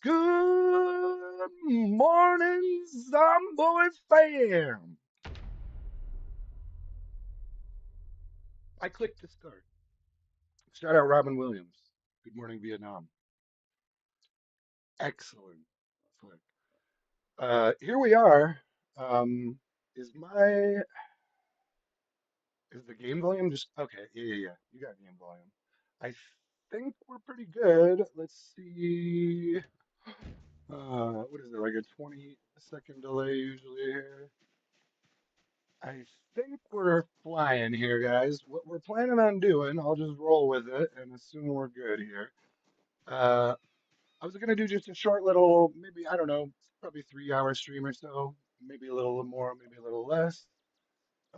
Good morning, Zomboid fam. I clicked to start. Shout out Robin Williams. Good morning, Vietnam. Excellent flick. Here we are. Um, is my is the game volume just okay? Yeah. You got game volume. I think we're pretty good. Let's see. What is it? Like a 20-second delay usually here. I think we're flying here, guys. What we're planning on doing, I'll just roll with it and assume we're good here. Uh, I was gonna do just a short little, maybe, I don't know, probably 3 hour stream or so, maybe a little more, maybe a little less.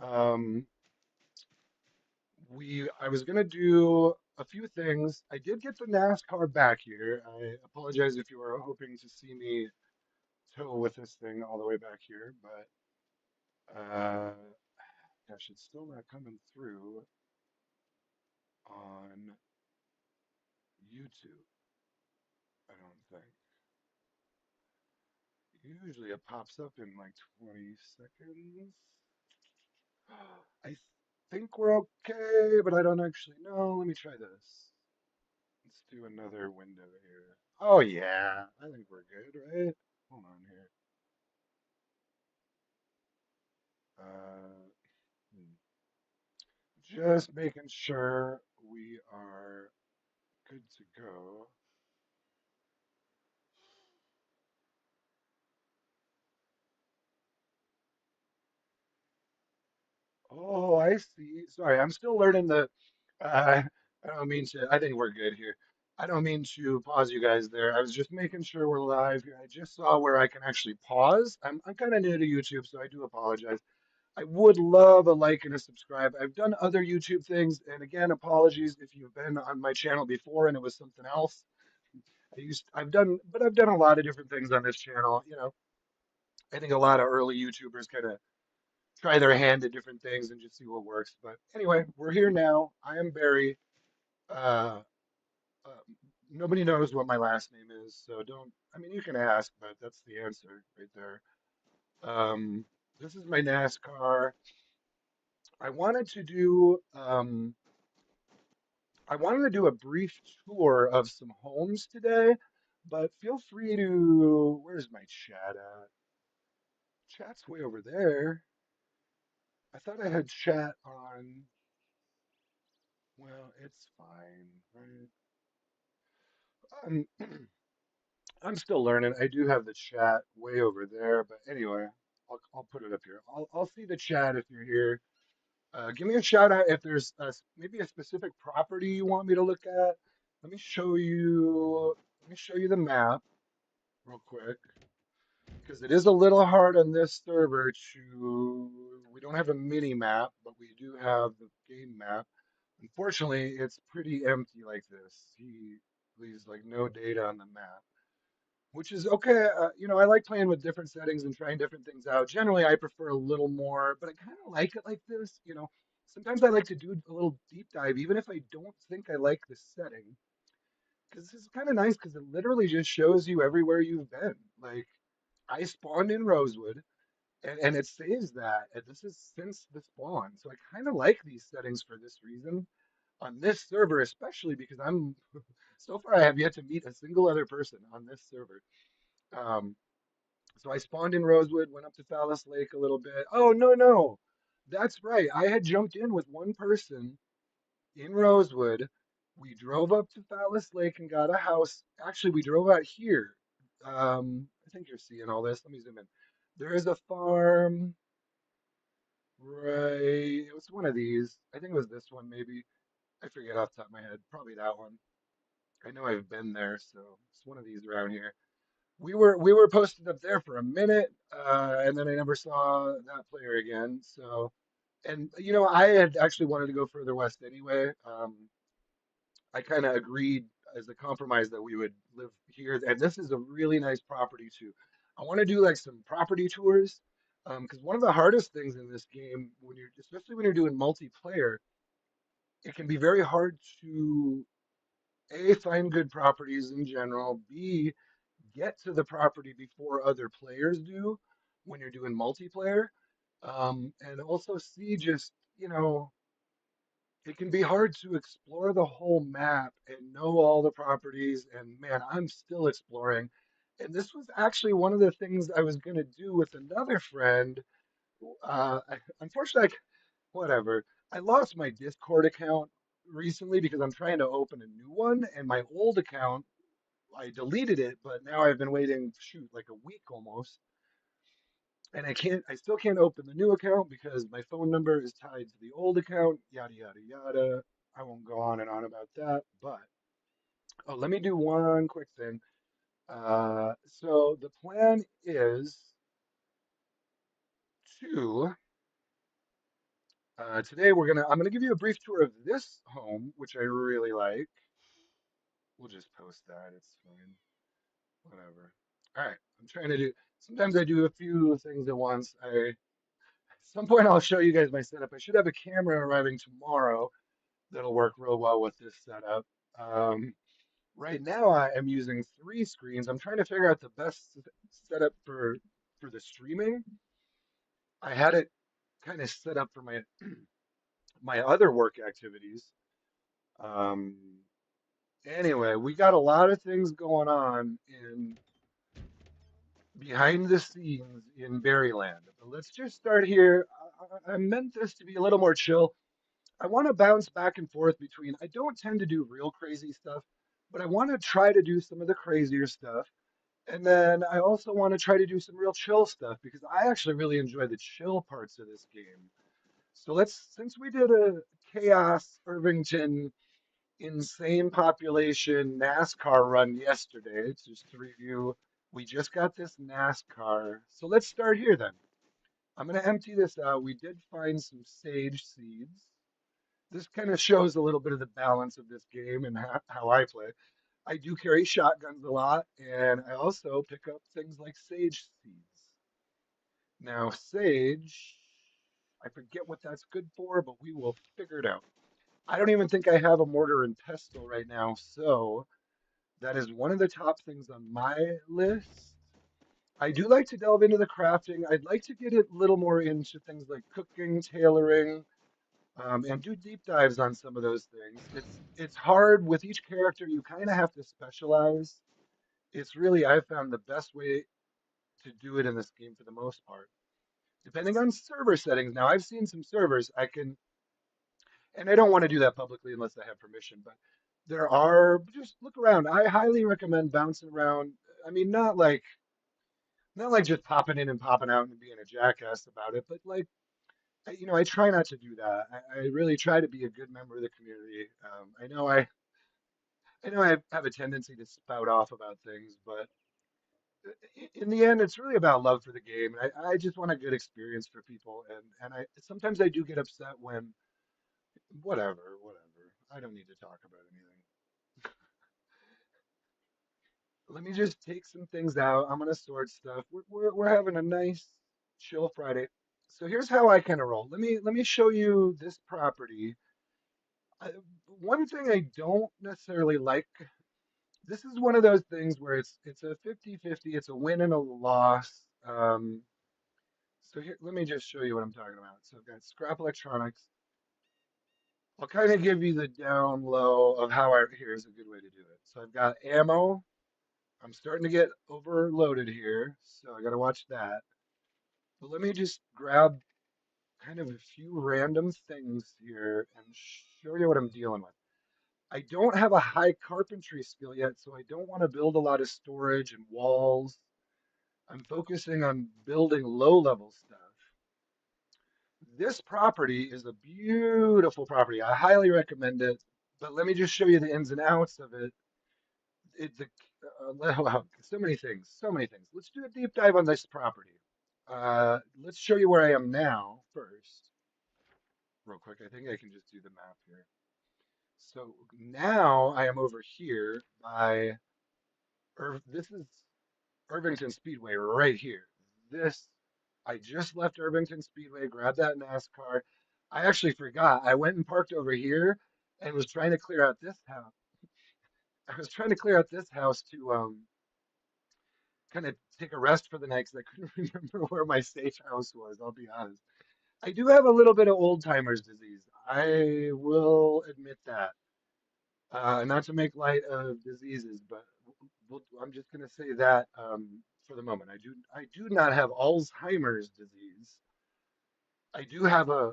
Um, I was gonna do a few things. I did get the NASCAR back here. I apologize if you were hoping to see me tow with this thing all the way back here, but gosh, it's still not coming through on YouTube. I don't think. Usually it pops up in like 20 seconds. I think we're okay, but I don't actually know. Let me try this. Let's do another window here. Oh yeah, I think we're good, right? Hold on here. Uh, hmm. Just making sure we are good to go. Oh, I see. Sorry, I'm still learning the. Uh, I don't mean to. I think we're good here. I don't mean to pause you guys there. I was just making sure we're live here. I just saw where I can actually pause. I'm kind of new to YouTube, so I do apologize. I would love a like and a subscribe. I've done other YouTube things, and again, apologies if you've been on my channel before and it was something else. I've done a lot of different things on this channel. I think a lot of early YouTubers kind of try their hand at different things and just see what works. But anyway, we're here now. I am Barry. Uh, uh, Nobody knows what my last name is, so don't. I mean, you can ask, but that's the answer right there. Um, this is my NASCAR. I wanted to do. I wanted to do a brief tour of some homes today, but feel free to. Where's my chat at? Chat's way over there. I thought I had chat on. Well, it's fine, right? Um, I'm still learning. I do have the chat way over there, but anyway, I'll put it up here. I'll see the chat if you're here. Give me a shout out if there's maybe a specific property you want me to look at. Let me show you. Let me show you the map real quick because it is a little hard on this server to. We don't have a mini map, but we do have the game map. Unfortunately, it's pretty empty like this. He leaves like no data on the map, which is okay. I like playing with different settings and trying different things out. Generally, I prefer a little more, but I kind of like it like this. Sometimes I like to do a little deep dive, even if I don't think I like the setting, because this is kind of nice because it literally just shows you everywhere you've been. Like, I spawned in Rosewood, and it saves that, and this is since the spawn. So I kind of like these settings for this reason. On this server, especially because so far I have yet to meet a single other person on this server. Um, So I spawned in Rosewood, went up to Fallis Lake a little bit. Oh, no, no. That's right. I had jumped in with one person in Rosewood. We drove up to Fallis Lake and got a house. Actually, we drove out here. I think you're seeing all this. Let me zoom in. There is a farm, right? It was one of these. I think it was this one, maybe. I forget off the top of my head. Probably that one. I know I've been there, so it's one of these around here. We were posted up there for a minute, and then I never saw that player again. So, and I had actually wanted to go further west anyway. I kind of agreed as a compromise that we would live here, and this is a really nice property too. I want to do like some property tours, because one of the hardest things in this game, especially when you're doing multiplayer, it can be very hard to A, find good properties in general, B, get to the property before other players do when you're doing multiplayer. And also C, just, it can be hard to explore the whole map and know all the properties. And man, I'm still exploring. And this was actually one of the things I was going to do with another friend. Unfortunately, whatever. I lost my Discord account recently because I'm trying to open a new one, and my old account, I deleted it, but now I've been waiting, shoot, like a week almost, and I still can't open the new account because my phone number is tied to the old account, yada, yada, yada. I won't go on and on about that, but oh, let me do one quick thing. So the plan is to today I'm gonna give you a brief tour of this home, which I really like. We'll just post that. It's fine. Whatever. All right. I'm trying to do. Sometimes I do a few things at once. At some point I'll show you guys my setup. I should have a camera arriving tomorrow that'll work real well with this setup. Um, right now I am using three screens. I'm trying to figure out the best setup for the streaming. I had it kind of set up for my other work activities. Um, anyway, we got a lot of things going on in behind the scenes in Berryland. But let's just start here. I meant this to be a little more chill. I want to bounce back and forth between, I don't tend to do real crazy stuff, but I want to try to do some of the crazier stuff. And then I also want to try to do some real chill stuff because I actually really enjoy the chill parts of this game. So since we did a Chaos Irvington insane population NASCAR run yesterday, just to review, we just got this NASCAR. So let's start here then. I'm going to empty this out. We did find some sage seeds. This kind of shows a little bit of the balance of this game and how I play. I do carry shotguns a lot, and I also pick up things like sage seeds. Now, sage, I forget what that's good for, but we will figure it out. I don't even think I have a mortar and pestle right now, so that is one of the top things on my list. I do like to delve into the crafting. I'd like to get a little more into things like cooking, tailoring, and do deep dives on some of those things. It's hard with each character. You kind of have to specialize. It's really I've found the best way to do it in this game for the most part. Depending on server settings. Now I've seen some servers I can, and I don't want to do that publicly unless I have permission, but there are just look around. I highly recommend bouncing around. I mean, not like just popping in and popping out and being a jackass about it, but like I try not to do that. I really try to be a good member of the community. I know I have a tendency to spout off about things, but in the end, it's really about love for the game. I just want a good experience for people, and I sometimes I do get upset when whatever. I don't need to talk about anything. Let me just take some things out. I'm gonna sort stuff. We're having a nice chill Friday. So here's how I kind of roll. Let me show you this property. I, one thing I don't necessarily like, this is one of those things where it's a 50-50, it's a win and a loss. So here, let me just show you what I'm talking about. So I've got scrap electronics. I'll kind of give you the down low of here's a good way to do it. So I've got ammo. I'm starting to get overloaded here, so I gotta watch that. But let me just grab kind of a few random things here and show you what I'm dealing with. I don't have a high carpentry skill yet, so I don't want to build a lot of storage and walls. I'm focusing on building low level stuff. This property is a beautiful property. I highly recommend it, but let me just show you the ins and outs of it. Wow, so many things, so many things. Let's do a deep dive on this property. Let's show you where I am now first, real quick. I think I can just do the map here. So now I am over here by this is Irvington Speedway right here. This I just left Irvington Speedway, grabbed that NASCAR. I actually forgot. I went and parked over here and was trying to clear out this house. I was trying to clear out this house kind of take a rest for the night because I couldn't remember where my safe house was. I'll be honest. I do have a little bit of old timers disease. I will admit that. Not to make light of diseases, but I'm just going to say that for the moment. I do not have Alzheimer's disease. I do have an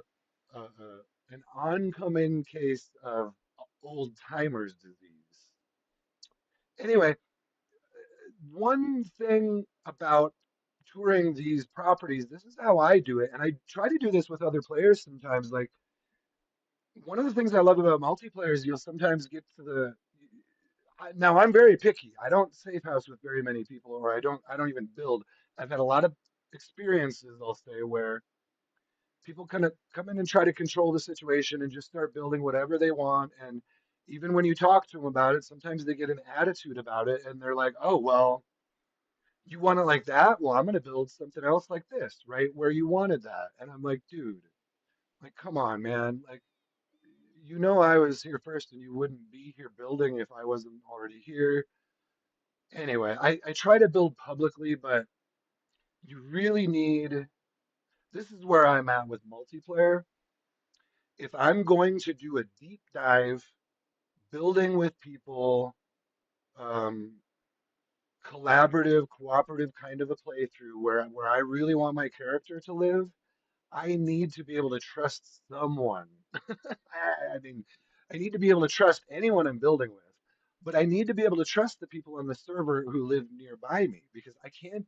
oncoming case of old timers disease. Anyway, one thing about touring these properties, this is how I do it, and I try to do this with other players sometimes. Like one of the things I love about multiplayer is you'll sometimes get to the now I'm very picky. I don't safe house with very many people, or I don't even build. I've had a lot of experiences, I'll say, where people kind of come in and try to control the situation and just start building whatever they want. And even when you talk to them about it, sometimes they get an attitude about it, and they're like, "Oh, well, you want it like that? Well, I'm going to build something else like this, right where you wanted that." And I'm like, dude, like, come on, man. Like, I was here first and you wouldn't be here building if I wasn't already here. Anyway, I try to build publicly, but you really need, this is where I'm at with multiplayer. If I'm going to do a deep dive, building with people, um, collaborative, cooperative kind of a playthrough where I really want my character to live, I need to be able to trust someone. I mean, I need to be able to trust anyone I'm building with, but I need to be able to trust the people on the server who live nearby me because I can't,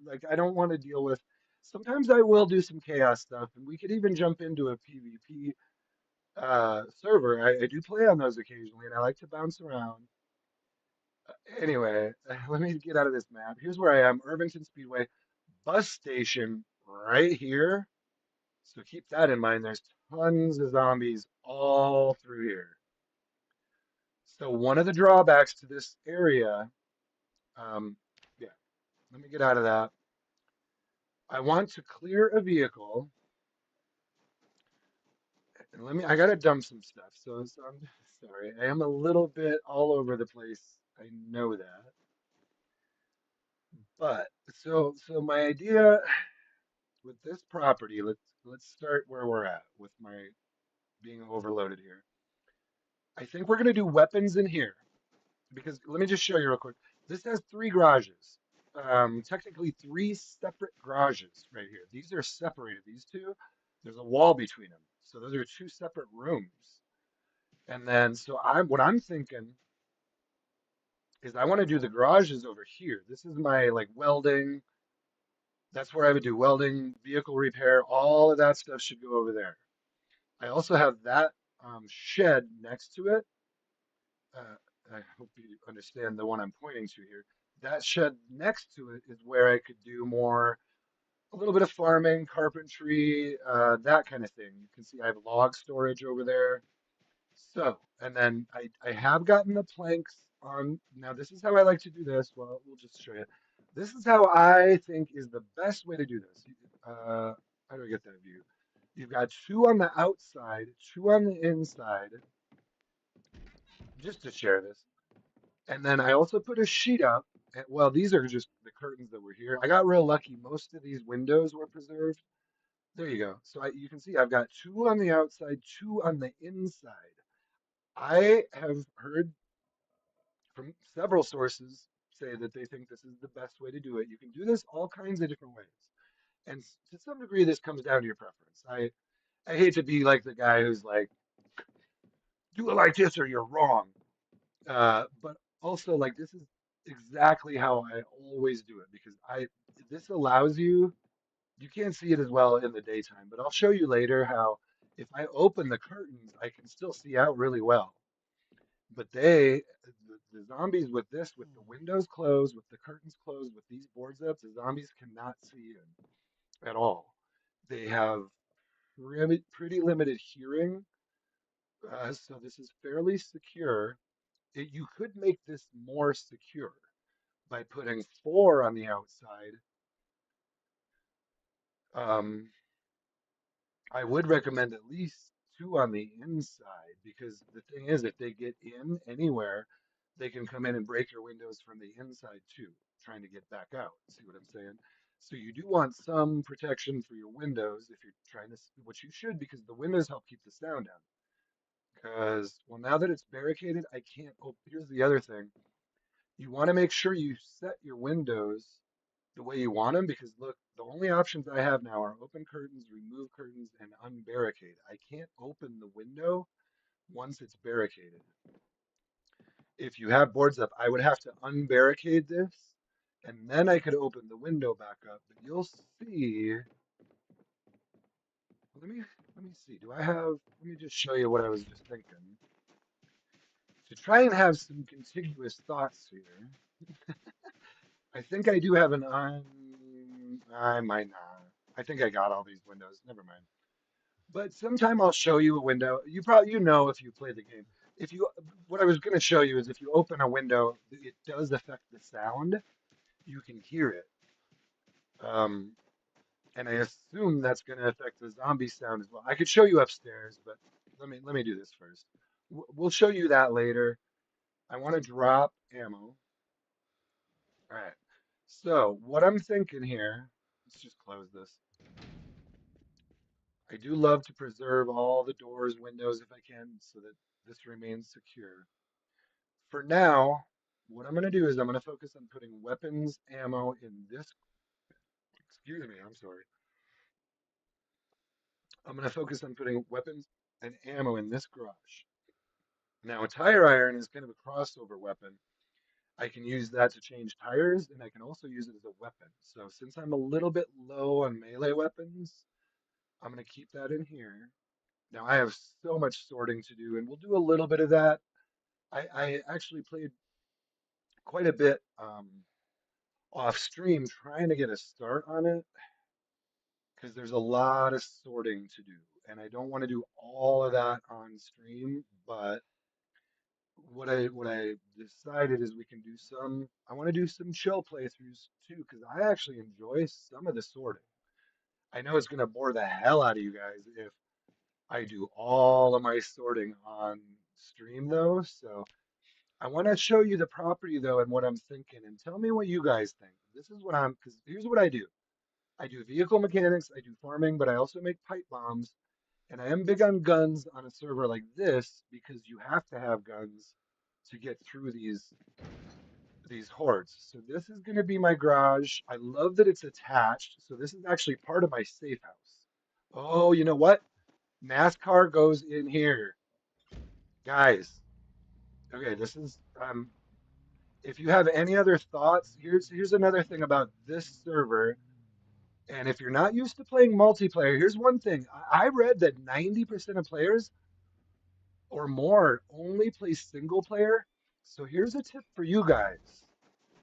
like, I don't want to deal with. Sometimes I will do some chaos stuff, and we could even jump into a PvP server. I do play on those occasionally, and I like to bounce around. Anyway, let me get out of this map. Here's where I am, Irvington Speedway, bus station right here. So keep that in mind. There's tons of zombies all through here. So one of the drawbacks to this area, yeah, let me get out of that. I want to clear a vehicle, and I gotta dump some stuff. So I'm sorry. I am a little bit all over the place. I know that. But so my idea with this property, let's start where we're at with my being overloaded here. I think we're gonna do weapons in here. Because let me just show you real quick. This has three garages. Technically three separate garages right here. These are separated. These two, there's a wall between them. So those are two separate rooms. And then so what I'm thinking is I want to do the garages over here. This is my like welding. That's where I would do welding, vehicle repair, all of that stuff should go over there. I also have that shed next to it. uh, I hope you understand the one I'm pointing to here. That shed next to it is where I could do more, a little bit of farming, carpentry, that kind of thing. You can see I have log storage over there. So, and then I have gotten the planks on. Now, this is how I like to do this. Well, we'll just show you. This is how I think is the best way to do this. How do I get that view? You've got two on the outside, two on the inside, just to share this. And then I also put a sheet up. Well, these are just the curtains that were here. I got real lucky. Most of these windows were preserved. There you go. So you can see I've got two on the outside, two on the inside. I have heard from several sources say that they think this is the best way to do it. You can do this all kinds of different ways. And to some degree, this comes down to your preference. I hate to be like the guy who's like, do it like this or you're wrong. But also like this is exactly how I always do it because this allows you can't see it as well in the daytime, but I'll show you later how if I open the curtains, I can still see out really well. But the zombies with this, with the windows closed, with the curtains closed, with these boards up, the zombies cannot see in at all. They have pretty limited hearing, so this is fairly secure. You could make this more secure by putting four on the outside. Um, I would recommend at least two on the inside because the thing is, if they get in anywhere, they can come in and break your windows from the inside too, trying to get back out. See what I'm saying? So you do want some protection for your windows if you're trying to, which you should, because the windows help keep the sound down. Because, well, now that it's barricaded, I can't. Oh, here's the other thing. You want to make sure you set your windows the way you want them because look, the only options I have now are open curtains, remove curtains, and unbarricade. I can't open the window once it's barricaded. If you have boards up, I would have to unbarricade this and then I could open the window back up. But you'll see. Let me see. Do I have? Let me just show you what I was just thinking. To try and have some contiguous thoughts here, I think I do have an on. I might not. I think I got all these windows. Never mind. But sometime I'll show you a window. You know if you play the game. If you What I was going to show you is if you open a window, it does affect the sound. You can hear it. Um, and I assume that's going to affect the zombie sound as well. I could show you upstairs, but let me do this first. We'll show you that later. I want to drop ammo. All right. So what I'm thinking here, let's just close this. I do love to preserve all the doors, windows if I can, so that this remains secure. For now, what I'm going to do is I'm going to focus on putting weapons, ammo in this. Excuse me, I'm sorry. I'm going to focus on putting weapons and ammo in this garage. Now, a tire iron is kind of a crossover weapon. I can use that to change tires, and I can also use it as a weapon. So since I'm a little bit low on melee weapons, I'm going to keep that in here. Now, I have so much sorting to do, and we'll do a little bit of that. I actually played quite a bit off stream trying to get a start on it because there's a lot of sorting to do. And I don't want to do all of that on stream, but what I decided is we can do some. I want to do some chill playthroughs too because I actually enjoy some of the sorting. I know it's gonna bore the hell out of you guys if I do all of my sorting on stream though. So I want to show you the property though and what I'm thinking, and tell me what you guys think. This is what I'm because here's what I do. I do vehicle mechanics, I do farming, but I also make pipe bombs. And I am big on guns on a server like this because you have to have guns to get through these hordes. So this is going to be my garage. I love that it's attached. So this is actually part of my safe house. Oh, you know what? NASCAR goes in here. Guys, okay, this is if you have any other thoughts, here's another thing about this server. And if you're not used to playing multiplayer, here's one thing. I read that 90% of players or more only play single player. So here's a tip for you guys.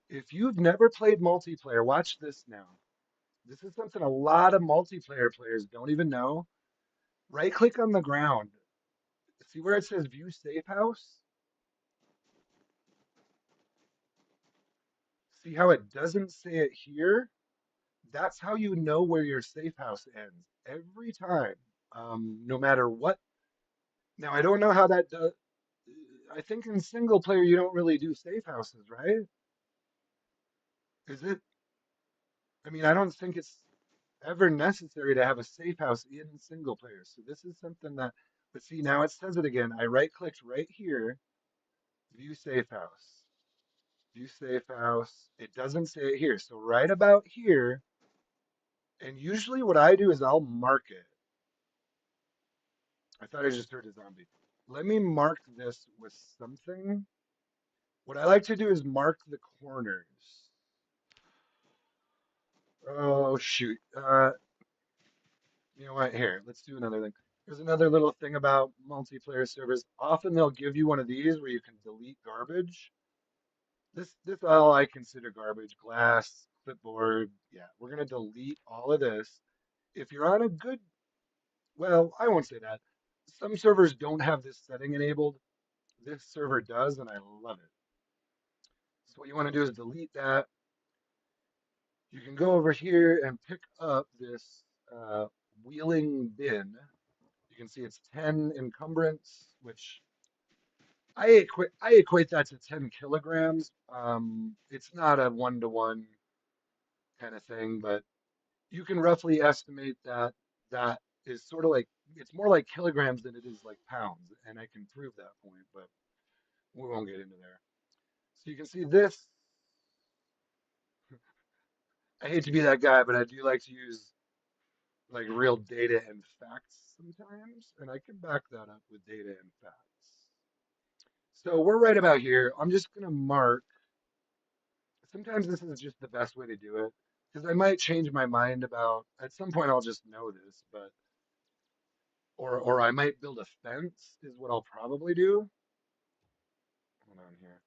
If you've never played multiplayer, watch this now. This is something a lot of multiplayer players don't even know. Right click on the ground. See where it says view safe house? See how it doesn't say it here? That's how you know where your safe house ends every time, no matter what. Now, I don't know how that does. I think in single player, you don't really do safe houses, right? Is it? I mean, I don't think it's ever necessary to have a safe house in single player. So this is something that, but see, now it says it again. I right clicked right here, view safe house, view safe house. It doesn't say it here. So right about here, and usually what I do is I'll mark it. I thought I just heard a zombie. Let me mark this with something. What I like to do is mark the corners. Oh, shoot. You know what? Here, let's do another thing. There's another little thing about multiplayer servers. Often they'll give you one of these where you can delete garbage. This all I consider garbage. Glass, clipboard. Yeah, we're gonna delete all of this. If you're on a good, well, I won't say that. Some servers don't have this setting enabled. This server does, and I love it. So what you want to do is delete that. You can go over here and pick up this wheeling bin. You can see it's 10 encumbrance, which I equate that to 10 kilograms. It's not a one-to-one kind of thing, but you can roughly estimate that that is sort of like it's more like kilograms than it is like pounds, and I can prove that point, but we won't get into there. So you can see this. I hate to be that guy, but I do like to use like real data and facts sometimes, and I can back that up with data and facts. So we're right about here. I'm just gonna mark. Sometimes this is just the best way to do it because I might change my mind about at some point I'll just know this, but or I might build a fence is what I'll probably do. Hold on here.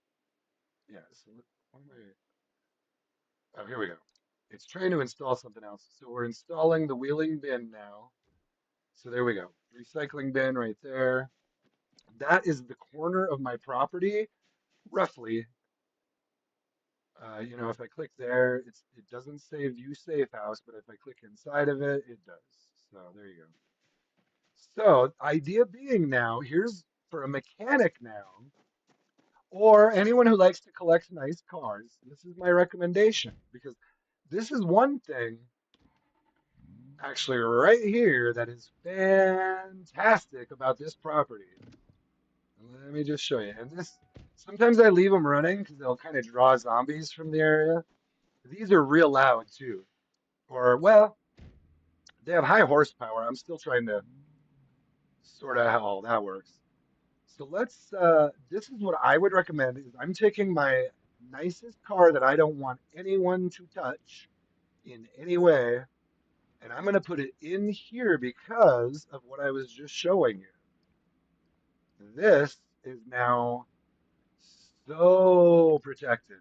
Yeah, so what am I? Oh, here we go. It's trying to install something else. So we're installing the wheeling bin now. So there we go. Recycling bin right there. That is the corner of my property, roughly. If I click there, it doesn't say view safe house, but if I click inside of it, it does. So there you go. So idea being now, here's for a mechanic now, or anyone who likes to collect nice cars. This is my recommendation because this is one thing actually right here that is fantastic about this property. Let me just show you. And this, sometimes I leave them running because they'll kind of draw zombies from the area. These are real loud too. Or, well, they have high horsepower. I'm still trying to sort out how all that works. So this is what I would recommend is I'm taking my nicest car that I don't want anyone to touch in any way, and I'm going to put it in here because of what I was just showing you. This is now so protected.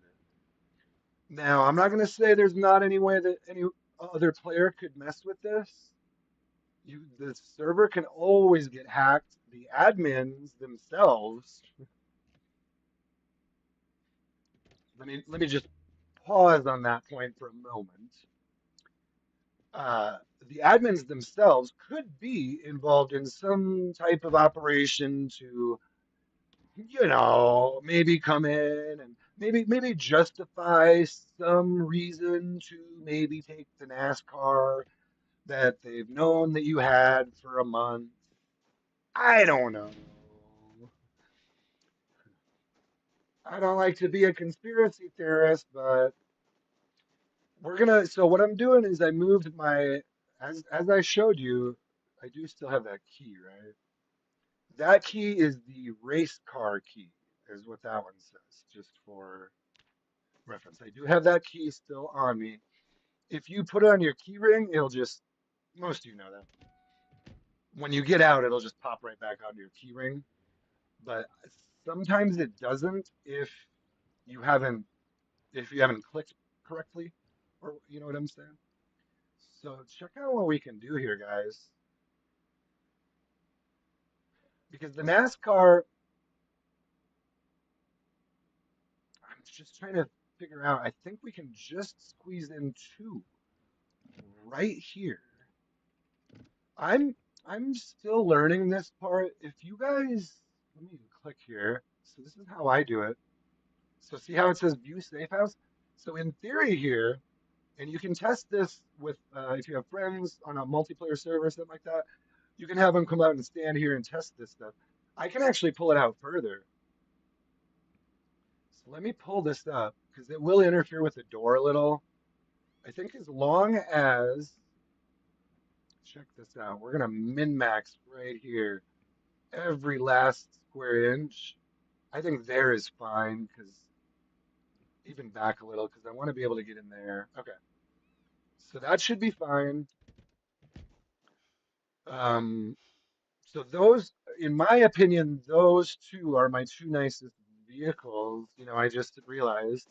Now, I'm not going to say there's not any way that any other player could mess with this. The server can always get hacked. The admins themselves, let me just pause on that point for a moment. Uh, the admins themselves could be involved in some type of operation to, maybe come in and maybe justify some reason to maybe take the NASCAR that they've known that you had for a month. I don't know. I don't like to be a conspiracy theorist, but so what I'm doing is I moved as I showed you, I do still have that key, right? That key is the race car key, is what that one says, just for reference. I do have that key still on me. If you put it on your key ring, most of you know that. When you get out, it'll just pop right back onto your key ring. But sometimes it doesn't you haven't if you haven't clicked correctly, or you know what I'm saying? So check out what we can do here, guys. Because the NASCAR, I'm just trying to figure out. I think we can just squeeze in two right here. I'm I'm still learning this part. If you guys, let me click here. So this is how I do it. So see how it says view safe house? So in theory here, and you can test this with if you have friends on a multiplayer server or something like that, you can have them come out and stand here and test this stuff. I can actually pull it out further. So let me pull this up because it will interfere with the door a little. I think as long as, check this out, we're gonna min max right here every last square inch. I think there is fine because even back a little because I want to be able to get in there. Okay, so that should be fine. Um, so those, in my opinion, those two are my two nicest vehicles. I just realized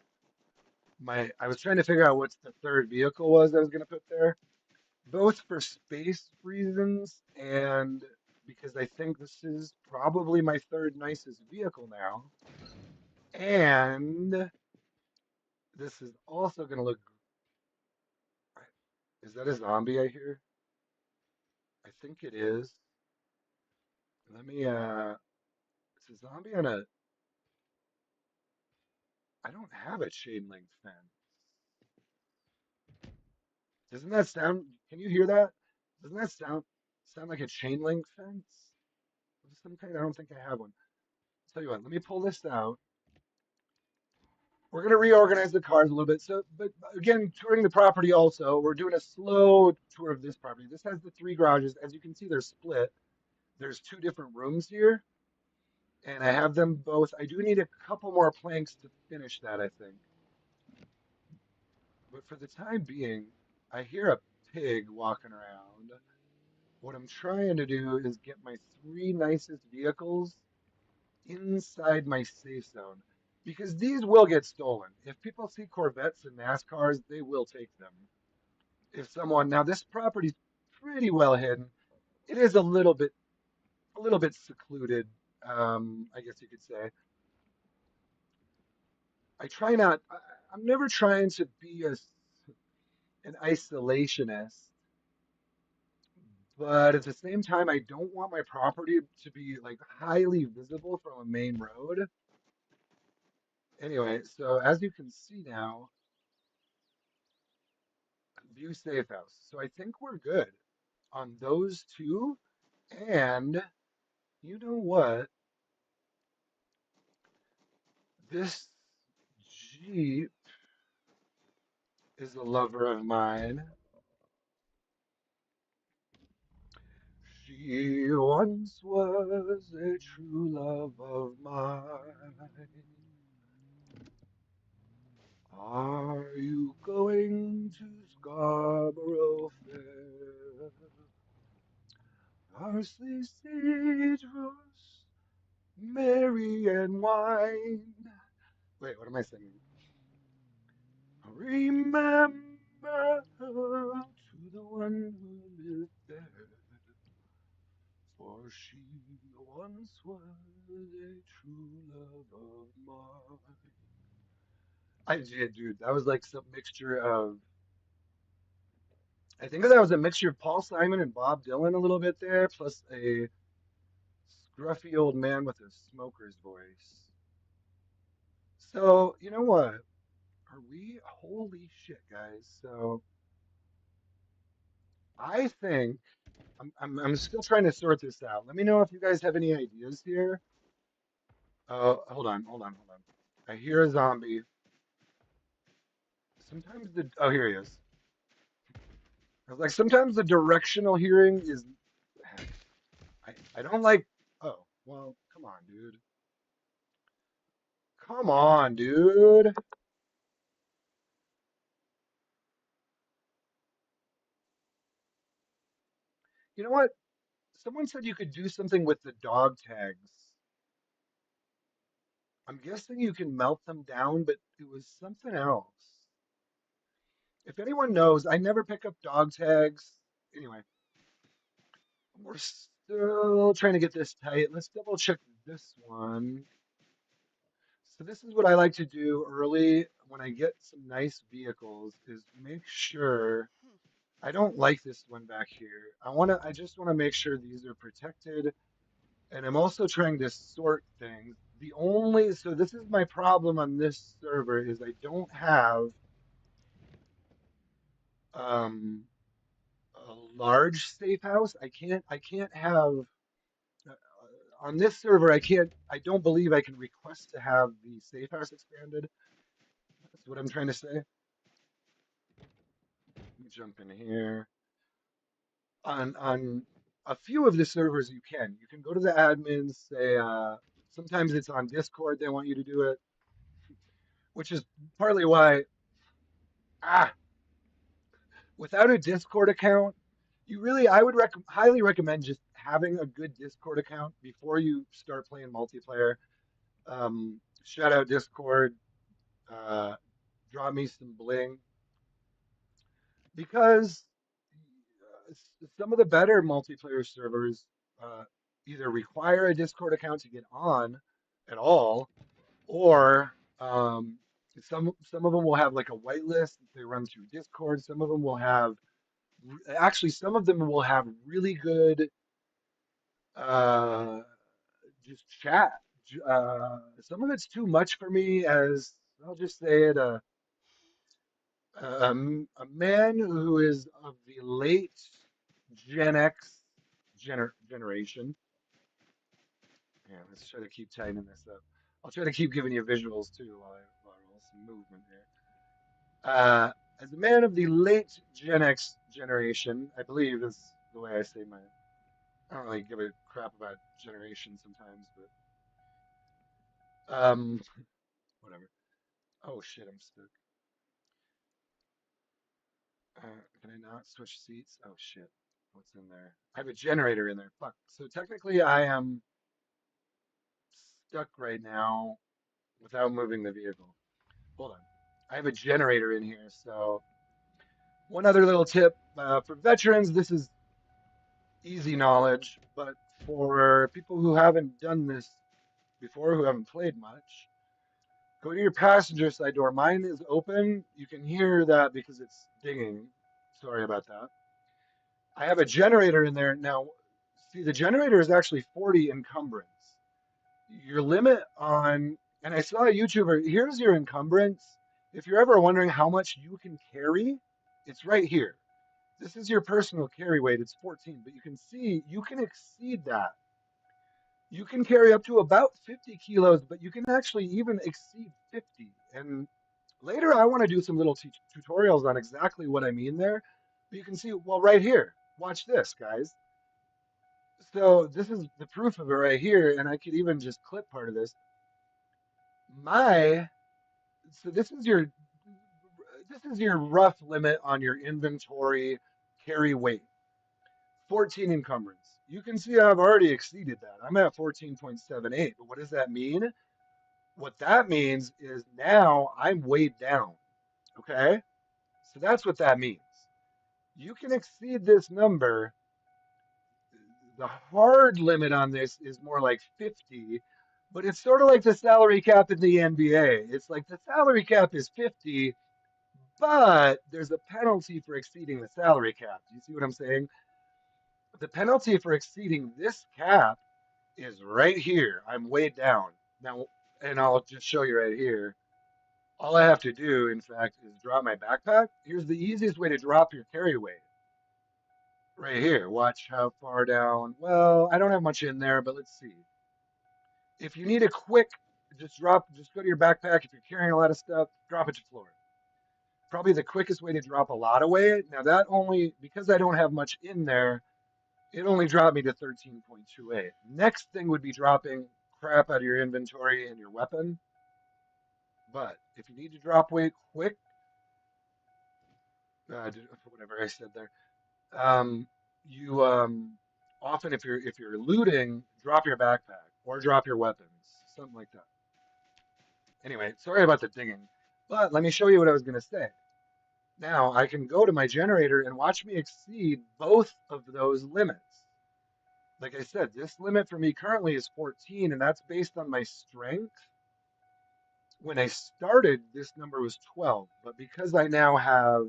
I was trying to figure out what the third vehicle was I was going to put there, both for space reasons and because I think this is probably my third nicest vehicle now. And this is also going to look, is that a zombie I hear? I think it is. Let me, it's a zombie on a, I don't have a chain link fence. Doesn't that sound? Can you hear that? Doesn't that sound like a chain link fence of some kind? I don't think I have one. Tell you what, let me pull this out. We're going to reorganize the cars a little bit. So, but again, touring the property also, we're doing a slow tour of this property. This has the three garages. As you can see, they're split. There's two different rooms here, and I have them both. I do need a couple more planks to finish that, I think. But for the time being, I hear a pig walking around. What I'm trying to do is get my three nicest vehicles inside my safe zone because these will get stolen. If people see Corvettes and NASCARs, they will take them. If someone now this property's pretty well hidden. It is a little bit secluded, I guess you could say. I try not. I'm never trying to be an isolationist, but at the same time, I don't want my property to be like highly visible from a main road. Anyway, so as you can see now, view safe house. So I think we're good on those two. And you know what? This Jeep is a lover of mine. She once was a true love of mine. Are you going to Scarborough Fair? Parsley, citrus, Mary, and wine. Wait, what am I singing? Remember to the one who lived there, for she once was a true love of mine. I did, dude. That was like some mixture of. I think that was a mixture of Paul Simon and Bob Dylan a little bit there, plus a scruffy old man with a smoker's voice. So, you know what? Are we? Holy shit, guys. So, I think I'm still trying to sort this out. Let me know if you guys have any ideas here. Hold on, hold on, hold on. I hear a zombie. Sometimes the oh here he is. I was like sometimes the directional hearing is I don't like oh well come on dude. Come on dude. You know what? Someone said you could do something with the dog tags. I'm guessing you can melt them down, but it was something else. If anyone knows, I never pick up dog tags. Anyway, we're still trying to get this tight. Let's double check this one. So this is what I like to do early when I get some nice vehicles is make sure I don't like this one back here. I just want to make sure these are protected. And I'm also trying to sort things. So this is my problem on this server is I don't have um a large safe house. I can't have uh, on this server I don't believe I can request to have the safe house expanded. That's what I'm trying to say. Let me jump in here. On a few of the servers you can go to the admins, say sometimes it's on Discord they want you to do it, which is partly why ah without a Discord account, I would highly recommend just having a good Discord account before you start playing multiplayer. Shout out Discord, uh, draw me some bling because some of the better multiplayer servers uh, either require a Discord account to get on at all, or some of them will have like a whitelist that they run through Discord. Some of them will have actually some of them will have really good uh, just chat. Some of it's too much for me as I'll just say it. A man who is of the late Gen X generation. Yeah, let's try to keep tightening this up. I'll try to keep giving you visuals too while I roll some movement here. As a man of the late Gen X generation, I believe is the way I say my. I don't really give a crap about generation sometimes, but whatever. Oh shit, I'm stuck. Can I not switch seats? Oh shit, what's in there? I have a generator in there. Fuck. So technically, I am stuck right now without moving the vehicle. Hold on. I have a generator in here. So one other little tip for veterans, this is easy knowledge, but for people who haven't done this before, who haven't played much, go to your passenger side door. Mine is open. You can hear that because it's dinging. Sorry about that. I have a generator in there now. See, the generator is actually 40 encumbrance. Your limit on, and I saw a YouTuber, here's your encumbrance. If you're ever wondering how much you can carry, it's right here. This is your personal carry weight. It's 14, but you can see you can exceed that. You can carry up to about 50 kilos, but you can actually even exceed 50. And later, I want to do some little tutorials on exactly what I mean there. But you can see, well, right here. Watch this, guys. So this is the proof of it right here, and I could even just clip part of this. My so this is your rough limit on your inventory carry weight. 14 encumbrance. You can see I've already exceeded that. I'm at 14.78. But what does that mean? What that means is now I'm weighed down. Okay? So that's what that means. You can exceed this number. The hard limit on this is more like 50, but it's sort of like the salary cap in the NBA. It's like the salary cap is 50, but there's a penalty for exceeding the salary cap. Do you see what I'm saying? The penalty for exceeding this cap is right here. I'm weighed down. Now, and I'll just show you right here. All I have to do, in fact, is drop my backpack. Here's the easiest way to drop your carry weight. Right here. Watch how far down. Well, I don't have much in there, but let's see. If you need a quick, just go to your backpack. If you're carrying a lot of stuff, drop it to the floor. Probably the quickest way to drop a lot of weight. Now that only, because I don't have much in there, it only dropped me to 13.28. Next thing would be dropping crap out of your inventory and your weapon. But if you need to drop weight quick, whatever I said there, um, you often if you're looting, drop your backpack or drop your weapons, something like that. Anyway, sorry about the dinging, but let me show you what I was going to say. Now I can go to my generator and watch me exceed both of those limits. Like I said, this limit for me currently is 14, and that's based on my strength. When I started, this number was 12, but because I now have,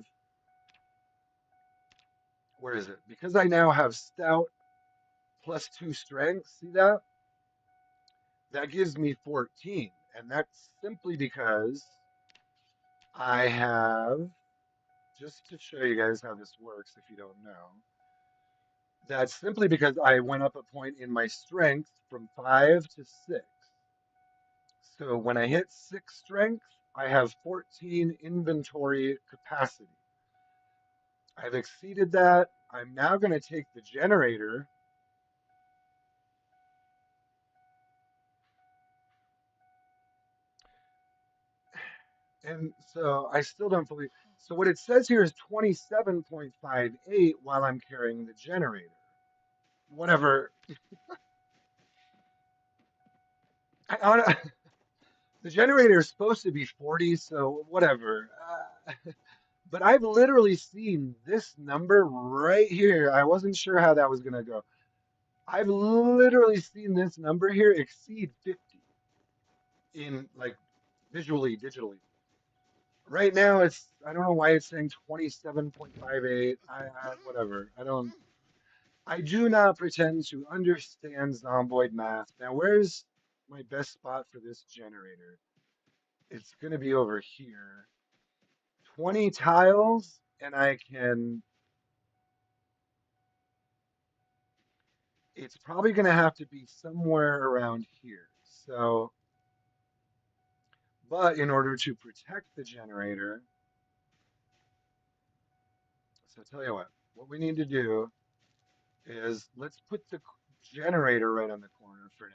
where is it? Because I now have stout plus 2 strength, see that? That gives me 14, and that's simply because I have, just to show you guys how this works if you don't know, that's simply because I went up a point in my strength from 5 to 6. So when I hit 6 strength, I have 14 inventory capacity. I've exceeded that. I'm now going to take the generator. And so I still don't believe. So what it says here is 27.58 while I'm carrying the generator. Whatever. I, the generator is supposed to be 40, so whatever. But I've literally seen this number right here. I wasn't sure how that was going to go. I've literally seen this number here exceed 50 in like visually, digitally. Right now, I don't know why it's saying 27.58. Whatever. I do not pretend to understand Zomboid math. Now, where's my best spot for this generator? it's going to be over here. 20 tiles, and I can, it's probably going to have to be somewhere around here. So, but in order to protect the generator, so tell you what we need to do is let's put the generator right on the corner for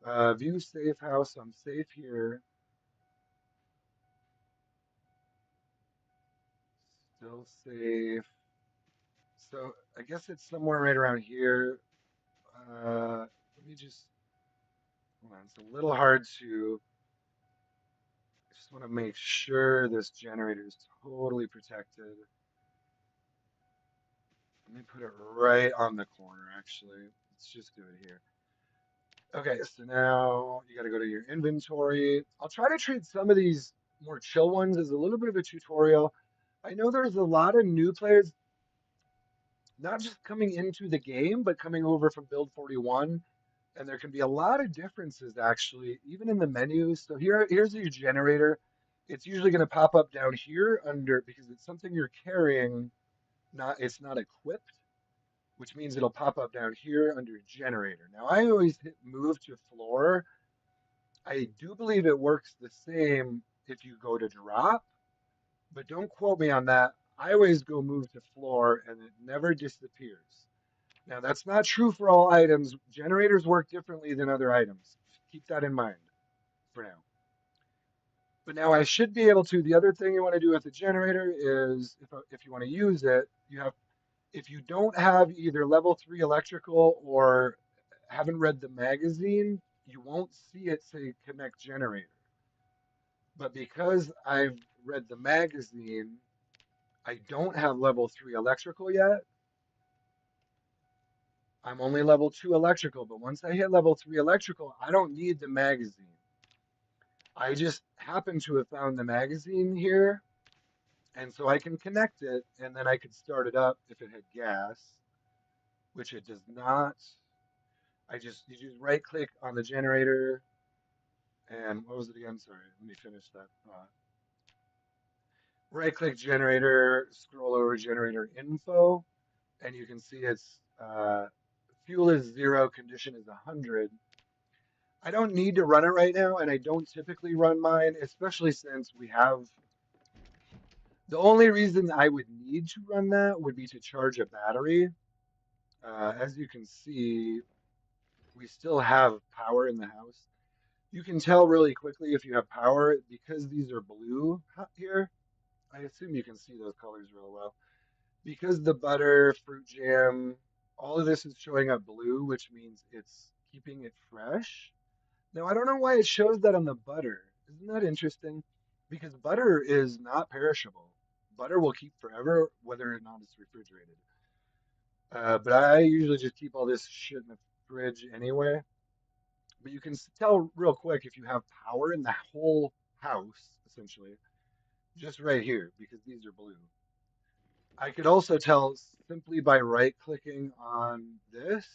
now. View safe house, I'm safe here. Still safe. So I guess it's somewhere right around here. Let me just, hold on, it's a little hard to, I just want to make sure this generator is totally protected. Let me put it right on the corner, actually. Let's just do it here. Okay, so now you got to go to your inventory. I'll try to treat some of these more chill ones as a little bit of a tutorial. I know there's a lot of new players, not just coming into the game, but coming over from Build 41. And there can be a lot of differences actually, even in the menus. So here's your generator. It's usually going to pop up down here under because it's something you're carrying, not it's not equipped, which means it'll pop up down here under generator. Now I always hit move to floor. I do believe it works the same if you go to drop, but don't quote me on that. I always go move to floor and it never disappears. Now, that's not true for all items. Generators work differently than other items. Keep that in mind for now. But now I should be able to. The other thing you want to do with the generator is if you want to use it, you have, if you don't have either level 3 electrical or haven't read the magazine, you won't see it say connect generator. But because I've read the magazine, I don't have level 3 electrical yet. I'm only level 2 electrical, but once I hit level 3 electrical, I don't need the magazine. I just happen to have found the magazine here, and so I can connect it, and then I could start it up if it had gas, which it does not. You just right click on the generator, and what was it again? Sorry, let me finish that. Right click generator, scroll over generator info, and you can see it's fuel is 0, condition is 100. I don't need to run it right now, and I don't typically run mine, especially since we have. The only reason I would need to run that would be to charge a battery. As you can see, we still have power in the house. You can tell really quickly if you have power because these are blue here. I assume you can see those colors real well. Because the butter, fruit jam, all of this is showing up blue, which means it's keeping it fresh. Now, I don't know why it shows that on the butter. Isn't that interesting? Because butter is not perishable. Butter will keep forever, whether or not it's refrigerated. But I usually just keep all this shit in the fridge anyway. But you can tell real quick if you have power in the whole house, essentially, just right here, because these are blue. I could also tell simply by right clicking on this,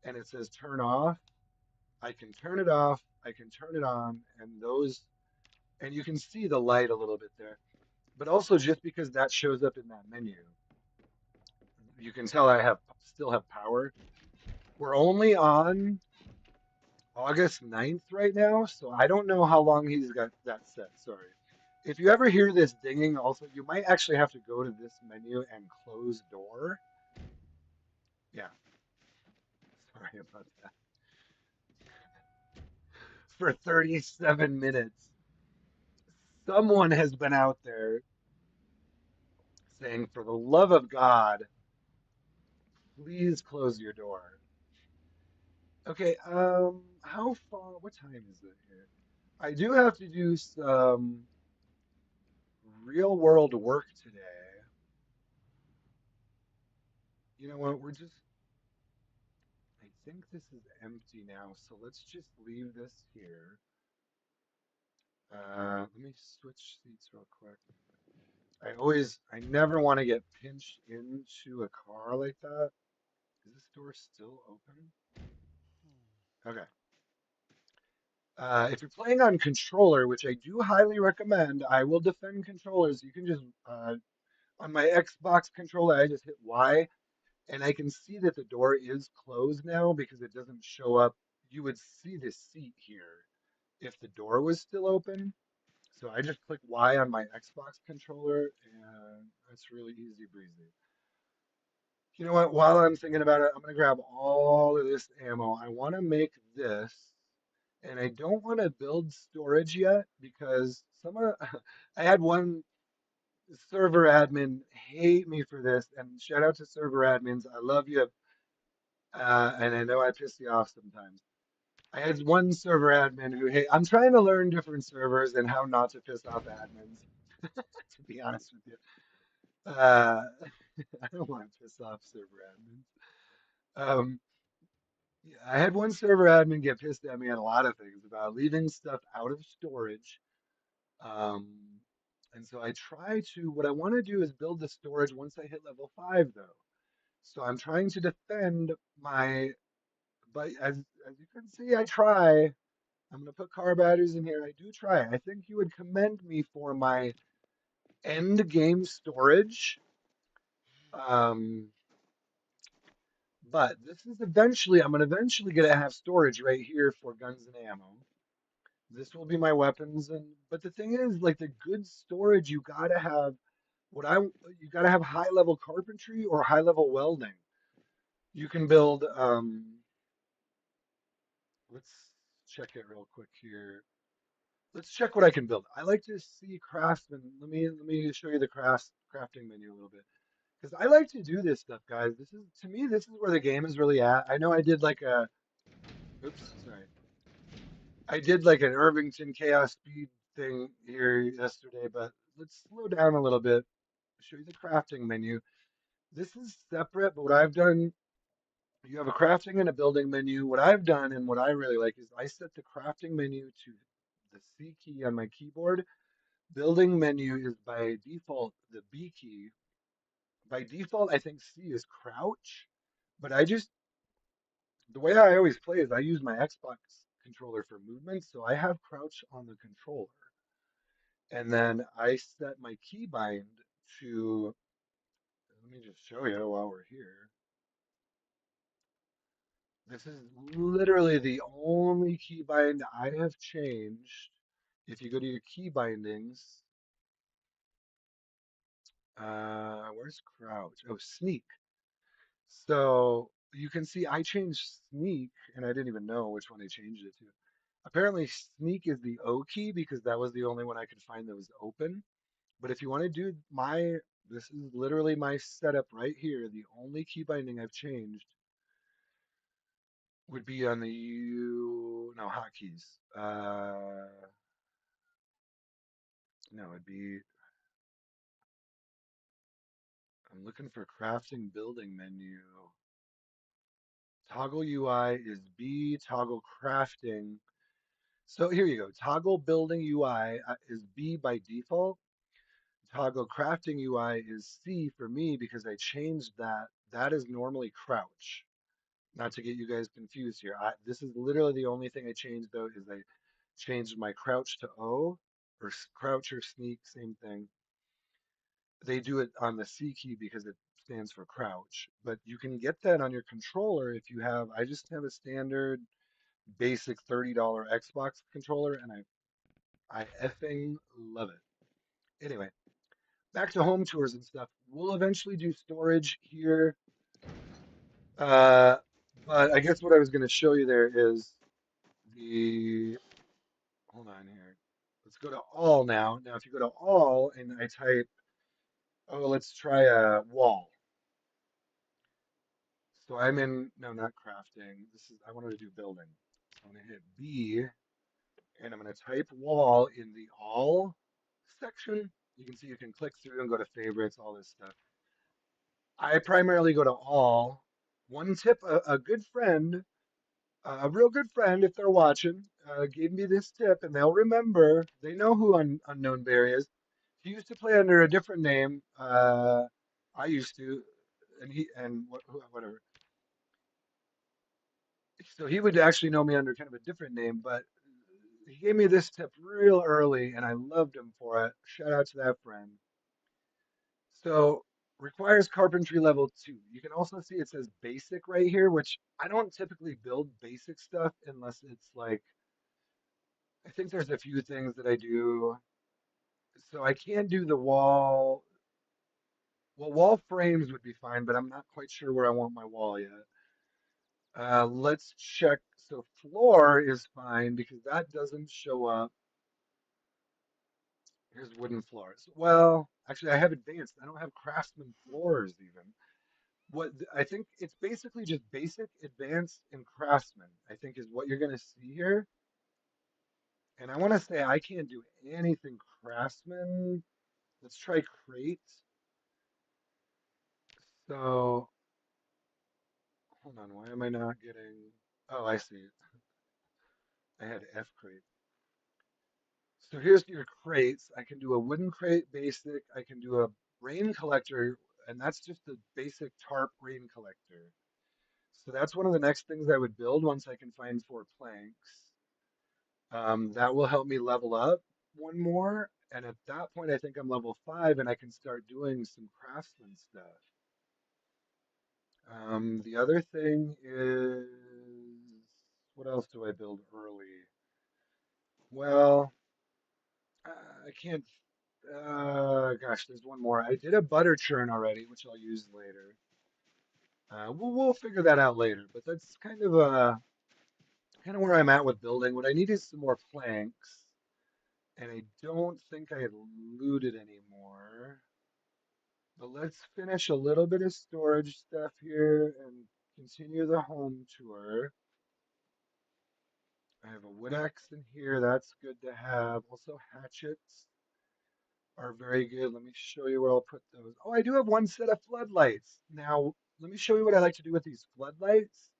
and it says turn off. I can turn it off, I can turn it on, and those, and you can see the light a little bit there. But also just because that shows up in that menu, you can tell I have still have power. We're only on August 9th right now, so I don't know how long he's got that set. Sorry. If you ever hear this dinging, also, you might actually have to go to this menu and close door. Yeah, sorry about that. For 37 minutes, someone has been out there saying, for the love of God, please close your door. Okay, how far, what time is it here? I do have to do some real world work today. You know what, I think this is empty now, so let's just leave this here. Let me switch seats real quick. I never want to get pinched into a car like that. Is this door still open? Okay. If you're playing on controller, which I do highly recommend, I will defend controllers. You can just on my Xbox controller, I just hit Y, and I can see that the door is closed now because it doesn't show up. You would see the seat here if the door was still open. So I just click Y on my Xbox controller, and that's really easy breezy. You know what? While I'm thinking about it, I'm gonna grab all of this ammo. I want to make this, and I don't want to build storage yet because some of I had one server admin hate me for this, and shout out to server admins. I love you, and I know I piss you off sometimes. I had one server admin who, hey, I'm trying to learn different servers and how not to piss off admins, to be honest with you. I don't want to piss off server admins. Um, yeah, I had one server admin get pissed at me on a lot of things about leaving stuff out of storage. Um, and so I try to, what I want to do is build the storage once I hit level 5, though. So I'm trying to defend my, but as you can see, I try. I'm going to put car batteries in here. I do try. I think you would commend me for my end game storage. Um, but this is eventually, I'm eventually going to have storage right here for guns and ammo. This will be my weapons, and but the thing is, like the good storage, you gotta have what I you gotta have high level carpentry or high level welding. You can build. Let's check it real quick here. Let's check what I can build. I like to see craftsman. Let me show you the crafting menu a little bit because I like to do this stuff, guys. This is to me, this is where the game is really at. I know I did like a. Oops, sorry. I did like an Irvington Chaos Speed thing here yesterday, but let's slow down a little bit. Show you the crafting menu. This is separate, but what I've done, you have a crafting and a building menu. What I've done and what I really like is I set the crafting menu to the C key on my keyboard. Building menu is by default the B key. By default, I think C is crouch, but I just, the way I always play is I use my Xbox controller for movement, so I have crouch on the controller. And then I set my keybind to, let me just show you while we're here. This is literally the only keybind I have changed. If you go to your key bindings, where's crouch? Oh, sneak. So you can see I changed sneak, and I didn't even know which one I changed it to. Apparently, sneak is the O key because that was the only one I could find that was open. But if you want to do my, this is literally my setup right here. The only key binding I've changed would be on the U, no, hotkeys. No, it'd be, I'm looking for crafting building menu. Toggle UI is B, toggle crafting. So here you go. Toggle building UI is B by default. Toggle crafting UI is C for me because I changed that. That is normally crouch. Not to get you guys confused here. This is literally the only thing I changed though is I changed my crouch to O or crouch or sneak, same thing. They do it on the C key because it stands for crouch, but you can get that on your controller if you have, I just have a standard basic $30 Xbox controller and I effing love it. Anyway, back to home tours and stuff. We'll eventually do storage here. Uh, but I guess what I was going to show you there is the, hold on here. Let's go to all now. Now, if you go to all and I type, oh, let's try a wall. So I'm in, no, not crafting. This is, I wanted to do building. So I'm going to hit B and I'm going to type wall in the all section. You can see you can click through and go to favorites, all this stuff. I primarily go to all. One tip, a good friend, a real good friend, if they're watching, gave me this tip and they'll remember, they know who Unknown Bear is. He used to play under a different name. I used to, and whatever. So he would actually know me under kind of a different name, but he gave me this tip real early, and I loved him for it. Shout out to that friend. So requires carpentry level 2. You can also see it says basic right here, which I don't typically build basic stuff unless it's like I think there's a few things that I do. So I can do the wall. Well, wall frames would be fine, but I'm not quite sure where I want my wall yet. Let's check. So floor is fine because that doesn't show up. Here's wooden floors. Well, actually, I have advanced. I don't have craftsman floors even. I think it's basically just basic, advanced, and craftsman, I think is what you're going to see here. And I want to say I can't do anything craftsman. Let's try crate. So hold on, why am I not getting? Oh, I see it. I had F crate. So here's your crates. I can do a wooden crate basic. I can do a rain collector, and that's just a basic tarp rain collector. So that's one of the next things I would build once I can find 4 planks. That will help me level up one more. And at that point, I think I'm level 5 and I can start doing some craftsman stuff. The other thing is, what else do I build early? Well, I can't. Gosh, there's one more. I did a butter churn already, which I'll use later. We'll figure that out later. But that's kind of where I'm at with building. What I need is some more planks, and I don't think I looted anymore. But let's finish a little bit of storage stuff here and continue the home tour. I have a wood axe in here. That's good to have. Also, hatchets are very good. Let me show you where I'll put those. Oh, I do have one set of floodlights. Now, let me show you what I like to do with these floodlights.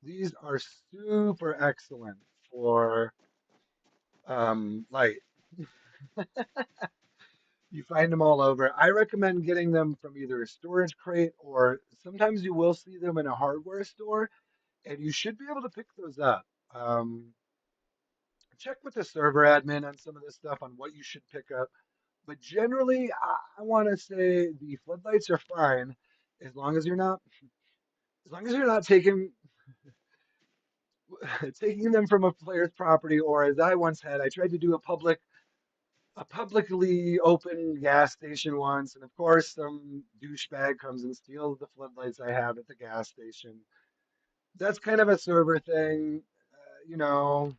These are super excellent for light. You find them all over. I recommend getting them from either a storage crate or sometimes you will see them in a hardware store, and you should be able to pick those up. Um, Check with the server admin on some of this stuff on what you should pick up. But generally, I want to say the floodlights are fine as long as you're not taking taking them from a player's property, or as I once had, I tried to do a publicly open gas station once, and of course some douchebag comes and steals the floodlights I have at the gas station. That's kind of a server thing, you know.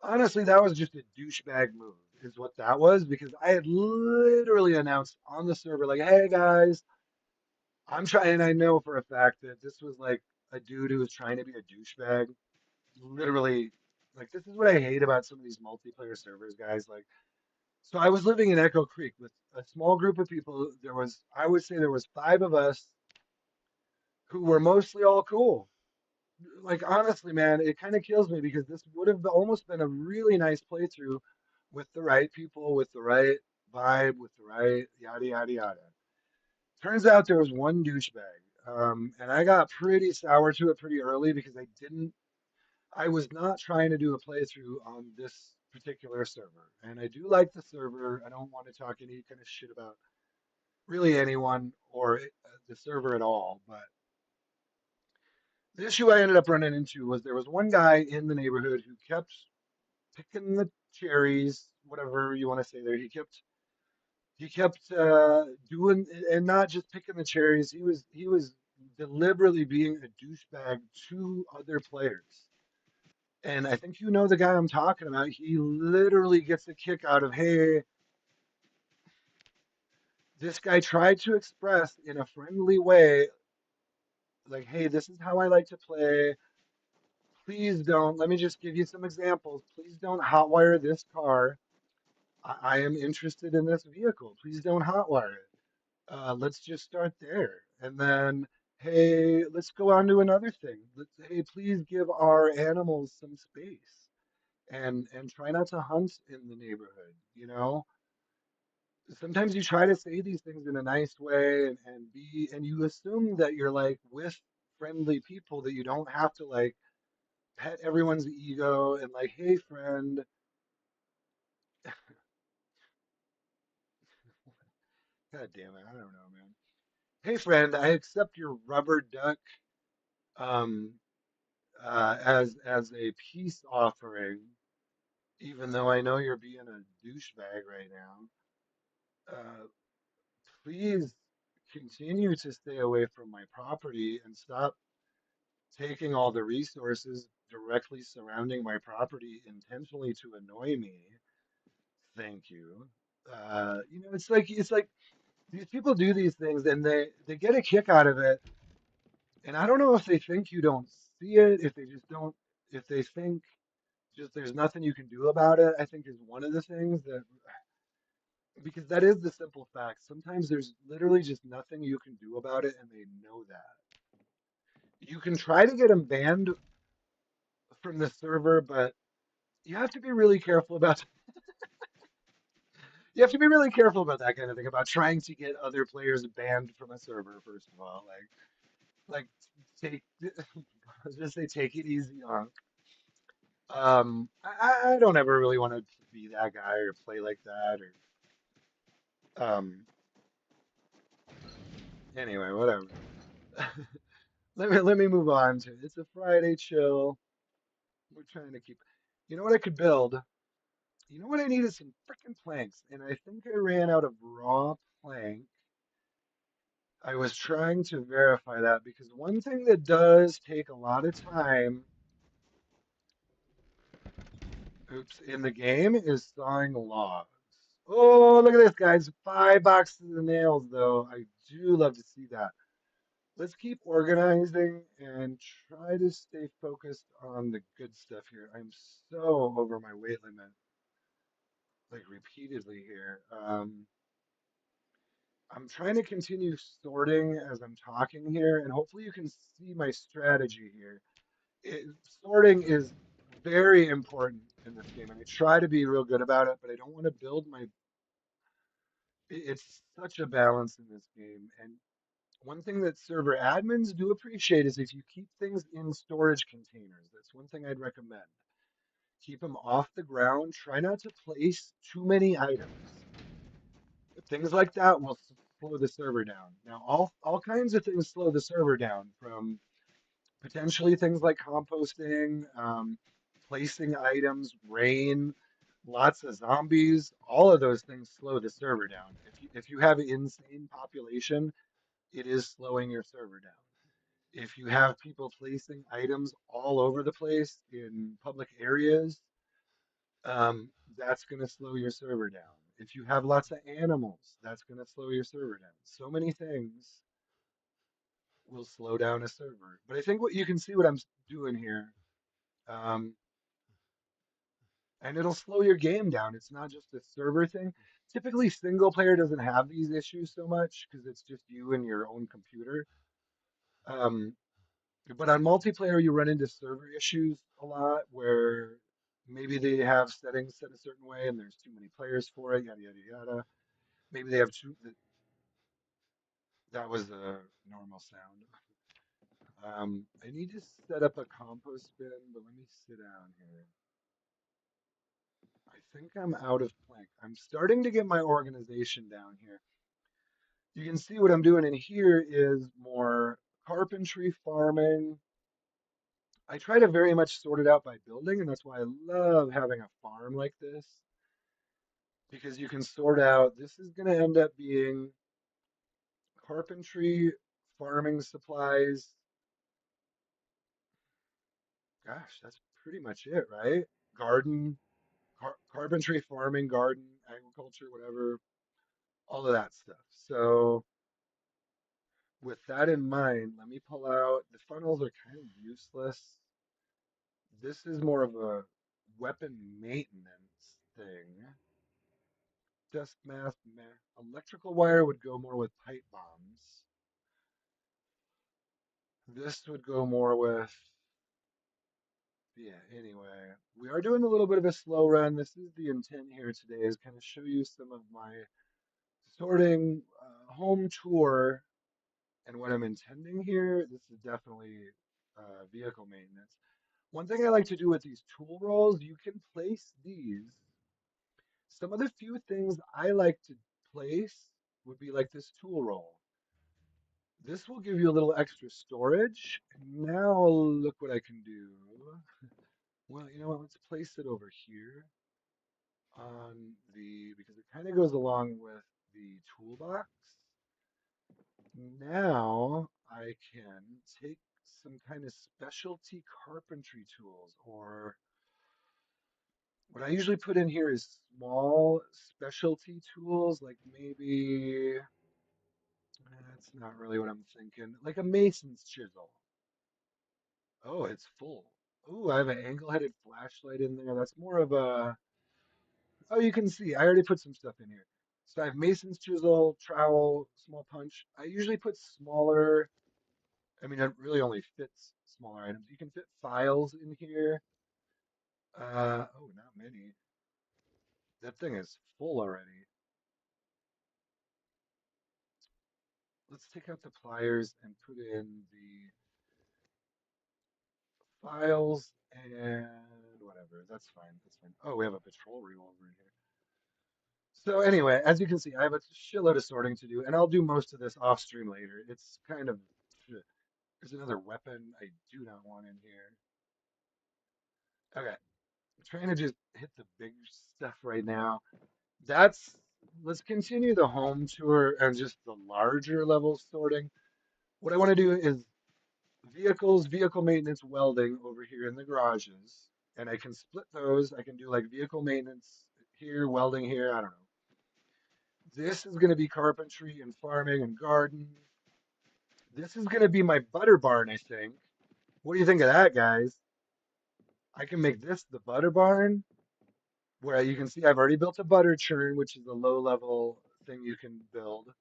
Honestly, that was just a douchebag move, is what that was, because I had literally announced on the server, like, hey guys, I'm trying, and I know for a fact that this was like a dude who was trying to be a douchebag. Literally, like, this is what I hate about some of these multiplayer servers, guys. Like, so I was living in Echo Creek with a small group of people. I would say there was 5 of us who were mostly all cool. Like honestly, man, it kind of kills me because this would have almost been a really nice playthrough with the right people, with the right vibe, with the right yada yada yada. Turns out there was one douchebag, and I got pretty sour to it pretty early because I was not trying to do a playthrough on this particular server, and I do like the server. I don't want to talk any kind of shit about really anyone or the server at all, but the issue I ended up running into was there was one guy in the neighborhood who kept picking the cherries, whatever you want to say there. He kept doing and not just picking the cherries. He was deliberately being a douchebag to other players. And I think you know the guy I'm talking about. He literally gets a kick out of, hey, this guy tried to express in a friendly way, like, hey, this is how I like to play. Please don't. Let me just give you some examples. Please don't hotwire this car. I am interested in this vehicle. Please don't hotwire it. Let's just start there. And then, hey, let's go on to another thing. Hey, please give our animals some space and try not to hunt in the neighborhood. Sometimes you try to say these things in a nice way and you assume that you're like with friendly people that you don't have to like pet everyone's ego and like, hey friend, God damn it, I don't know, man. Hey friend, I accept your rubber duck um as a peace offering, even though I know you're being a douchebag right now. Uh, please continue to stay away from my property and stop taking all the resources directly surrounding my property intentionally to annoy me. Thank you. It's like these people do these things and they get a kick out of it. And I don't know if they think you don't see it, if they just don't, if they think just there's nothing you can do about it. I think is one of the things that because that is the simple fact. Sometimes there's literally just nothing you can do about it, and they know that. You can try to get them banned from the server, but you have to be really careful about you have to be really careful about that kind of thing, about trying to get other players banned from a server, first of all. Like take let's just say take it easy on. I don't ever really want to be that guy or play like that or anyway, whatever. Let me move on to it's a Friday chill. We're trying to keep. You know what I could build? You know what I need is some freaking planks, and I think I ran out of raw plank. I was trying to verify that because one thing that does take a lot of time, oops, in the game is sawing logs. Oh, look at this, guys. 5 boxes of nails, though. I do love to see that. Let's keep organizing and try to stay focused on the good stuff here. I'm so over my weight limit, like repeatedly here. I'm trying to continue sorting as I'm talking here, and hopefully you can see my strategy here. Sorting is very important in this game, and I try to be real good about it, but I don't want to build my. It's such a balance in this game, and one thing that server admins do appreciate is if you keep things in storage containers. That's one thing I'd recommend. Keep them off the ground. Try not to place too many items. Things like that will slow the server down. Now, all kinds of things slow the server down, from potentially things like composting, placing items, rain, lots of zombies. All of those things slow the server down. If you have an insane population, it is slowing your server down. If you have people placing items all over the place in public areas, that's going to slow your server down. If you have lots of animals, that's going to slow your server down. So many things will slow down a server. But I think what you can see what I'm doing here, um, and it'll slow your game down. It's not just a server thing. Typically, single player doesn't have these issues so much because it's just you and your own computer. Um, but on multiplayer, you run into server issues a lot where maybe they have settings set a certain way and there's too many players for it, yada yada yada. Maybe they have two. That was a normal sound. I need to set up a compost bin, but let me sit down here. I think I'm out of plank. I'm starting to get my organization down here. You can see what I'm doing in here is more carpentry farming. I try to very much sort it out by building, and that's why I love having a farm like this because you can sort out this is going to end up being carpentry, farming supplies. Gosh, that's pretty much it, right? Garden, carpentry, farming, garden, agriculture, whatever, all of that stuff. So, with that in mind, let me pull out the funnels are kind of useless. This is more of a weapon maintenance thing. Dust mask, meh. Electrical wire would go more with pipe bombs. This would go more with, yeah, anyway. We are doing a little bit of a slow run. This is the intent here today is kind of show you some of my sorting home tour. And what I'm intending here, this is definitely vehicle maintenance. One thing I like to do with these tool rolls, you can place these. Some of the few things I like to place would be like this tool roll. This will give you a little extra storage. And now look what I can do. Well, you know what? Let's place it over here on the, because it kind of goes along with the toolbox. Now I can take some kind of specialty carpentry tools, or what I usually put in here is small specialty tools, like maybe, that's not really what I'm thinking, like a mason's chisel. Oh, it's full. Oh, I have an angle-headed flashlight in there. That's more of a, oh, you can see, I already put some stuff in here. So I have mason's chisel, trowel, small punch. I usually put smaller, I mean, it really only fits smaller items. You can fit files in here. Oh, not many. That thing is full already. Let's take out the pliers and put in the files and whatever. That's fine. That's fine. Oh, we have a patrol revolver in here. So anyway, as you can see, I have a shitload of sorting to do, and I'll do most of this off stream later. It's kind of, there's another weapon I do not want in here. Okay, I'm trying to just hit the big stuff right now. That's, let's continue the home tour and just the larger level sorting. What I want to do is vehicles, vehicle maintenance, welding over here in the garages. And I can split those. I can do like vehicle maintenance here, welding here. I don't know. This is going to be carpentry and farming and garden. This is going to be my butter barn, I think. What do you think of that, guys? I can make this the butter barn, where you can see I've already built a butter churn, which is a low level thing you can build.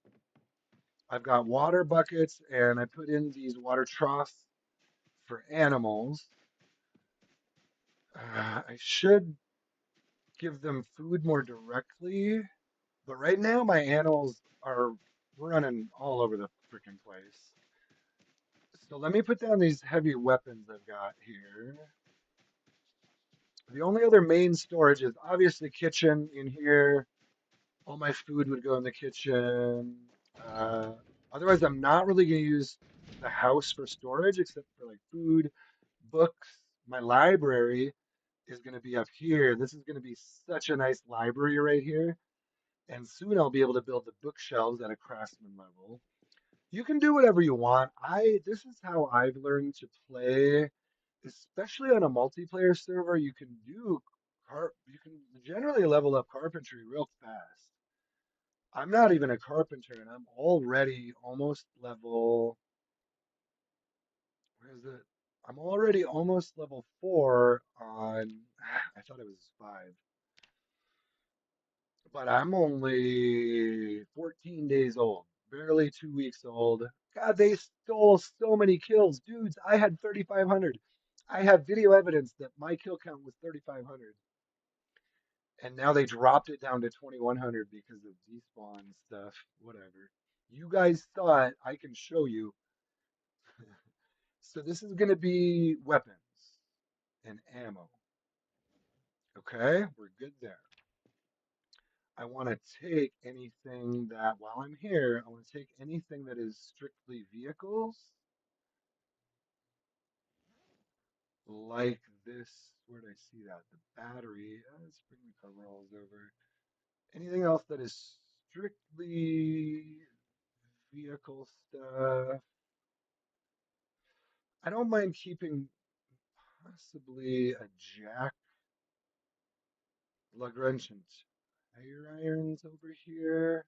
I've got water buckets and I put in these water troughs for animals. I should give them food more directly, but right now my animals are running all over the freaking place. So let me put down these heavy weapons I've got here. The only other main storage is obviously kitchen in here. All my food would go in the kitchen. Uh, Otherwise, I'm not really going to use the house for storage except for like food, books. My library is going to be up here. This is going to be such a nice library right here. And soon I'll be able to build the bookshelves at a craftsman level. You can do whatever you want. This is how I've learned to play, especially on a multiplayer server. You can generally level up carpentry real fast. I'm not even a carpenter and I'm already almost level, where is it? I'm already almost level 4 on, I thought it was 5, but I'm only 14 days old, barely 2 weeks old. God, they stole so many kills. Dudes, I had 3,500. I have video evidence that my kill count was 3,500. And now they dropped it down to 2,100 because of despawn stuff. Whatever. You guys saw it. I can show you. So this is going to be weapons and ammo. Okay, we're good there. I want to take anything that, while I'm here, I want to take anything that is strictly vehicles, like this. Where did I see that? The battery. Let's bring the coveralls over. Anything else that is strictly vehicle stuff. I don't mind keeping possibly a jack, lug wrench, and tire irons over here.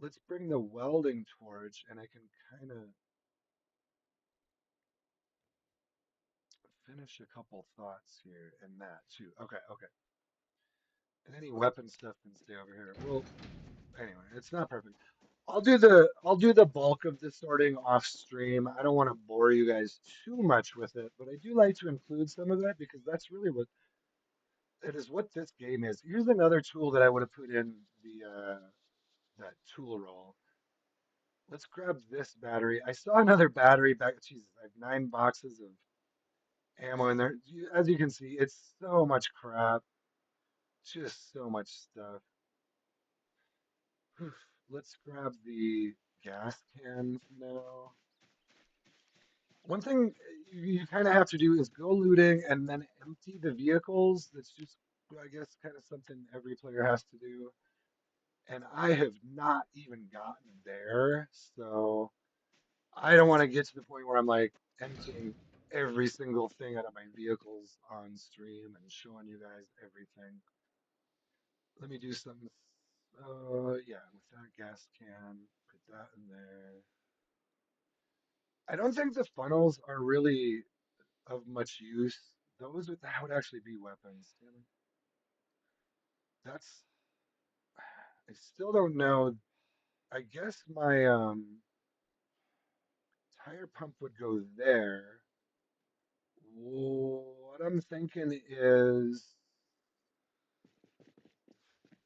Let's bring the welding torch, and I can kind of finish a couple thoughts here and that too. Okay, okay. And any weapon stuff can stay over here. Well, anyway, it's not perfect. I'll do the bulk of the sorting off stream. I don't want to bore you guys too much with it, but I do like to include some of that because that's really what it is, what this game is. Here's another tool that I would have put in the that tool roll. Let's grab this battery. I saw another battery back. Jesus, I have 9 boxes of ammo in there. As you can see, it's so much crap. Just so much stuff. Whew. Let's grab the gas cans now. One thing you kind of have to do is go looting and then empty the vehicles. That's just, I guess, kind of something every player has to do. And I have not even gotten there. So I don't want to get to the point where I'm like emptying every single thing out of my vehicles on stream and showing you guys everything. Let me do some. Yeah, with that gas can, put that in there. I don't think the funnels are really of much use. That would actually be weapons. Damn it. That's I still don't know. I guess my tire pump would go there. What I'm thinking is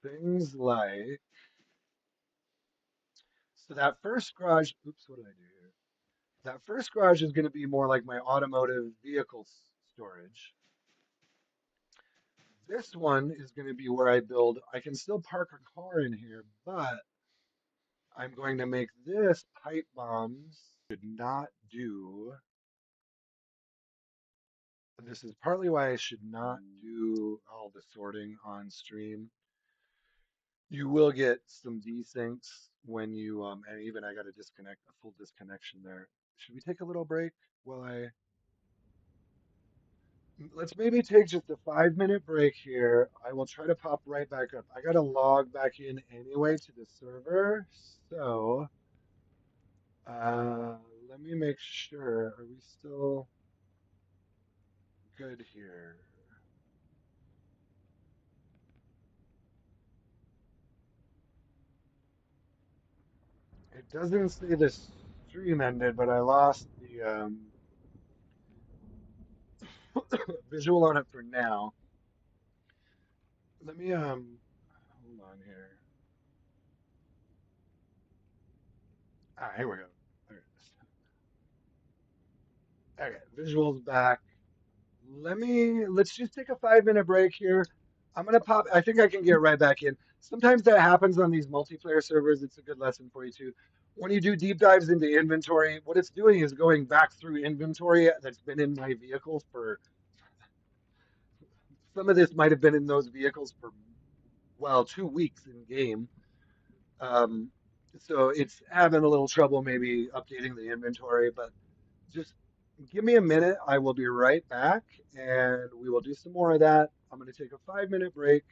things like so that first garage. Oops, what did I do here? That first garage is going to be more like my automotive vehicle storage. This one is going to be where I build. I can still park a car in here, but I'm going to make this pipe bombs. Should not do. This is partly why I should not do all the sorting on stream. You will get some desyncs when you and even I got to disconnect a full disconnection there. Should we take a little break while I let's maybe take just a 5 minute break here. I will try to pop right back up. I gotta log back in anyway to the server. So uh let me make sure. Are we still good here? It doesn't say the stream ended, but I lost the visual on it for now. Let me hold on here. Ah, here we go. There it is. Okay, visuals back. Let's just take a 5 minute break here. I'm gonna pop. I think I can get right back in. Sometimes that happens on these multiplayer servers. It's a good lesson for you too. When you do deep dives into inventory, what it's doing is going back through inventory that's been in my vehicle for some of this might have been in those vehicles for well 2 weeks in game. Um, so it's having a little trouble maybe updating the inventory, but just give me a minute. I will be right back and we will do some more of that. I'm going to take a 5 minute break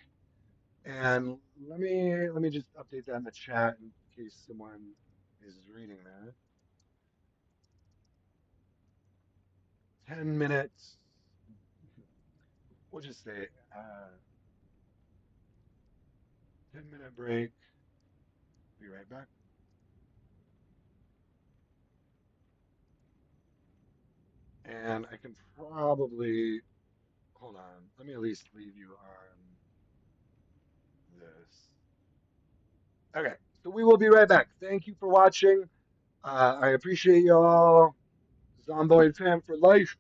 and let me just update that in the chat in case someone is reading that. 10 minutes. We'll just say 10 minute break. Be right back. And I can probably hold on. Let me at least leave you on this. Okay, so we will be right back. Thank you for watching. I appreciate y'all. Zomboid fan for life.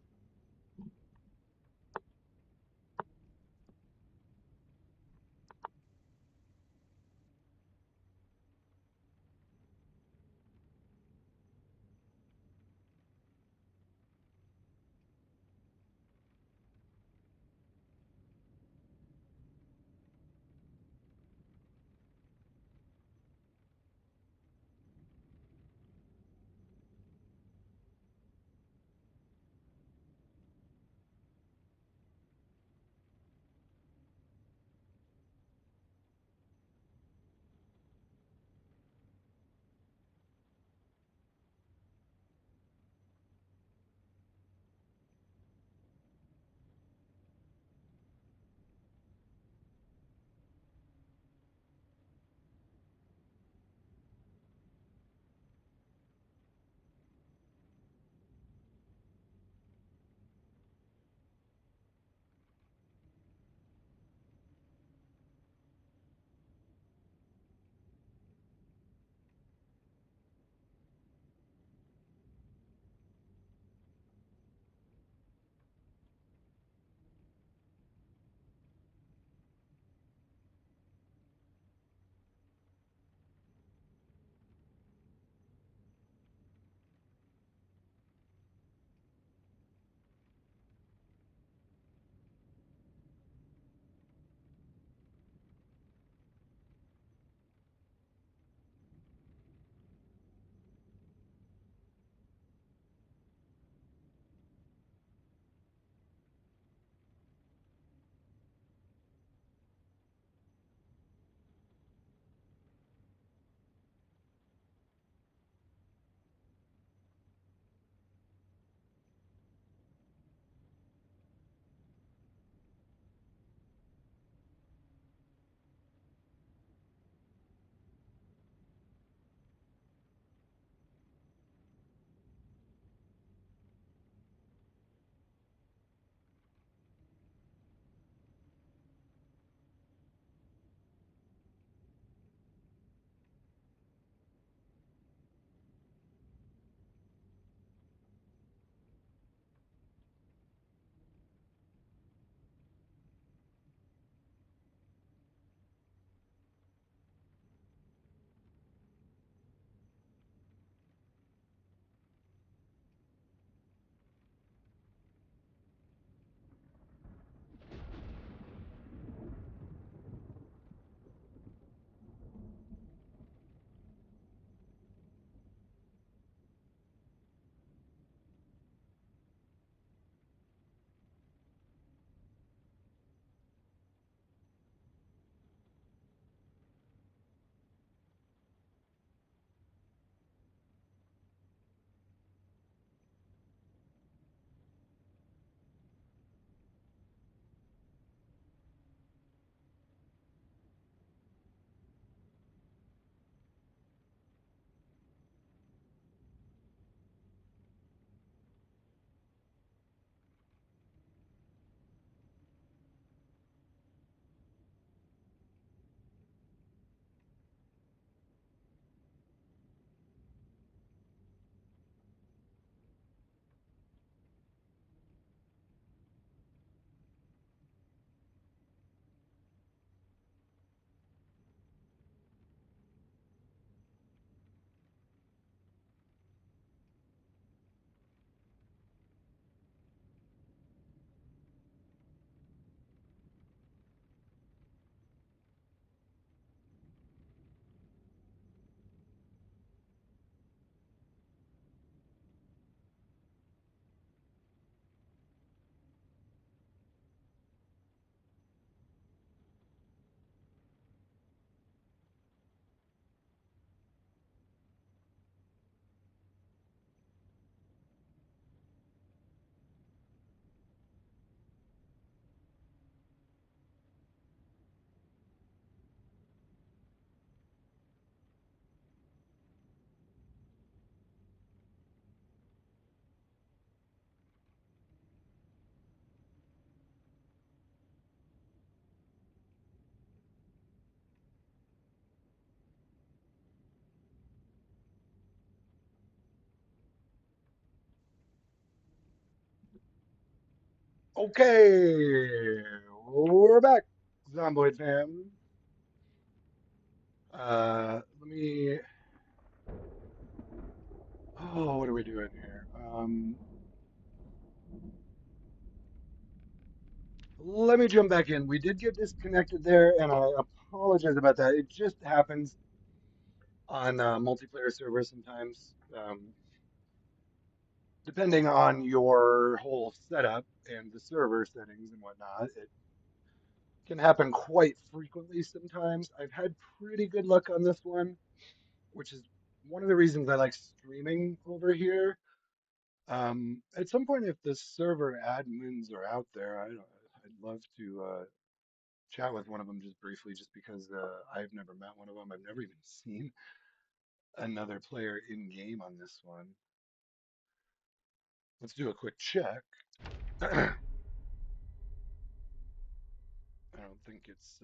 Okay, we're back, Zomboid fam. Let me. Oh, what are we doing here? Let me jump back in. We did get disconnected there, and I apologize about that. It just happens on multiplayer servers sometimes, depending on your whole setup and the server settings and whatnot. It can happen quite frequently sometimes. I've had pretty good luck on this one, which is one of the reasons I like streaming over here. At some point, if the server admins are out there, I'd love to chat with one of them just briefly, just because I've never met one of them. I've never even seen another player in game on this one. Let's do a quick check. I don't think it's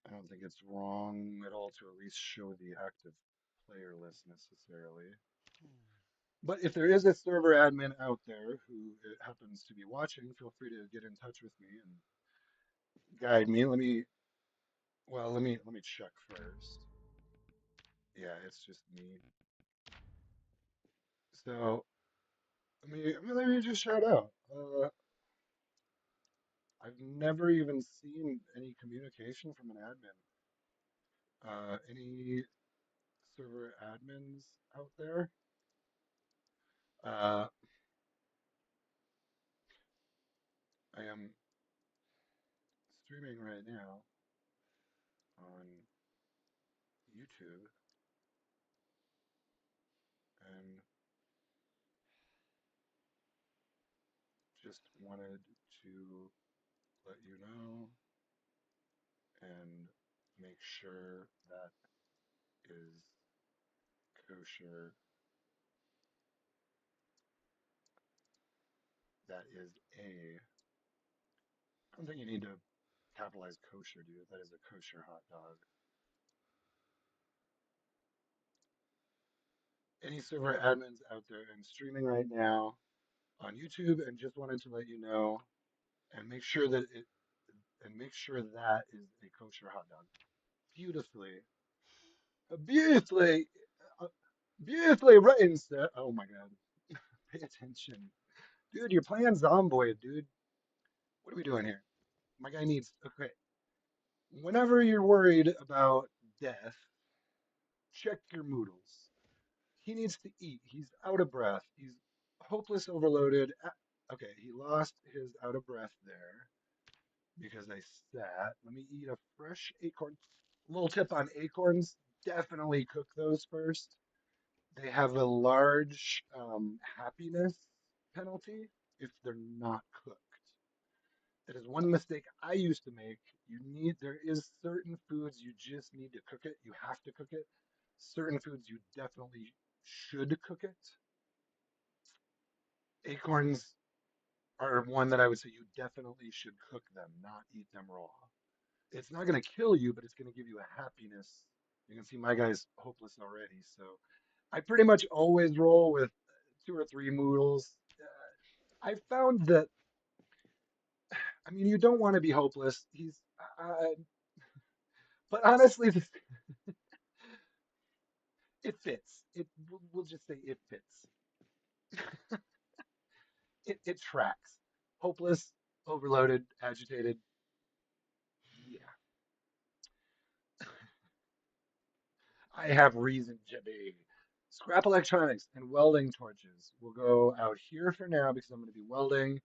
I don't think it's wrong at all to at least show the active player list necessarily. But if there is a server admin out there who happens to be watching, feel free to get in touch with me and guide me. Let me check first. Yeah, it's just me. So let me just shout out. I've never even seen any communication from an admin. Any server admins out there? Uh, I am streaming right now on YouTube and just wanted to let you know and make sure that is kosher. That is a. I don't think you need to capitalize kosher, dude. That is a kosher hot dog. Any server admins out there? I'm streaming right now on YouTube and just wanted to let you know and make sure that is a kosher hot dog. Beautifully, beautifully, uh, beautifully written, sir. Oh my God, pay attention, dude. You're playing Zomboid, dude. What are we doing here? My guy needs. Okay, whenever you're worried about death, check your moodles. He needs to eat. He's out of breath. He's hopeless overloaded. Okay, he lost his out of breath there because I sat. Let me eat a fresh acorn. Little tip on acorns, definitely cook those first. They have a large happiness penalty if they're not cooked. That is one mistake I used to make. There is certain foods you just need to cook it. You have to cook it. Certain foods you definitely should cook it. Acorns are one that I would say you definitely should cook them, not eat them raw. It's not going to kill you, but it's going to give you a happiness. You can see my guy's hopeless already. So I pretty much always roll with two or three moodles. I found that, I mean, you don't want to be hopeless. But honestly, it fits. We'll just say it fits. It tracks. Hopeless, overloaded, agitated. Yeah, I have reason to be. Scrap electronics and welding torches. We'll go out here for now because I'm going to be welding.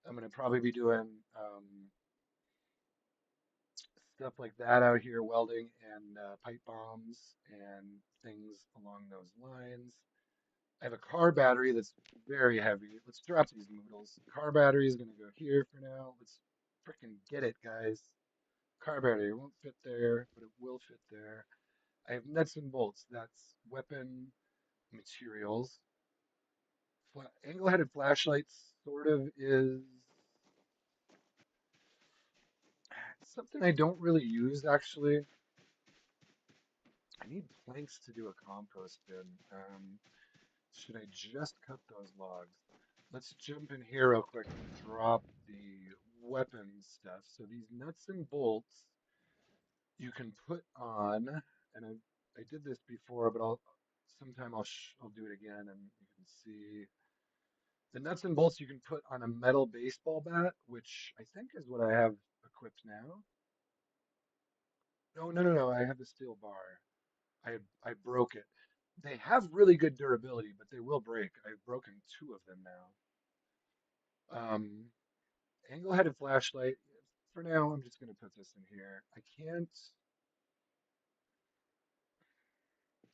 I'm going to probably be doing stuff like that out here, welding and pipe bombs and things along those lines. I have a car battery that's very heavy. Let's drop these noodles. Car battery is going to go here for now. Let's freaking get it, guys. Car battery won't fit there, but it will fit there. I have nuts and bolts. That's weapon materials. Angle-headed flashlights sort of is something I don't really use actually. I need planks to do a compost bin. Should I just cut those logs? let's jump in here real quick and drop the weapon stuff. So these nuts and bolts you can put on, and I did this before, but I'll do it again, and you can see the nuts and bolts you can put on a metal baseball bat, which I think is what I have equipped now. No, no, no, no. I have the steel bar. I broke it. They have really good durability, but they will break. I've broken two of them now. Angle-headed flashlight. For now, I'm just gonna put this in here. I can't.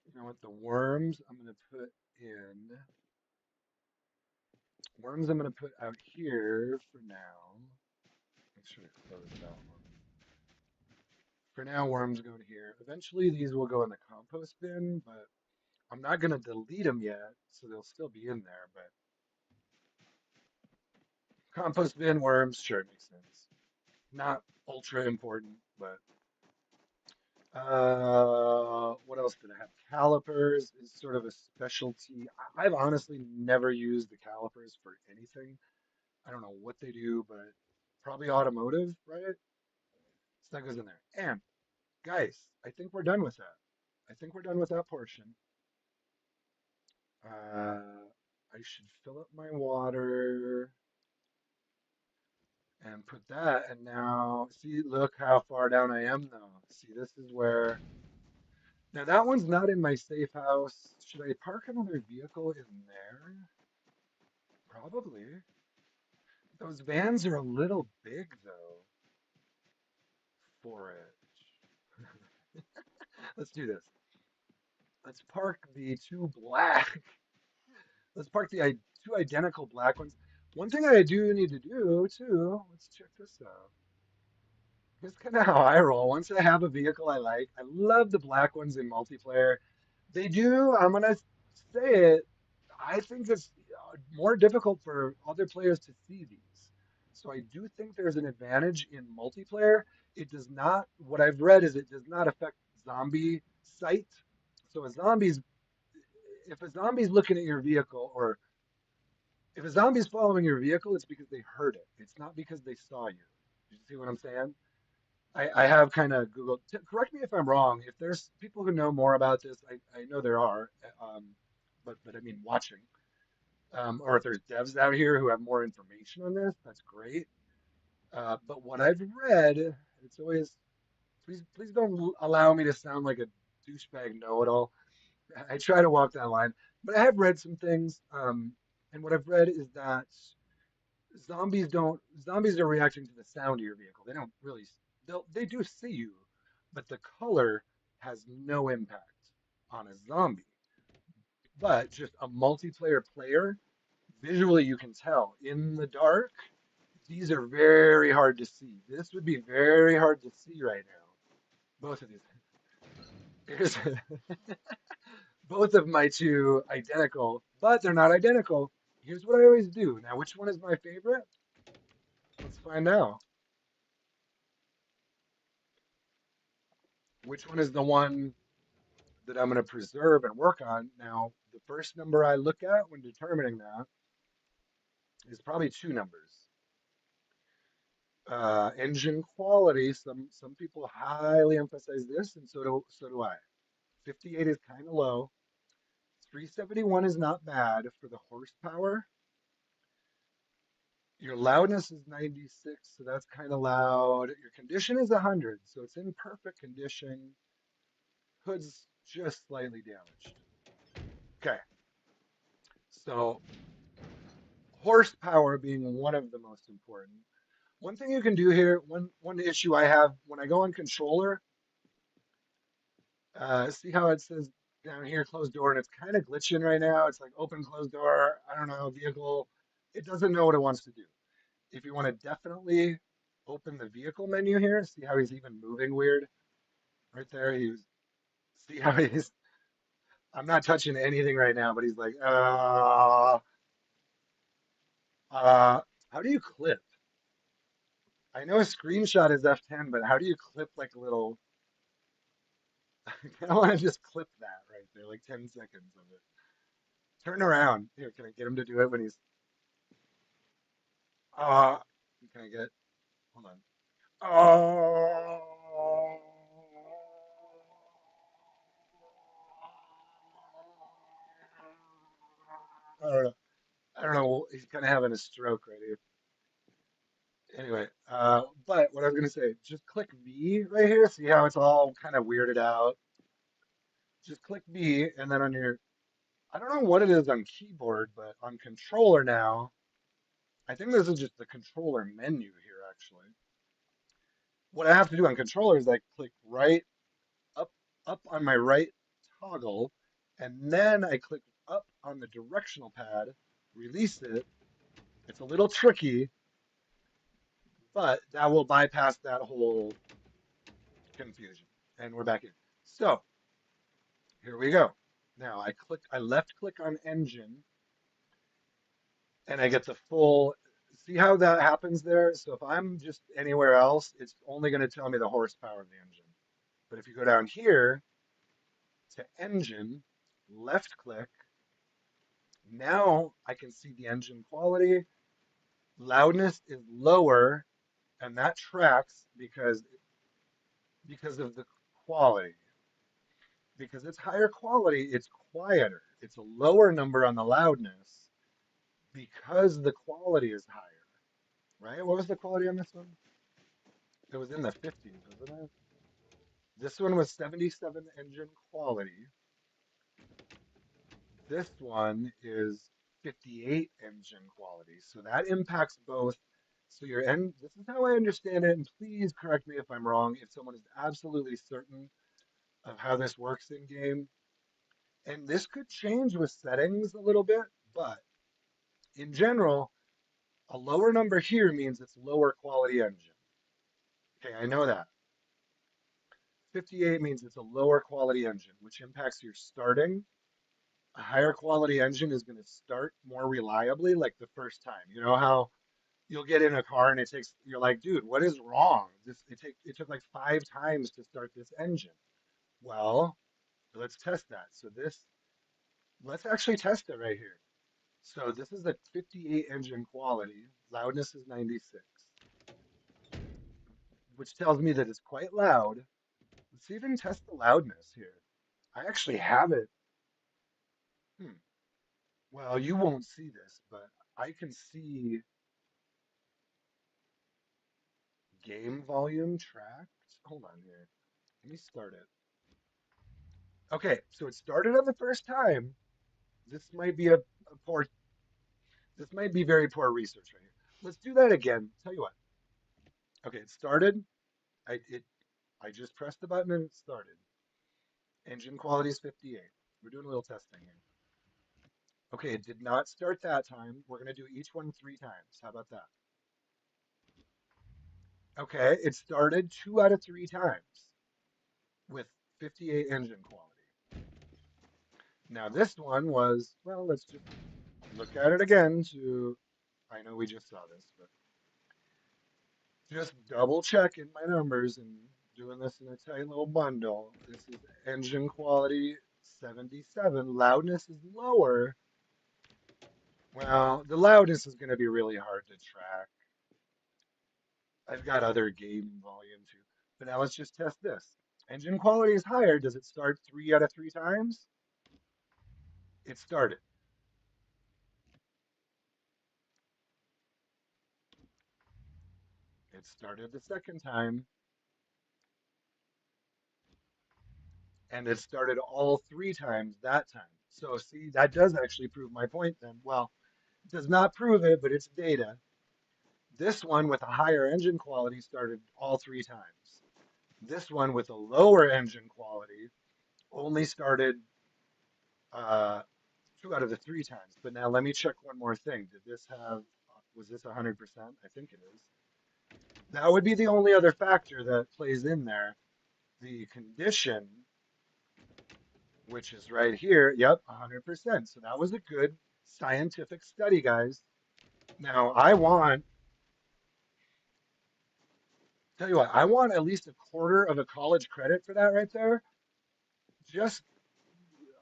You know what? The worms I'm gonna put in. Worms I'm gonna put out here for now. Make sure to close that one. For now, worms go in here. Eventually, these will go in the compost bin, but I'm not gonna delete them yet, so they'll still be in there. But compost bin, worms, sure, it makes sense. Not ultra important, but what else did I have? Calipers is sort of a specialty. I've honestly never used the calipers for anything. I don't know what they do, but probably automotive, right? So that goes in there. And guys, I think we're done with that. I think we're done with that portion. I should fill up my water and put that. And now, see, look how far down I am though. See, this is where. Now that one's not in my safe house. Should I park another vehicle in there? Probably. Those vans are a little big though for it. Let's do this. Let's park the two black. Let's park the two identical black ones. One thing I do need to do too. Let's check this out. Here's kind of how I roll. Once I have a vehicle I like, I love the black ones in multiplayer. They do. I'm gonna say it. I think it's more difficult for other players to see these. So I do think there's an advantage in multiplayer. It does not, what I've read is it does not affect zombie sight. So if a zombie's looking at your vehicle, or if a zombie's following your vehicle, it's because they heard it. It's not because they saw you. You see what I'm saying? I have kind of Googled. Correct me if I'm wrong. If there's people who know more about this, I know there are, um, but I mean watching. Or if there's devs out here who have more information on this, that's great. But what I've read, it's always please don't allow me to sound like a douchebag know-it-all. I try to walk that line, but I have read some things, and what I've read is that zombies are reacting to the sound of your vehicle. They don't really they do see you, but the color has no impact on a zombie. But just a multiplayer player, visually you can tell in the dark. These are very hard to see. This would be very hard to see right now. Both of these. Here's both of my two identical, but they're not identical. Here's what I always do. Now, which one is my favorite? Let's find out. Which one is the one that I'm going to preserve and work on? Now, the first number I look at when determining that is probably two numbers. Engine quality. Some people highly emphasize this, and so do I. 58 is kind of low. 371 is not bad for the horsepower. Your loudness is 96, so that's kind of loud. Your condition is 100, so it's in perfect condition. Hood's just slightly damaged. Okay, so horsepower being one of the most important. One thing you can do here, one issue I have when I go on controller, see how it says down here, closed door, and it's kind of glitching right now. It's like open, closed door. I don't know, vehicle. It doesn't know what it wants to do. If you want to definitely open the vehicle menu here, see how he's even moving weird right there. See how he's, I'm not touching anything right now, but he's like, uh, how do you clip? I know a screenshot is F10, but how do you clip like a little, I kind of want to just clip that right there, like 10 seconds of it. Turn around. Here, can I get him to do it when he's, Uh, can I get? Hold on. Oh, I don't know. I don't know. He's kind of having a stroke right here. Anyway, but what I was gonna say, just click V right here. See how it's all kind of weirded out? Just click V, and then on your, I don't know what it is on keyboard, but on controller now, I think this is just the controller menu here, actually. What I have to do on controller is I click right up, up on my right toggle, and then I click up on the directional pad, release it. It's a little tricky, but that will bypass that whole confusion. And we're back in. So here we go. Now I left click on engine and I get the full, see how that happens there? So if I'm just anywhere else, it's only going to tell me the horsepower of the engine. But if you go down here to engine, left click, now I can see the engine quality. Loudness is lower, and that tracks because of the quality. Because it's higher quality, it's quieter. It's a lower number on the loudness because the quality is higher, right? What was the quality on this one? It was in the 50s, wasn't it? This one was 77 engine quality. This one is 58 engine quality. So that impacts both. So your end, this is how I understand it, and please correct me if I'm wrong, if someone is absolutely certain of how this works in game. And this could change with settings a little bit, but in general, a lower number here means it's lower quality engine. Okay, I know that. 58 means it's a lower quality engine, which impacts your starting. A higher quality engine is going to start more reliably, like the first time. You know how you'll get in a car and you're like, dude, what is wrong? It took like 5 times to start this engine. Well, let's test that. Let's actually test it right here. So this is the 58 engine quality. Loudness is 96, which tells me that it's quite loud. Let's even test the loudness here. I actually have it. Hmm. Well, you won't see this, but I can see game volume tracked. Hold on here. Let me start it. Okay, so it started on the first time. This might be a poor, this might be very poor research right here. Let's do that again. Tell you what. Okay, it started. It I just pressed the button and it started. Engine quality is 58. We're doing a little testing here. Okay, it did not start that time. We're going to do each one 3 times. How about that? Okay, it started 2 out of 3 times with 58 engine quality. Now this one was, well, let's just look at it again to, I know we just saw this, but just double checking my numbers and doing this in a tight little bundle. This is engine quality 77. Loudness is lower. Well, the loudness is going to be really hard to track. I've got other game volume too. But now let's just test this. Engine quality is higher. Does it start 3 out of 3 times? It started. It started the second time, and it started all 3 times that time. So see, that does actually prove my point then. Well, it does not prove it, but it's data. This one with a higher engine quality started all 3 times. This one with a lower engine quality only started 2 out of the 3 times. But now let me check one more thing. Was this 100%? I think it is. That would be the only other factor that plays in there. The condition, which is right here. Yep, 100%. So that was a good scientific study, guys. Now tell you what, I want at least a quarter of a college credit for that right there. Just,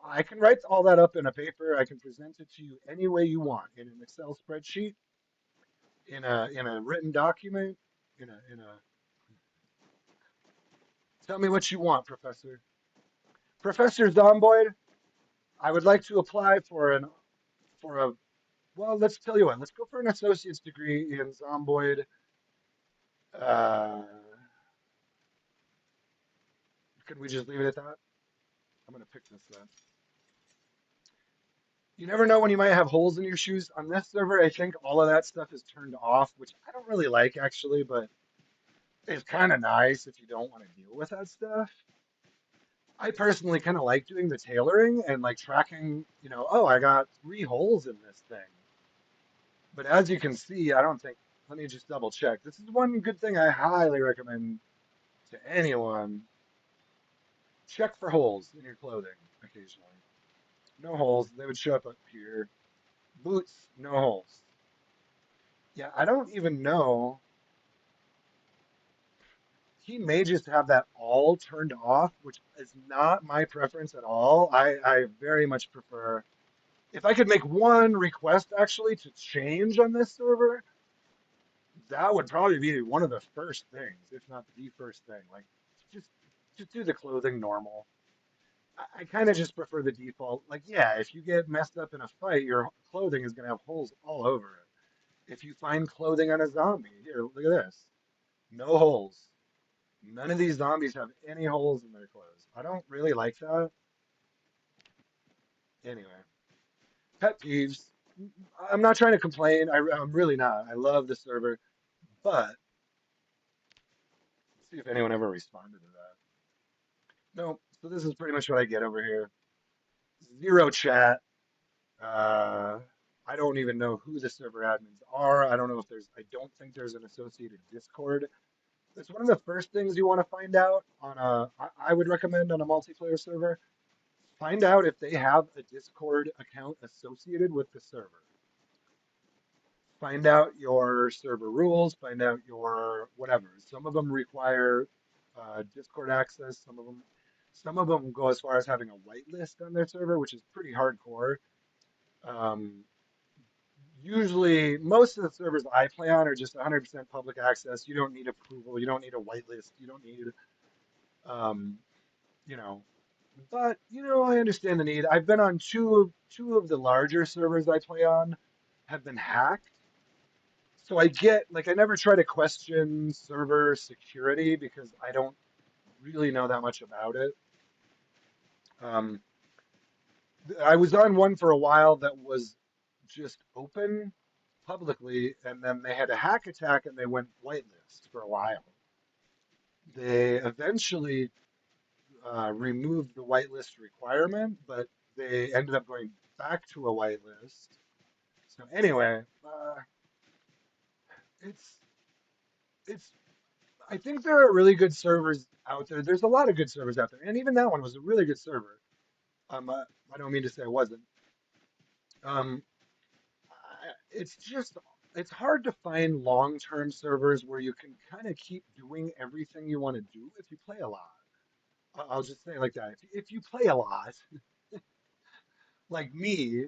I can write all that up in a paper. I can present it to you any way you want in an Excel spreadsheet. in a written document? In a Tell me what you want, Professor. Professor Zomboid, I would like to apply for a well, let's tell you what, let's go for an associate's degree in Zomboid. Uh, could we just leave it at that? I'm gonna pick this up. You never know when you might have holes in your shoes. On this server, I think all of that stuff is turned off, which I don't really like actually, but it's kind of nice if you don't want to deal with that stuff. I personally kind of like doing the tailoring and like tracking, oh, I got 3 holes in this thing. But as you can see, I don't think, let me just double check. This is one good thing I highly recommend to anyone. Check for holes in your clothing occasionally. No holes, they would show up here. Boots, no holes. Yeah, I don't even know. He may just have that all turned off, which is not my preference at all. I very much prefer, if I could make one request actually to change on this server, that would probably be one of the first things, if not the first thing. Like just just do the clothing normal. I kind of just prefer the default. Like, yeah, if you get messed up in a fight, your clothing is gonna have holes all over it. If you find clothing on a zombie, here, look at this. No holes. None of these zombies have any holes in their clothes. I don't really like that. Anyway, pet peeves. I'm not trying to complain. I'm really not. I love the server, but let's see if anyone ever responded to that. No. So this is pretty much what I get over here. Zero chat. Uh, I don't even know who the server admins are. I don't know if there's. I don't think there's an associated Discord. That's one of the first things you want to find out on a. I would recommend on a multiplayer server. Find out if they have a Discord account associated with the server. Find out your server rules, find out your whatever. Some of them require Discord access. Some of them go as far as having a whitelist on their server, which is pretty hardcore. Um, Usually, most of the servers I play on are just 100% public access. You don't need approval. You don't need a whitelist. You don't need, um, you know, but I understand the need. I've been on two of the larger servers I play on have been hacked. So I get like I never try to question server security because I don't really know that much about it. Um, I was on one for a while that was just open publicly, and then they had a hack attack and they went whitelist for a while. They eventually removed the whitelist requirement, but they ended up going back to a whitelist. So anyway, it's it's. I think there are really good servers out there. There's a lot of good servers out there, and even that one was a really good server. I don't mean to say it wasn't. Um, it's just it's hard to find long-term servers where you can kind of keep doing everything you want to do if you play a lot. I'll just say it like that. If you play a lot, like me,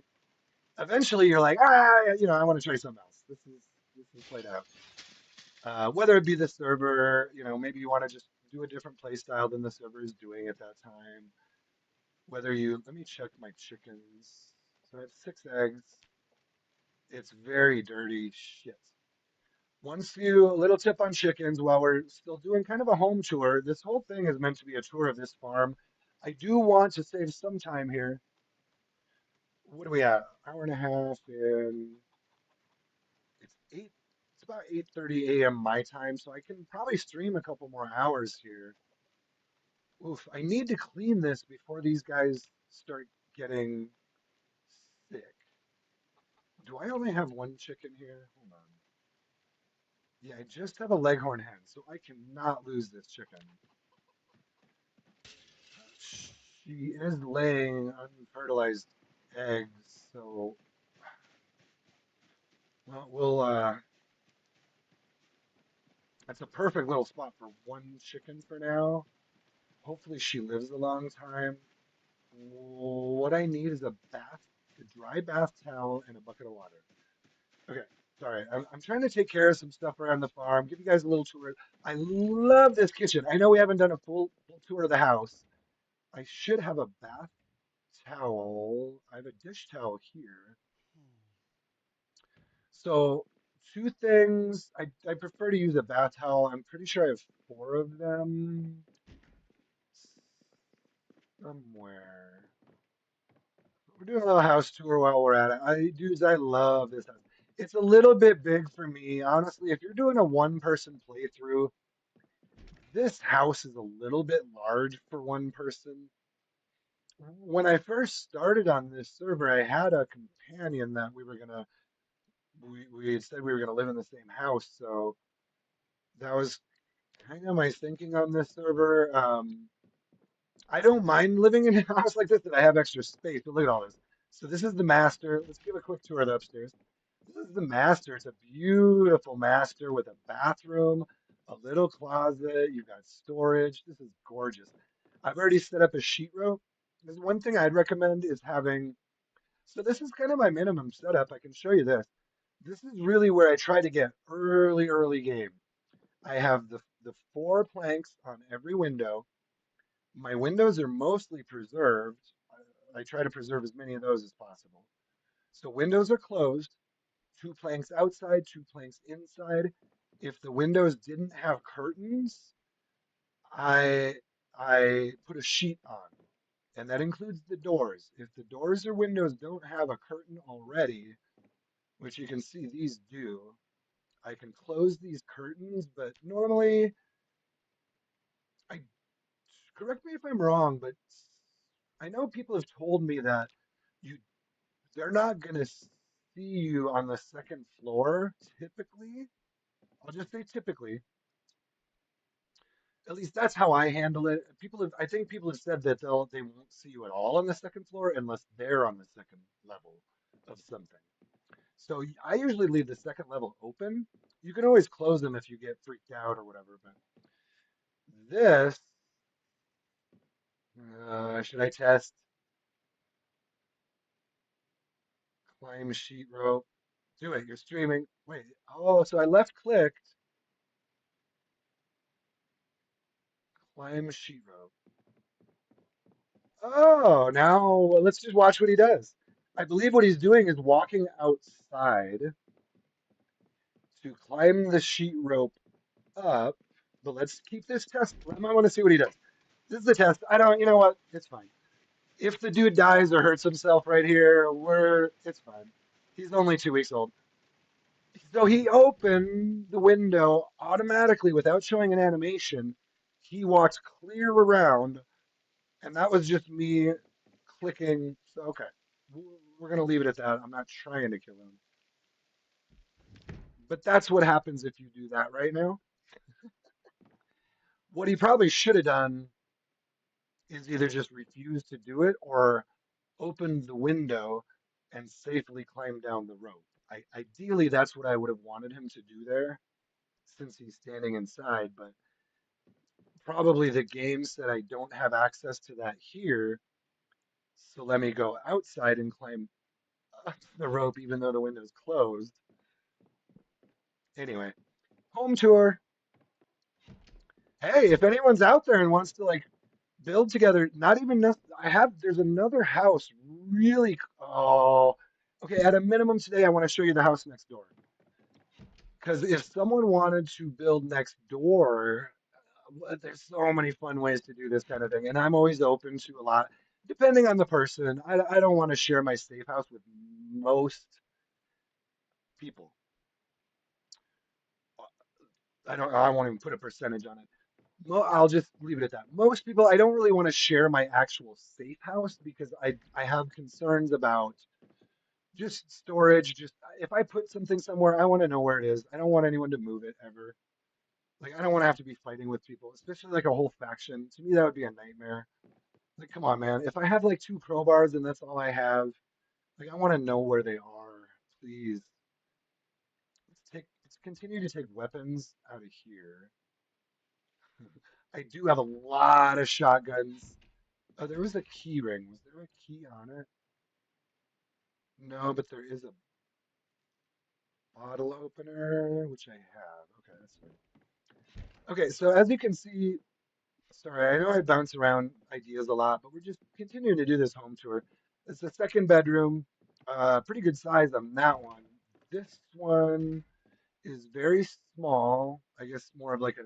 eventually you're like, I want to try something else. This is played out. Whether it be the server, maybe you want to just do a different play style than the server is doing at that time. Let me check my chickens. So I have 6 eggs. It's very dirty shit. A little tip on chickens while we're still doing kind of a home tour. This whole thing is meant to be a tour of this farm. I do want to save some time here. What are we at? Hour and a half in. It's eight. It's about 8:30 a.m. my time, so I can probably stream a couple more hours here. Oof, I need to clean this before these guys start getting sick. Do I only have one chicken here? Hold on. Yeah, I just have a leghorn hen, so I cannot lose this chicken. She is laying unfertilized eggs, so well, that's a perfect little spot for one chicken for now. Hopefully she lives a long time. What I need is a dry bath towel, and a bucket of water. Okay. Sorry, I'm trying to take care of some stuff around the farm. Give you guys a little tour. I love this kitchen. I know we haven't done a full tour of the house. I should have a bath towel. I have a dish towel here. So two things. I prefer to use a bath towel. I'm pretty sure I have four of them somewhere. We're doing a little house tour while we're at it. I love this house. It's a little bit big for me. Honestly, if you're doing a one-person playthrough, this house is a little bit large for one person. When I first started on this server, I had a companion that we had said we were gonna live in the same house, so that was kind of my thinking on this server. I don't mind living in a house like this that I have extra space, but look at all this. So this is the master. Let's give a quick tour of the upstairs. This is the master. It's a beautiful master with a bathroom, a little closet. You've got storage. This is gorgeous. I've already set up a sheet row. There's one thing I'd recommend is having, so this is kind of my minimum setup. I can show you this. This is really where I try to get early game. I have the four planks on every window. My windows are mostly preserved. I try to preserve as many of those as possible. So windows are closed, two planks outside, two planks inside. If the windows didn't have curtains, I I put a sheet on, and that includes the doors. If the doors or windows don't have a curtain already, which you can see these do, I can close these curtains, but normally I correct me if I'm wrong, but I know people have told me that you they're not gonna see you on the second floor typically. I'll just say typically. At least that's how I handle it. I think people have said that they won't see you at all on the second floor unless they're on the second level of something. So I usually leave the second level open. You can always close them if you get freaked out or whatever, but this, should I test climb sheet rope? Do it. You're streaming. Wait. Oh, so I left clicked climb sheet rope. Oh, now let's just watch what he does. I believe what he's doing is walking outside to climb the sheet rope up. But let's keep this test. I want to see what he does. This is the test. I don't, you know what? It's fine. If the dude dies or hurts himself right here, it's fine. He's only 2 weeks old. So he opened the window automatically without showing an animation. He walks clear around, and that was just me clicking. So, okay, we're going to leave it at that. I'm not trying to kill him. But that's what happens if you do that right now. What he probably should have done is either just refuse to do it or open the window and safely climb down the rope. Ideally, that's what I would have wanted him to do there since he's standing inside, but probably the game said I don't have access to that here. So let me go outside and climb up the rope even though the window's closed. Anyway, home tour. Hey, if anyone's out there and wants to like build together, not even I have there's another house really okay, at a minimum today I want to show you the house next door. Because if someone wanted to build next door, there's so many fun ways to do this kind of thing, and I'm always open to a lot, depending on the person. I don't want to share my safe house with most people. I won't even put a percentage on it. I'll just leave it at that. Most people, I don't really want to share my actual safe house because I have concerns about just storage. Just if I put something somewhere, I want to know where it is. I don't want anyone to move it ever. Like I don't want to have to be fighting with people, especially like a whole faction. To me, that would be a nightmare. Like, come on, man. If I have like two crowbars and that's all I have, like I want to know where they are. Please. Let's continue to take weapons out of here. I do have a lot of shotguns. Oh, there was a key ring. Was there a key on it? No, but there is a. bottle opener, which I have. Okay, that's fine. Okay, so as you can see, sorry, I know I bounce around ideas a lot, but we're just continuing to do this home tour. It's the second bedroom, pretty good size on that one. This one is very small. I guess more of like a,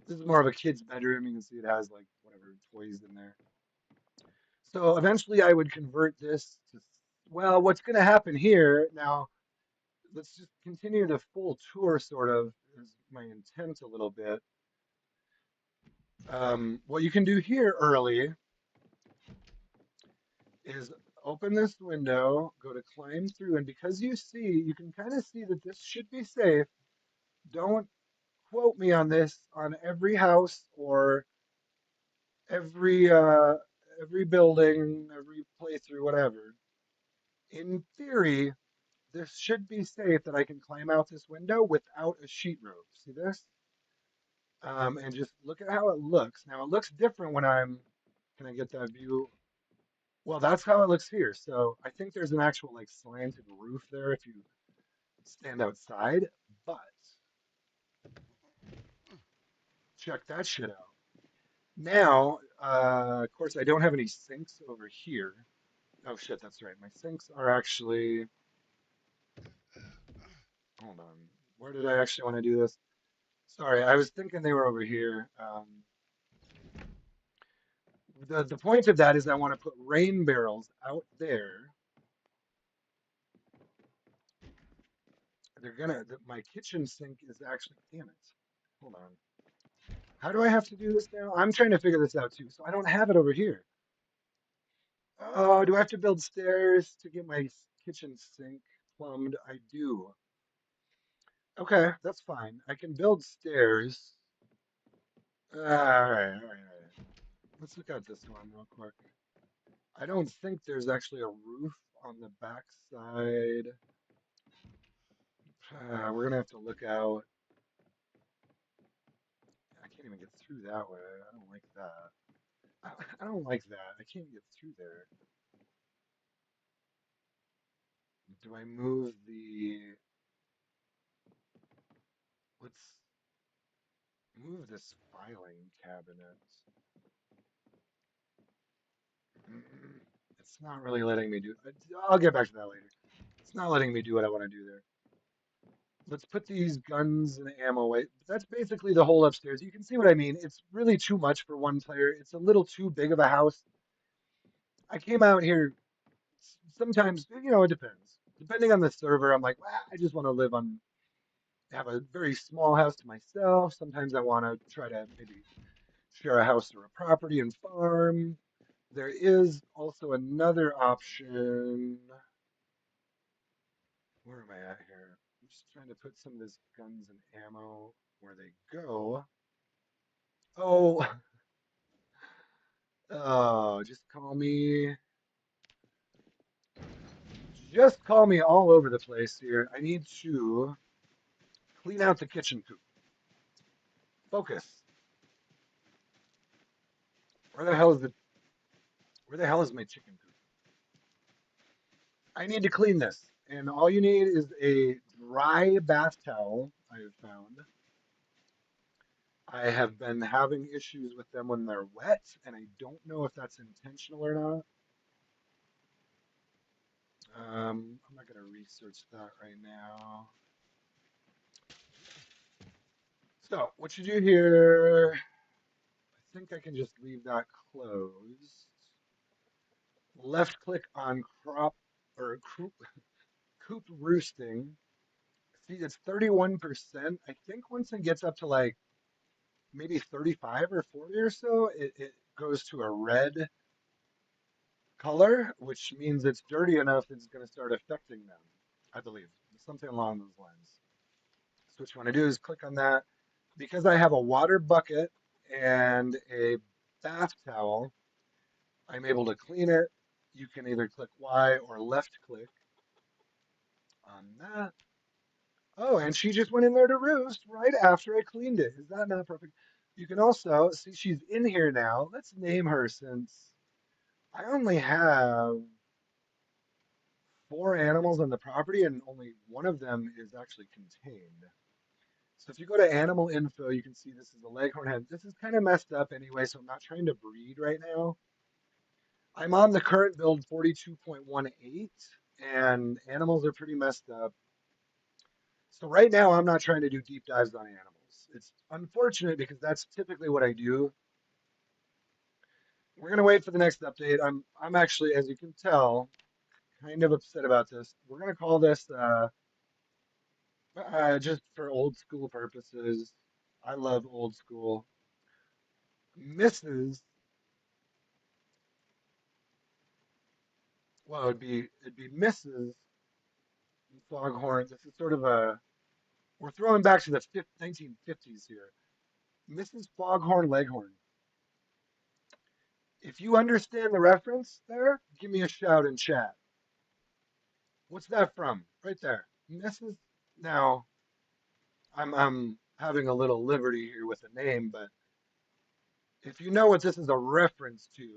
this is more of a kid's bedroom. You can see it has like whatever toys in there. So eventually I would convert this to, well, what's going to happen here now, let's just continue the full tour sort of is my intent a little bit. What you can do here early is open this window, go to climb through, and because you see, you can kind of see that this should be safe. Don't quote me on this on every house or every uh every building, every playthrough, whatever. In theory, this should be safe that I can climb out this window without a sheet rope. See this? And just look at how it looks. Now it looks different when I'm, can I get that view? Well, that's how it looks here. So I think there's an actual like slanted roof there if you stand outside, but check that shit out. Now, of course, I don't have any sinks over here. Oh shit, that's right. My sinks are actually, hold on. Where did I actually want to do this? Sorry, I was thinking they were over here. The point of that is I want to put rain barrels out there. They're gonna, my kitchen sink is actually, damn it. Hold on. How do I have to do this now? I'm trying to figure this out too. So I don't have it over here. Oh, do I have to build stairs to get my kitchen sink plumbed? I do. Okay, that's fine. I can build stairs. All right. Let's look at this one real quick. I don't think there's actually a roof on the back side. We're gonna have to look out. I can't even get through that way. I don't like that. I don't like that. I can't get through there. Do I move the... Let's move this filing cabinet. Mm, It's not really letting me do... I'll get back to that later. It's not letting me do what I want to do there. Let's put these guns and ammo away. That's basically the whole upstairs. You can see what I mean. It's really too much for one player. It's a little too big of a house. I came out here sometimes, it depends. Depending on the server, I'm like, "Ah, I just want to live on, have a very small house to myself. Sometimes I want to try to maybe share a house or a property and farm. There is also another option. Where am I at here? I'm just trying to put some of this guns and ammo where they go. Oh, oh, just call me all over the place here. I need to clean out the kitchen coop. Focus. Where the hell is the, where the hell is my chicken coop? I need to clean this. And all you need is a dry bath towel, I have found. I have been having issues with them when they're wet, and I don't know if that's intentional or not. I'm not going to research that right now. So, what you do here, I think I can just leave that closed. Left click on crop or coop roosting. See, it's 31%. I think once it gets up to like maybe 35 or 40 or so, it goes to a red color, which means it's dirty enough it's going to start affecting them, I believe. Something along those lines. So what you want to do is click on that. Because I have a water bucket and a bath towel, I'm able to clean it. You can either click Y or left click on that. Oh, and she just went in there to roost right after I cleaned it. Is that not perfect? You can also see she's in here now. Let's name her since I only have four animals on the property, and only one of them is actually contained. So if you go to animal info, you can see this is a leghorn hen. This is kind of messed up anyway, so I'm not trying to breed right now. I'm on the current build 42.18, and animals are pretty messed up. So right now, I'm not trying to do deep dives on animals. It's unfortunate because that's typically what I do. We're gonna wait for the next update. I'm actually, as you can tell, kind of upset about this. We're gonna call this just for old school purposes. I love old school. Mrs. Well, it'd be Mrs. Foghorn. This is sort of a we're throwing back to the 1950s here. Mrs. Foghorn Leghorn. If you understand the reference there, give me a shout in chat. What's that from? Right there. Mrs. Now, I'm having a little liberty here with the name, but if you know what this is a reference to,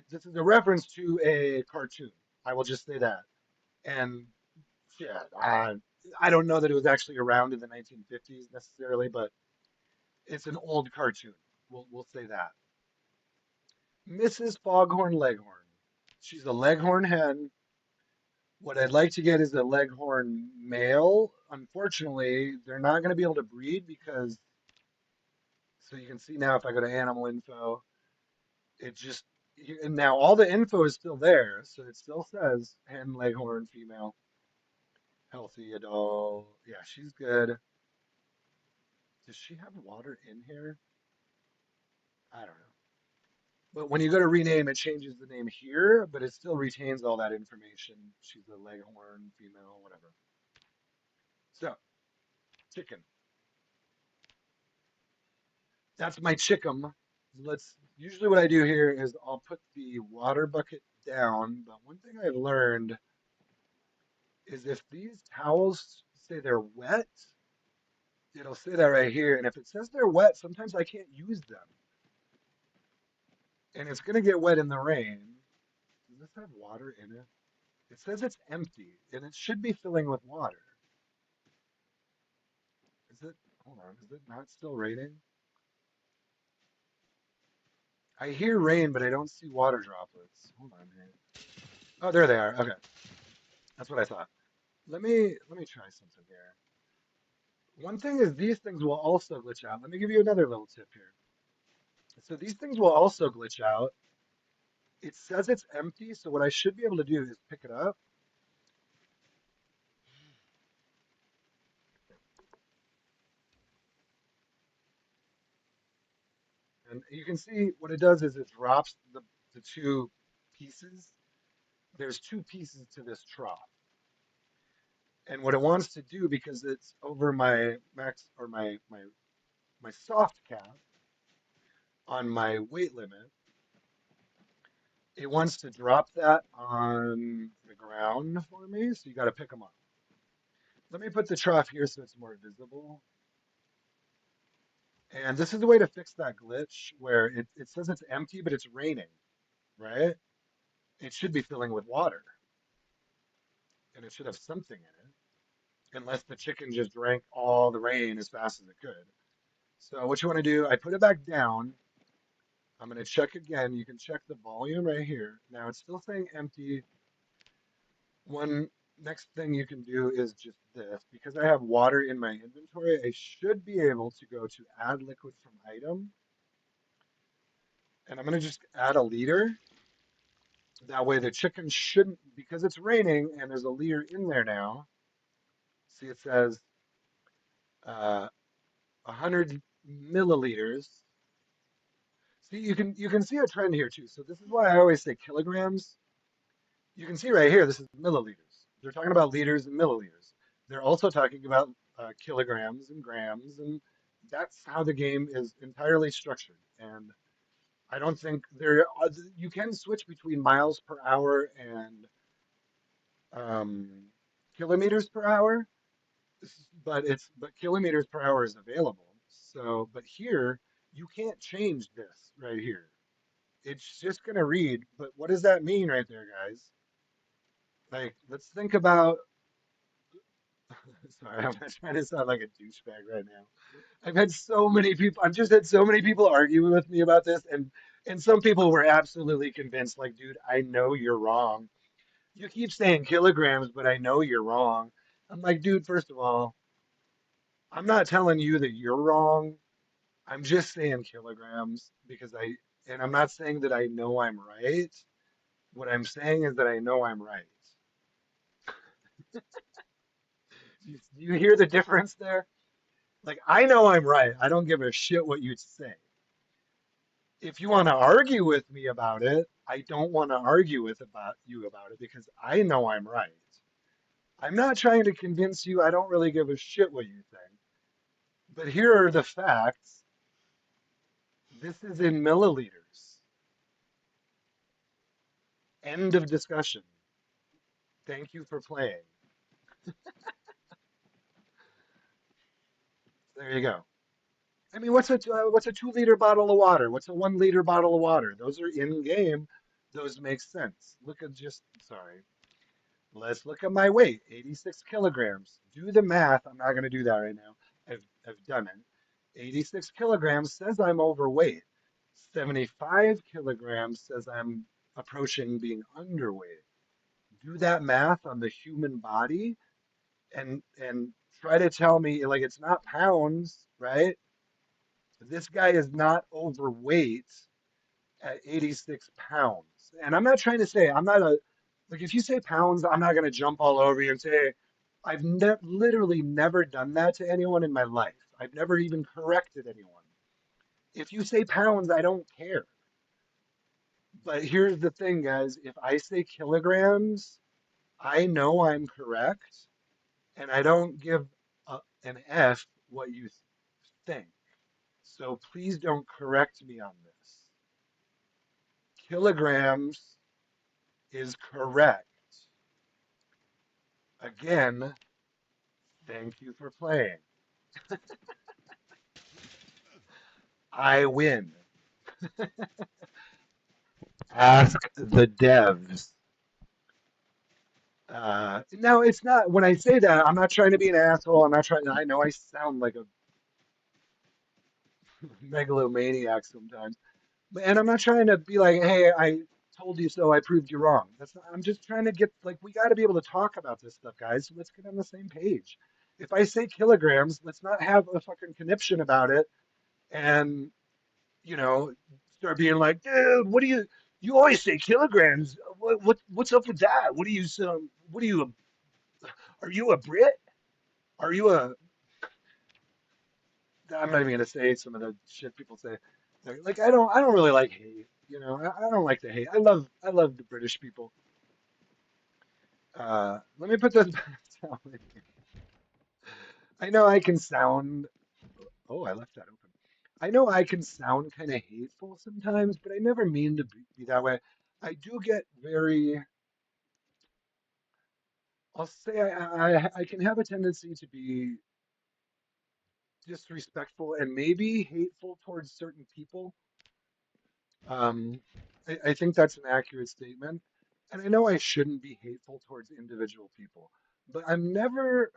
this is a reference to a cartoon. I will just say that. And yeah, I don't know that it was actually around in the 1950s necessarily, but it's an old cartoon. We'll say that. Mrs. Foghorn Leghorn. She's a leghorn hen. What I'd like to get is a leghorn male. Unfortunately, they're not going to be able to breed because, so you can see now if I go to animal info, it just, and now all the info is still there. So it still says hen, leghorn, female, healthy adult. Yeah, she's good. Does she have water in here? I don't know. But when you go to rename, it changes the name here, but it still retains all that information. She's a leghorn, female, whatever. So, chicken. That's my chickum. Let's usually what I do here is I'll put the water bucket down, but one thing I've learned is if these towels say they're wet, it'll say that right here. And if it says they're wet, sometimes I can't use them. And it's gonna get wet in the rain. Does this have water in it? It says it's empty, and it should be filling with water. Is it? Hold on, is it not still raining? I hear rain, but I don't see water droplets. Hold on here. Oh, there they are. Okay, that's what I thought. Let me try something here. One thing is these things will also glitch out. Let me give you another little tip here. So these things will also glitch out. It says it's empty, so what I should be able to do is pick it up. And you can see what it does is it drops the two pieces. There's two pieces to this trough. And what it wants to do, because it's over my max or my soft cap on my weight limit, it wants to drop that on the ground for me. So you got to pick them up. Let me put the trough here so it's more visible. And this is the way to fix that glitch where it says it's empty, but it's raining, right? It should be filling with water and it should have something in it, unless the chicken just drank all the rain as fast as it could. So what you want to do, I put it back down. I'm going to check again. You can check the volume right here. Now it's still saying empty. One next thing you can do is just this. Because I have water in my inventory, I should be able to go to add liquid from item. And I'm going to just add a liter. That way the chicken shouldn't, because it's raining and there's a liter in there now. See, it says 100 milliliters. See, you can see a trend here too. So this is why I always say kilograms. You can see right here, this is milliliters. They're talking about liters and milliliters. They're also talking about kilograms and grams, and that's how the game is entirely structured. And I don't think you can switch between miles per hour and um, kilometers per hour, but kilometers per hour is available. So, but here you can't change this right here. It's just gonna read. But what does that mean right there, guys? Like, let's think about. Sorry, I'm not trying to sound like a douchebag right now. I've had so many people. I've just had so many people argue with me about this, and some people were absolutely convinced. Like, dude, I know you're wrong. You keep saying kilograms, but I know you're wrong. I'm like, dude, first of all, I'm not telling you that you're wrong. I'm just saying kilograms because and I'm not saying that I know I'm right. What I'm saying is that I know I'm right. You hear the difference there? Like, I know I'm right. I don't give a shit what you say. If you want to argue with me about it, I don't want to argue with about you about it because I know I'm right. I'm not trying to convince you. I don't really give a shit what you think. But here are the facts. This is in milliliters. End of discussion. Thank you for playing. There you go. I mean, what's a 2 liter bottle of water? What's a 1 liter bottle of water? Those are in game. Those make sense. Look at just sorry. Let's look at my weight, 86 kilograms. Do the math. I'm not going to do that right now. I've done it. 86 kilograms says I'm overweight. 75 kilograms says I'm approaching being underweight. Do that math on the human body and try to tell me like it's not pounds, right? This guy is not overweight at 86 pounds. And I'm not trying to say, I'm not a, like, if you say pounds, I'm not going to jump all over you and say, I've literally never done that to anyone in my life. I've never even corrected anyone. If you say pounds, I don't care. But here's the thing, guys. If I say kilograms, I know I'm correct, and I don't give an F what you think. So please don't correct me on this. Kilograms is correct. Again, thank you for playing. I win. Ask the devs. No, it's not. When I say that, I'm not trying to be an asshole. I'm not trying. I know I sound like a megalomaniac sometimes, and I'm not trying to be like, "Hey, I told you so. I proved you wrong." That's not, I'm just trying to get like we got to be able to talk about this stuff, guys. So let's get on the same page. If I say kilograms, let's not have a fucking conniption about it and you know, start being like, dude, what do you always say kilograms? What's up with that? What are you, are you a Brit? Are you a, I'm not even gonna say some of the shit people say. Like I don't really like hate, you know, I don't like the hate. I love the British people. Let me put this down. I know I can sound, oh, I left that open. I know I can sound kind of hateful sometimes, but I never mean to be that way. I do get very I'll say I can have a tendency to be disrespectful and maybe hateful towards certain people. Um, I think that's an accurate statement. And I know I shouldn't be hateful towards individual people, but I'm never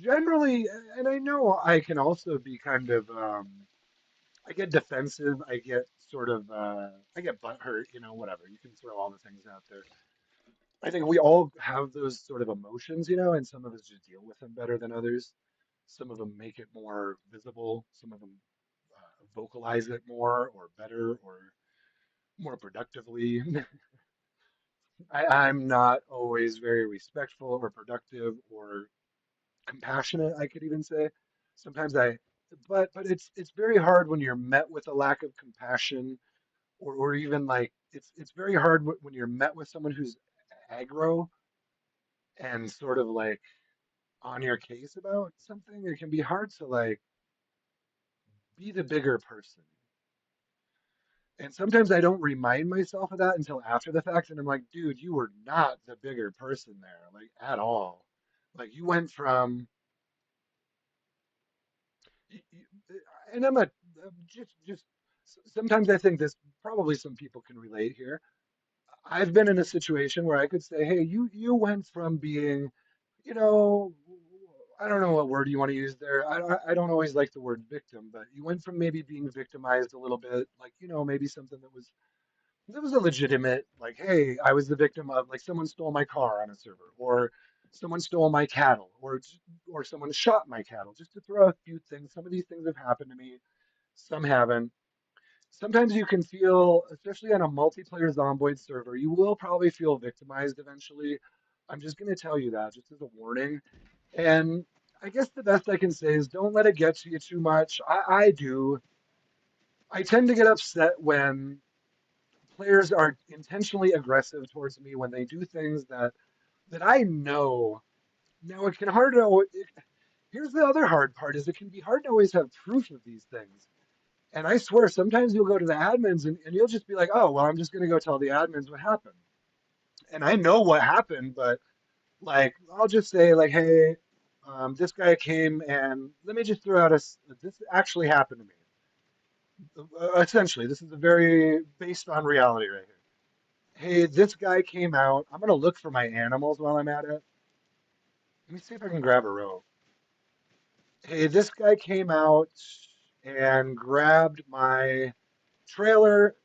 generally, and I know I can also be kind of, I get defensive. I get sort of, I get butthurt, you know, whatever. You can throw all the things out there. I think we all have those sort of emotions, you know, and some of us just deal with them better than others. Some of them make it more visible. Some of them vocalize it more or better or more productively. I'm not always very respectful or productive or compassionate, I could even say. Sometimes but it's very hard when you're met with a lack of compassion or even like it's very hard when you're met with someone who's aggro and sort of like on your case about something, it can be hard to like be the bigger person. And sometimes I don't remind myself of that until after the fact, and I'm like, dude, you were not the bigger person there, like at all. Like you went from, and I'm not just. Sometimes I think this probably some people can relate here. I've been in a situation where I could say, hey, you went from being, you know, I don't know what word you want to use there. I don't always like the word victim, but you went from maybe being victimized a little bit, like, maybe something that was a legitimate, like, hey, I was the victim of, like, someone stole my car on a server, or someone stole my cattle, or someone shot my cattle, just to throw a few things. Some of these things have happened to me, some haven't. Sometimes you can feel, especially on a multiplayer Zomboid server, you will probably feel victimized eventually. I'm just going to tell you that, just as a warning. And I guess the best I can say is don't let it get to you too much. I do. I tend to get upset when players are intentionally aggressive towards me when they do things that I know. Now it can hard to. Here's the other hard part: is it can be hard to always have proof of these things. And I swear, sometimes you'll go to the admins and you'll just be like, "Oh, well, I'm just gonna go tell the admins what happened." And I know what happened, but like I'll just say like, "Hey, this guy came and let me just throw out this actually happened to me." Essentially, this is a very based on reality right here. Hey, this guy came out. I'm gonna look for my animals while I'm at it. Let me see if I can grab a rope. Hey, this guy came out and grabbed my trailer.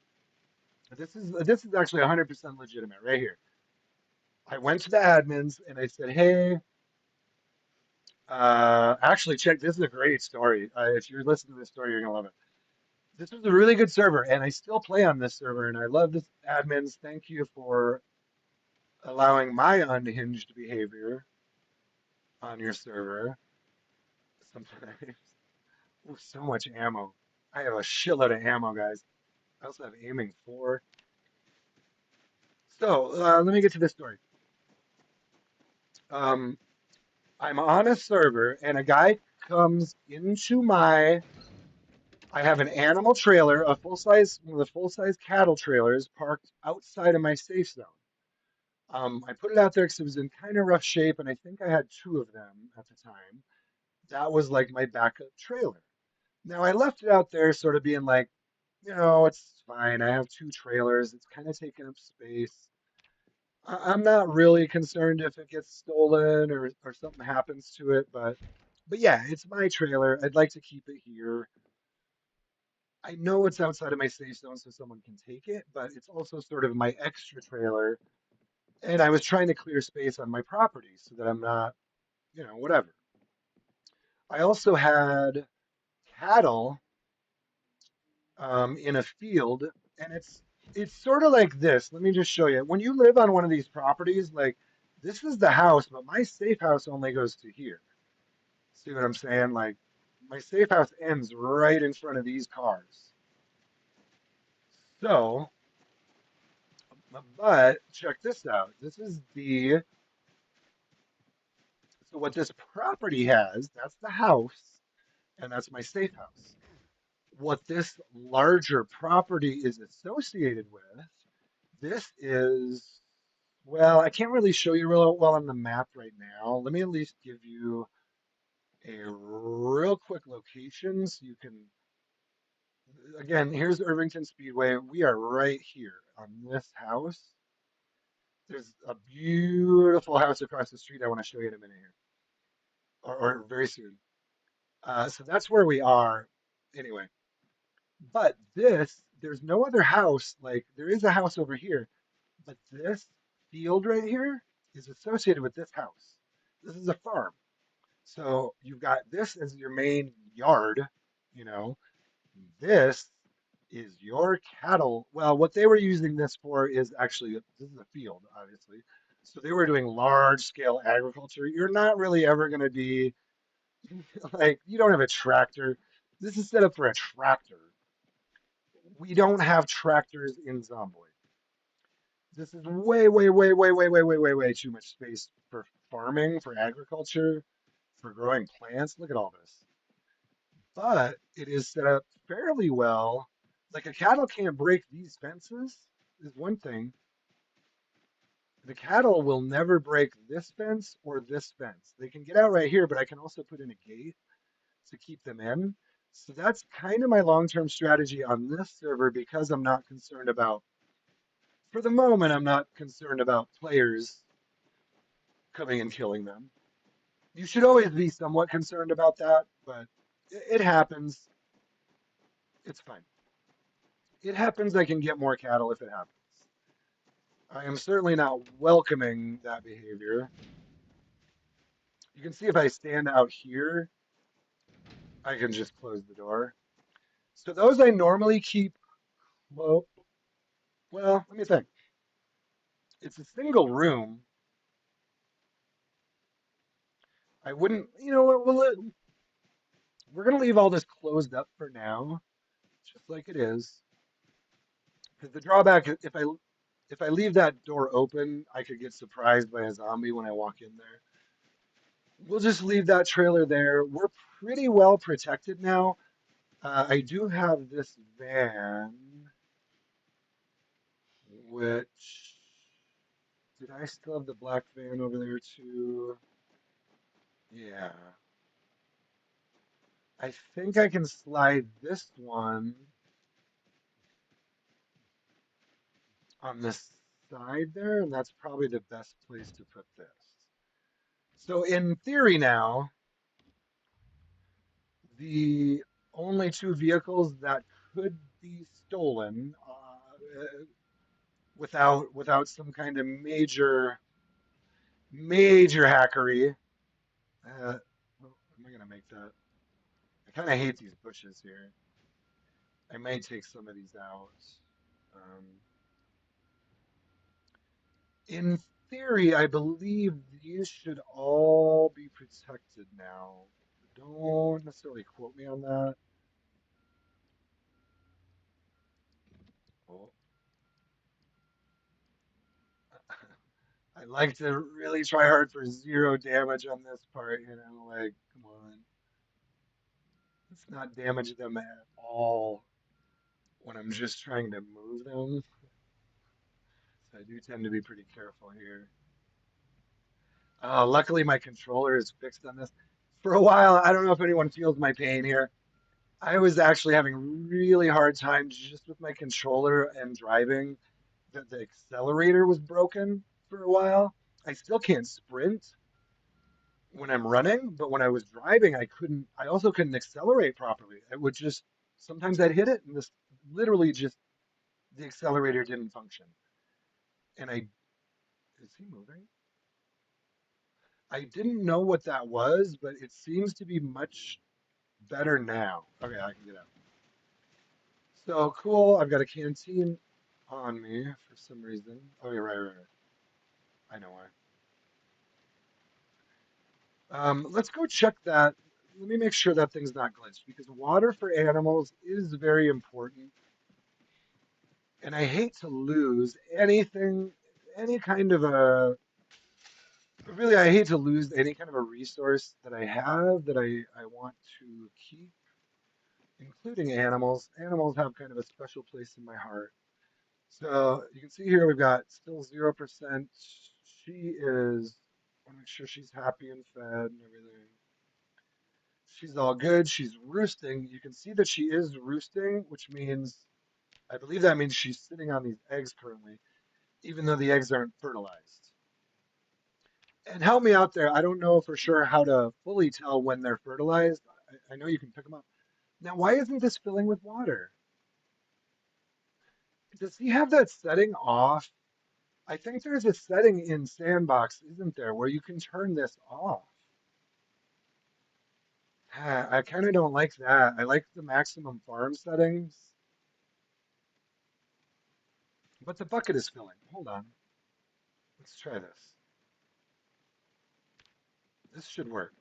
This is actually 100% legitimate right here. I went to the admins and I said, "Hey, actually, check. This is a great story. If you're listening to this story, you're gonna love it. This was a really good server, and I still play on this server, and I love this admins. Thank you for allowing my unhinged behavior on your server. Sometimes, ooh, so much ammo. I have a shitload of ammo, guys. I also have aiming four. So let me get to this story. Um, I'm on a server, and a guy comes into my. I have an animal trailer, a full size, one of the full size cattle trailers parked outside of my safe zone. I put it out there because it was in kind of rough shape, and I think I had two of them at the time. That was like my backup trailer. Now I left it out there, sort of being like, it's fine. I have two trailers. It's kind of taking up space. I'm not really concerned if it gets stolen or something happens to it, but yeah, it's my trailer. I'd like to keep it here. I know it's outside of my safe zone, so someone can take it, but it's also sort of my extra trailer. And I was trying to clear space on my property so that I'm not, whatever. I also had cattle in a field, and it's sort of like this. Let me just show you. When you live on one of these properties, like this is the house, but my safe house only goes to here. See what I'm saying? Like my safe house ends right in front of these cars. So, but check this out. So what this property has, that's the house, and that's my safe house. What this larger property is associated with, this is, well, I can't really show you real well on the map right now. Let me at least give you a real quick location so you can, again, here's Irvington Speedway. We are right here on this house. There's a beautiful house across the street I want to show you in a minute here, or very soon. So that's where we are. Anyway, but there's no other house. Like there is a house over here, but this field right here is associated with this house. This is a farm. So you've got this as your main yard, you know. This is your cattle. Well, what they were using this for is actually this is a field, obviously. So they were doing large scale agriculture. You're not really ever going to be like you don't have a tractor. This is set up for a tractor. We don't have tractors in Zomboid. This is way, way, way, way, way, way, way, way, way too much space for farming, for agriculture, for growing plants. Look at all this. But it is set up fairly well. Like a cattle can't break these fences, is one thing. The cattle will never break this fence or this fence. They can get out right here, but I can also put in a gate to keep them in. So that's kind of my long-term strategy on this server because I'm not concerned about For the moment, I'm not concerned about players coming and killing them. You should always be somewhat concerned about that, but it happens. It's fine. It happens. I can get more cattle if it happens. I am certainly not welcoming that behavior. You can see if I stand out here, I can just close the door. So those I normally keep, well, let me think. It's a single room. I wouldn't, we're going to leave all this closed up for now, just like it is. Because the drawback, if I leave that door open, I could get surprised by a zombie when I walk in there. We'll just leave that trailer there. We're pretty well protected now. I do have this van, which did I still have the black van over there too? Yeah. I think I can slide this one on this side there, and that's probably the best place to put this. So in theory now, the only two vehicles that could be stolen without some kind of major hackery. Well, am I gonna make that? I kind of hate these bushes here. I may take some of these out. Um, in theory, I believe these should all be protected now. Don't necessarily quote me on that. Oh. I like to really try hard for zero damage on this part, like, come on. Let's not damage them at all when I'm just trying to move them. So I do tend to be pretty careful here. Luckily, my controller is fixed on this. For a while, I don't know if anyone feels my pain here. I was actually having really hard time just with my controller and driving. The accelerator was broken for a while. I still can't sprint when I'm running, but when I was driving, I also couldn't accelerate properly. It would just, sometimes I'd hit it and this literally just, the accelerator didn't function. And is he moving? I didn't know what that was, but it seems to be much better now. Okay, I can get out. So cool. I've got a canteen on me for some reason. Oh, yeah, right. I know why. Let's go check that. Let me make sure that thing's not glitched because water for animals is very important. And I hate to lose anything, any kind of a, really, I hate to lose any kind of a resource that I have that I want to keep, including animals. Animals have kind of a special place in my heart. So you can see here we've got still 0%. She is, I want to make sure she's happy and fed and everything. She's all good. She's roosting. You can see that she is roosting, which means, I believe that means she's sitting on these eggs currently, even though the eggs aren't fertilized. And help me out there. I don't know for sure how to fully tell when they're fertilized. I know you can pick them up. Now, why isn't this filling with water? Does he have that setting off? I think there's a setting in Sandbox, isn't there, where you can turn this off. I kind of don't like that. I like the maximum farm settings, but the bucket is filling. Hold on. Let's try this. This should work.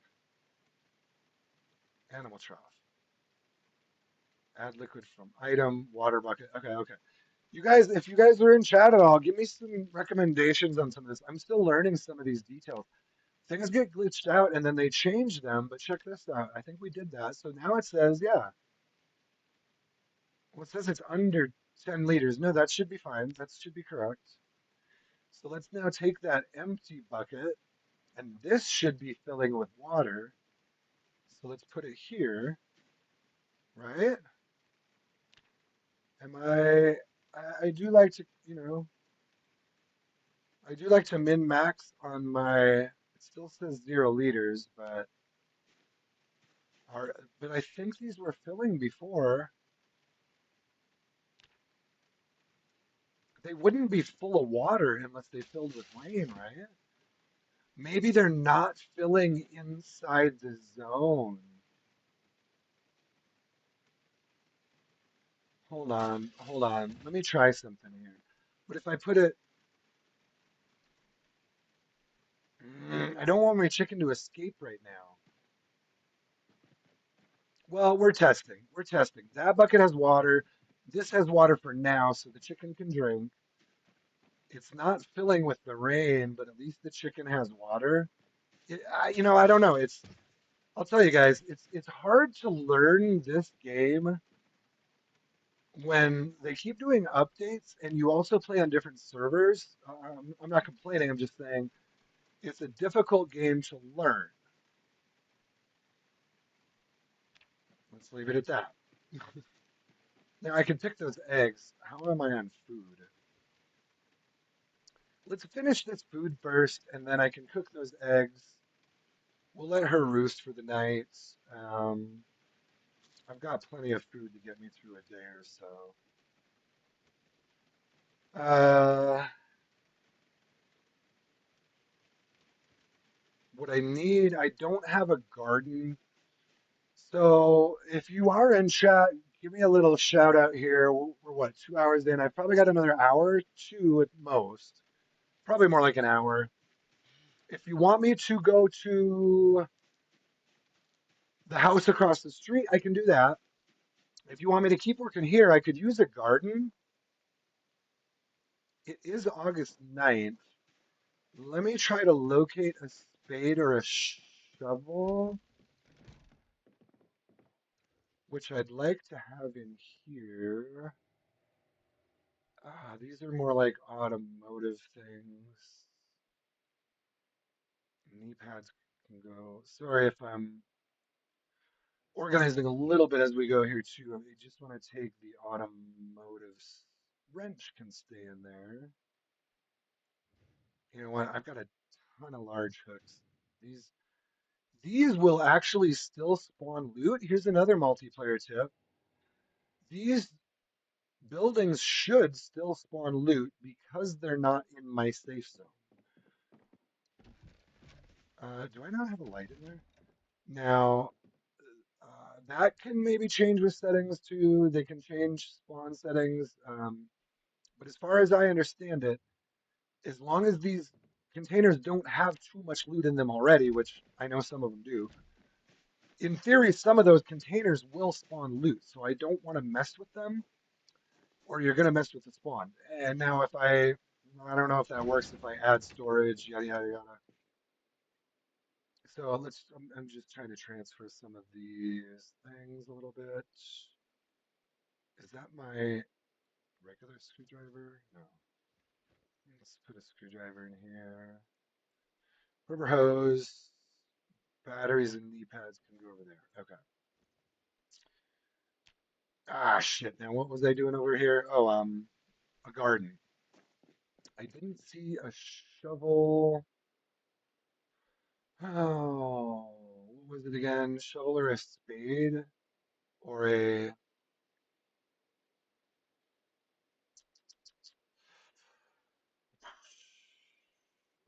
Animal trough. Add liquid from item, water bucket. Okay. You guys, if you guys are in chat at all, give me some recommendations on some of this. I'm still learning some of these details. Things get glitched out and then they change them, but check this out. I think we did that. So now it says, yeah, well, it says it's under 10 liters. No, that should be fine. That should be correct. So let's now take that empty bucket, and this should be filling with water. So let's put it here, right? Am I do like to, I do like to min max on my. It still says 0 liters, are but I think these were filling before. They wouldn't be full of water unless they filled with rain, right? Maybe they're not filling inside the zone. Hold on. Let me try something here. What if I put it? I don't want my chicken to escape right now. Well, we're testing. We're testing. That bucket has water. This has water for now, so the chicken can drink. It's not filling with the rain, but at least the chicken has water. I don't know. I'll tell you guys, it's hard to learn this game when they keep doing updates and you also play on different servers. I'm not complaining. I'm just saying it's a difficult game to learn. Let's leave it at that. Now I can pick those eggs. How am I on food? Let's finish this food first, and then I can cook those eggs. We'll let her roost for the night. Um, I've got plenty of food to get me through a day or so. Uh, what I need, I don't have a garden. So if you are in chat, give me a little shout out here. We're what, 2 hours in? I've probably got another hour, two at most. Probably more like an hour. If you want me to go to the house across the street, I can do that. If you want me to keep working here, I could use a garden. It is August 9th. Let me try to locate a spade or a shovel, which I'd like to have in here. Ah, these are more like automotive things. Knee pads can go. Sorry if I'm organizing a little bit as we go here too. I just want to take the automotive wrench can stay in there. You know what? I've got a ton of large hooks. These these will actually still spawn loot. Here's another multiplayer tip. These buildings should still spawn loot because they're not in my safe zone. Do I not have a light in there? Now, that can maybe change with settings too. They can change spawn settings. But as far as I understand it, as long as these containers don't have too much loot in them already, which I know some of them do, in theory, some of those containers will spawn loot. So I don't want to mess with them, or you're going to mess with the spawn. And now, if I don't know if that works if I add storage, yada, yada, yada. So I'm just trying to transfer some of these things a little bit. Is that my regular screwdriver? No. Let's put a screwdriver in here. Rubber hose, batteries and knee pads can go over there. Okay. Ah, shit. Now what was I doing over here? Oh, a garden. I didn't see a shovel. Oh, what was it again? Shovel or a spade? Or a.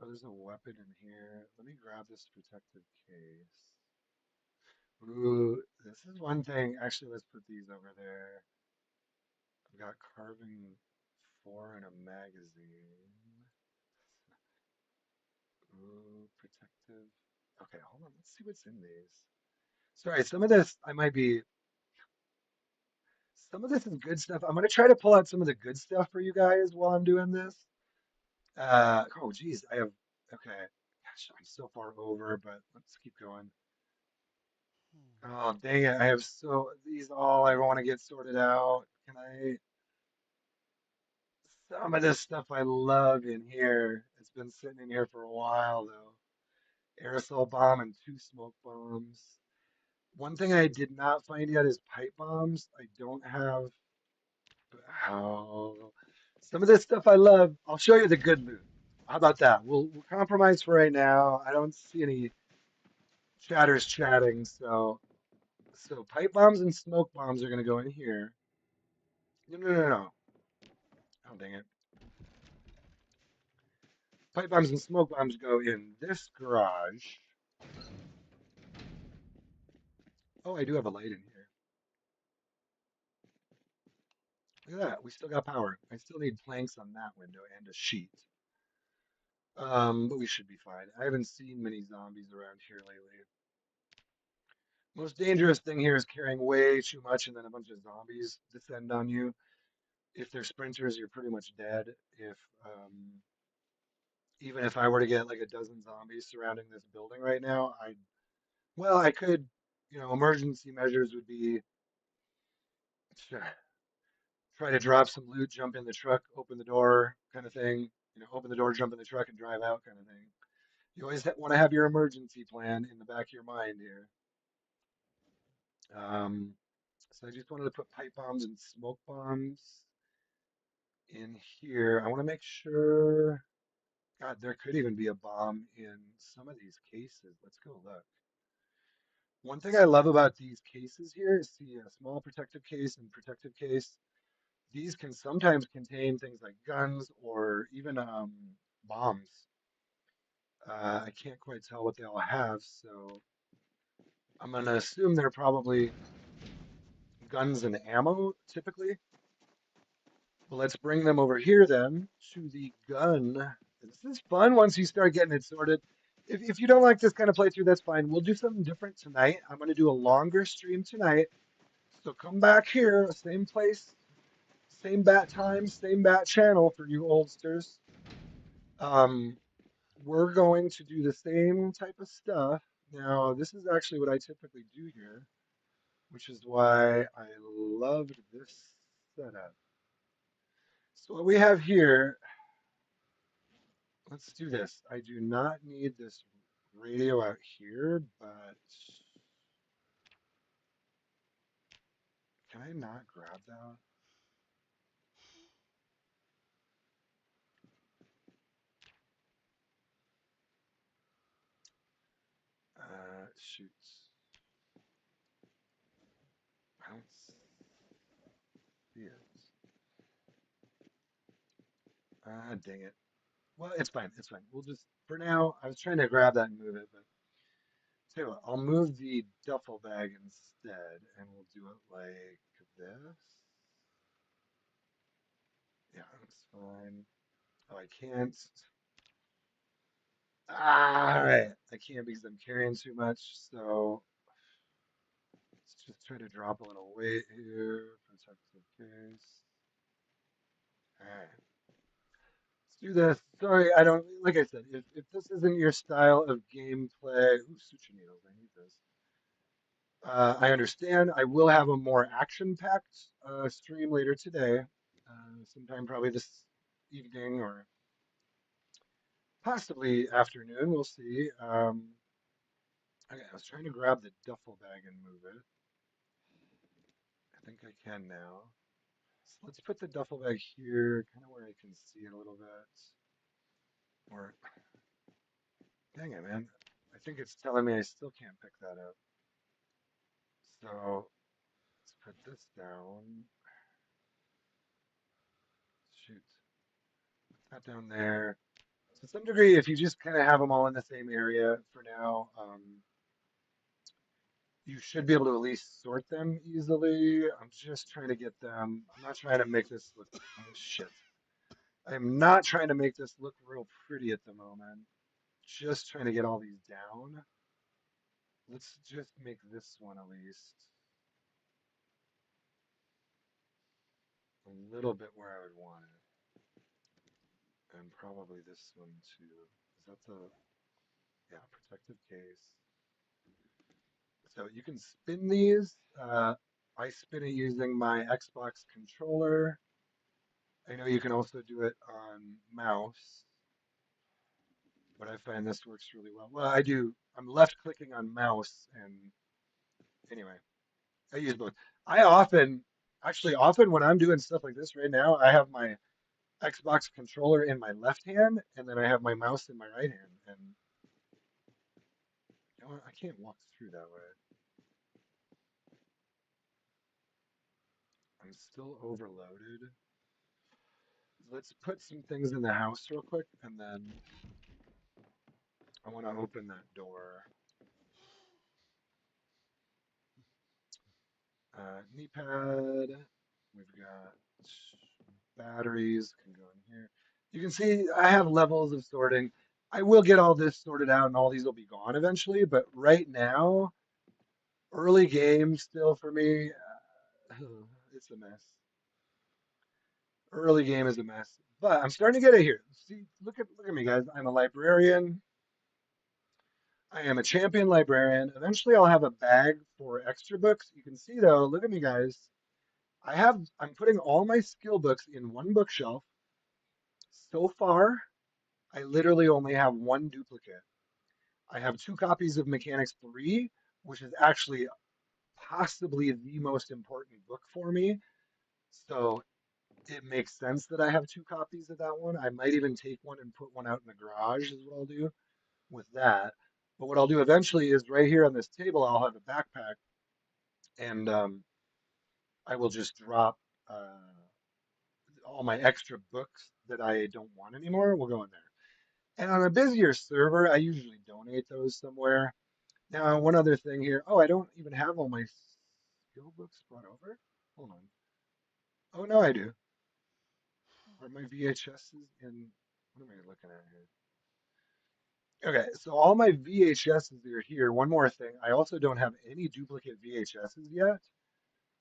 Oh, there's a weapon in here. Let me grab this protective case. Ooh, this is one thing. Actually, let's put these over there. I've got carving four in a magazine. Ooh, protective. Okay, hold on. Let's see what's in these. Sorry, some of this I might be. Some of this is good stuff. I'm gonna try to pull out some of the good stuff for you guys while I'm doing this. Oh, geez, I have. Okay, gosh, I'm so far over, but let's keep going. Hmm. Oh, dang it! I have these all I want to get sorted out. Can I? Some of this stuff I love in here. It's been sitting in here for a while though. Aerosol bomb and two smoke bombs. One thing I did not find yet is pipe bombs. I don't have. Oh, some of this stuff I love. I'll show you the good loot. How about that? We'll compromise for right now. I don't see any chatters chatting, so pipe bombs and smoke bombs are gonna go in here. No, no, no, no. Oh, dang it. Pipe bombs and smoke bombs go in this garage. Oh, I do have a light in here. Look at that. We still got power. I still need planks on that window and a sheet. But we should be fine. I haven't seen many zombies around here lately. Most dangerous thing here is carrying way too much and then a bunch of zombies descend on you. If they're sprinters, you're pretty much dead. If Even if I were to get like a dozen zombies surrounding this building right now, I could, emergency measures would be try to drop some loot, jump in the truck, open the door, kind of thing. Open the door, jump in the truck, and drive out, kind of thing. You always want to have your emergency plan in the back of your mind here. Um, so I just wanted to put pipe bombs and smoke bombs in here. I want to make sure. God, there could even be a bomb in some of these cases. Let's go look. One thing I love about these cases here is the small protective case and protective case. These can sometimes contain things like guns or even bombs. I can't quite tell what they all have, so I'm gonna assume they're probably guns and ammo typically. Well, let's bring them over here then to the gun. This is fun once you start getting it sorted. If you don't like this kind of playthrough, that's fine. We'll do something different tonight. I'm going to do a longer stream tonight. So come back here, same place, same bat time, same bat channel for you oldsters. Um, we're going to do the same type of stuff. Now, this is actually what I typically do here, which is why I loved this setup. So what we have here, let's do this. I do not need this radio out here, but can I not grab that? Shoot. I don't see it. Dang it. Well, it's fine. It's fine. We'll just, for now, I was trying to grab that and move it, but tell you what, I'll move the duffel bag instead, and we'll do it like this. Yeah, that's fine. Oh, I can't. All right. I can't because I'm carrying too much, so let's just try to drop a little weight here. Protective case. All right. Let's do this. Sorry, I don't, like I said, if this isn't your style of gameplay, ooh, suture needles, I need this. I understand. I will have a more action-packed stream later today, sometime probably this evening or possibly afternoon. We'll see. Okay, I was trying to grab the duffel bag and move it. I think I can now. So let's put the duffel bag here, kind of where I can see it a little bit. Or, dang it, man. I think it's telling me I still can't pick that up. So let's put this down. Shoot, put that down there. To some degree, if you just kind of have them all in the same area for now, you should be able to at least sort them easily. I'm just trying to get them. I'm not trying to make this look. Oh, shit. I'm not trying to make this look real pretty at the moment. Just trying to get all these down. Let's just make this one at least a little bit where I would want it. And probably this one too. Is that the, yeah, protective case. So you can spin these. I spin it using my Xbox controller. I know you can also do it on mouse, but I find this works really well. Well, I do. I'm left clicking on mouse, and anyway, I use both. I often, actually, often when I'm doing stuff like this right now, I have my Xbox controller in my left hand, and then I have my mouse in my right hand. And you know what? I can't walk through that way. I'm still overloaded. Let's put some things in the house real quick, and then I want to open that door. Knee pad. We've got batteries can go in here. You can see I have levels of sorting. I will get all this sorted out, and all these will be gone eventually. But right now, early game still for me, it's a mess. Early game is a mess, but I'm starting to get it here. See, look at me, guys. I'm a librarian. I am a champion librarian. Eventually, I'll have a bag for extra books. You can see though, look at me, guys. I'm putting all my skill books in one bookshelf. So far, I literally only have one duplicate. I have two copies of Mechanics 3, which is actually possibly the most important book for me. So it makes sense that I have two copies of that one. I might even take one and put one out in the garage, is what I'll do with that. But what I'll do eventually is right here on this table, I'll have a backpack and I will just drop all my extra books that I don't want anymore will go in there. And on a busier server, I usually donate those somewhere. Now, one other thing here. Oh, I don't even have all my skill books brought over. Hold on. Oh, no, I do. Are my VHSs in? What am I looking at here? Okay, so all my VHSs are here. One more thing. I also don't have any duplicate VHSs yet.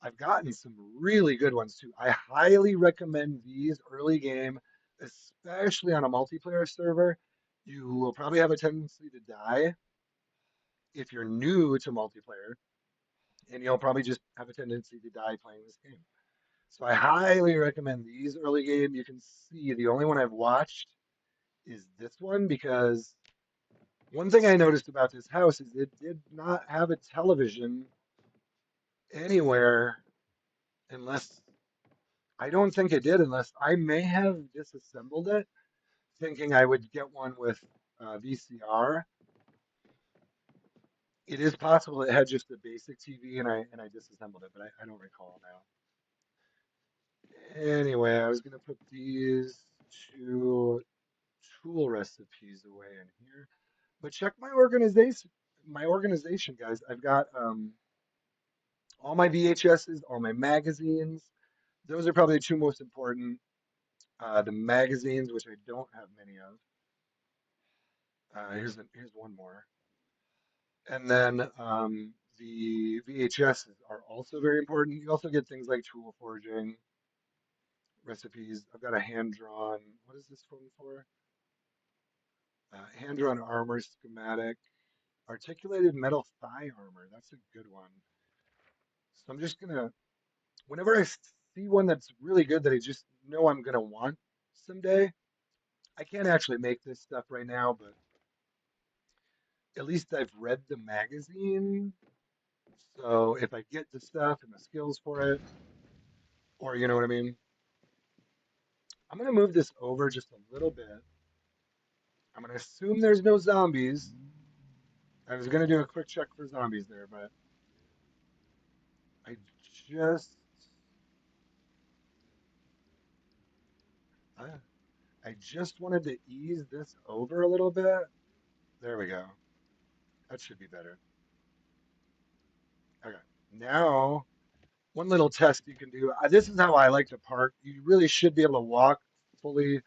I've gotten some really good ones too. I highly recommend these early game, especially on a multiplayer server. You will probably have a tendency to die if you're new to multiplayer, and you'll probably just have a tendency to die playing this game. So I highly recommend these early game. You can see the only one I've watched is this one because one thing I noticed about this house is it did not have a television anywhere unless I don't think it did unless I may have disassembled it thinking I would get one with VCR. It is possible it had just a basic TV and I disassembled it, but I don't recall now. Anyway, I was gonna put these two tool recipes away in here, but check my organization. My organization, guys. I've got all my VHSs, all my magazines. Those are probably the two most important. The magazines, which I don't have many of. Here's one more. And then the VHSs are also very important. You also get things like tool forging, recipes. I've got a hand drawn. What is this one for? Hand drawn armor schematic. Articulated metal thigh armor. That's a good one. So I'm just gonna, whenever I see one that's really good that I just know I'm gonna want someday, I can't actually make this stuff right now, but at least I've read the magazine. So if I get the stuff and the skills for it, or you know what I mean, I'm gonna move this over just a little bit. I'm gonna assume there's no zombies. I was gonna do a quick check for zombies there, but I just, I, I just wanted to ease this over a little bit. There we go. That should be better. Okay. Now, one little test you can do. This is how I like to park. You really should be able to walk fully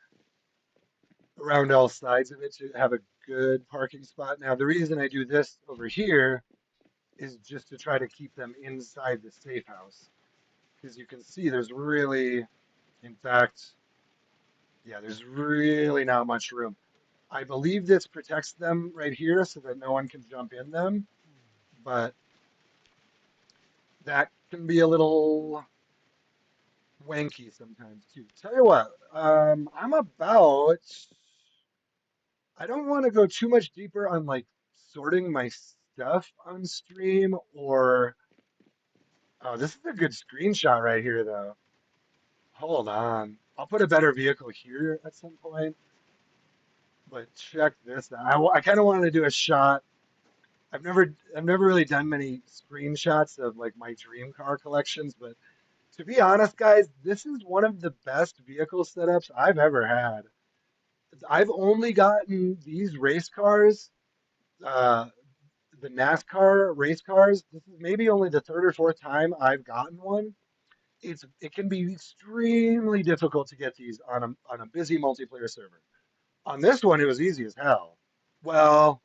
around all sides of it to have a good parking spot. Now, the reason I do this over here is just to try to keep them inside the safe house. Because you can see there's really, in fact, yeah, there's really not much room. I believe this protects them right here so that no one can jump in them, but that can be a little wanky sometimes too. Tell you what, I'm about, I don't want to go too much deeper on like sorting my stuff on stream or, oh, this is a good screenshot right here though. hold on. I'll put a better vehicle here at some point, but check this out. I kind of wanted to do a shot. I've never really done many screenshots of like my dream car collections, but to be honest, guys, this is one of the best vehicle setups I've ever had. I've only gotten these race cars, uh, the NASCAR race cars. This is maybe only the third or fourth time I've gotten one. It can be extremely difficult to get these on a busy multiplayer server. On this one, it was easy as hell. Well,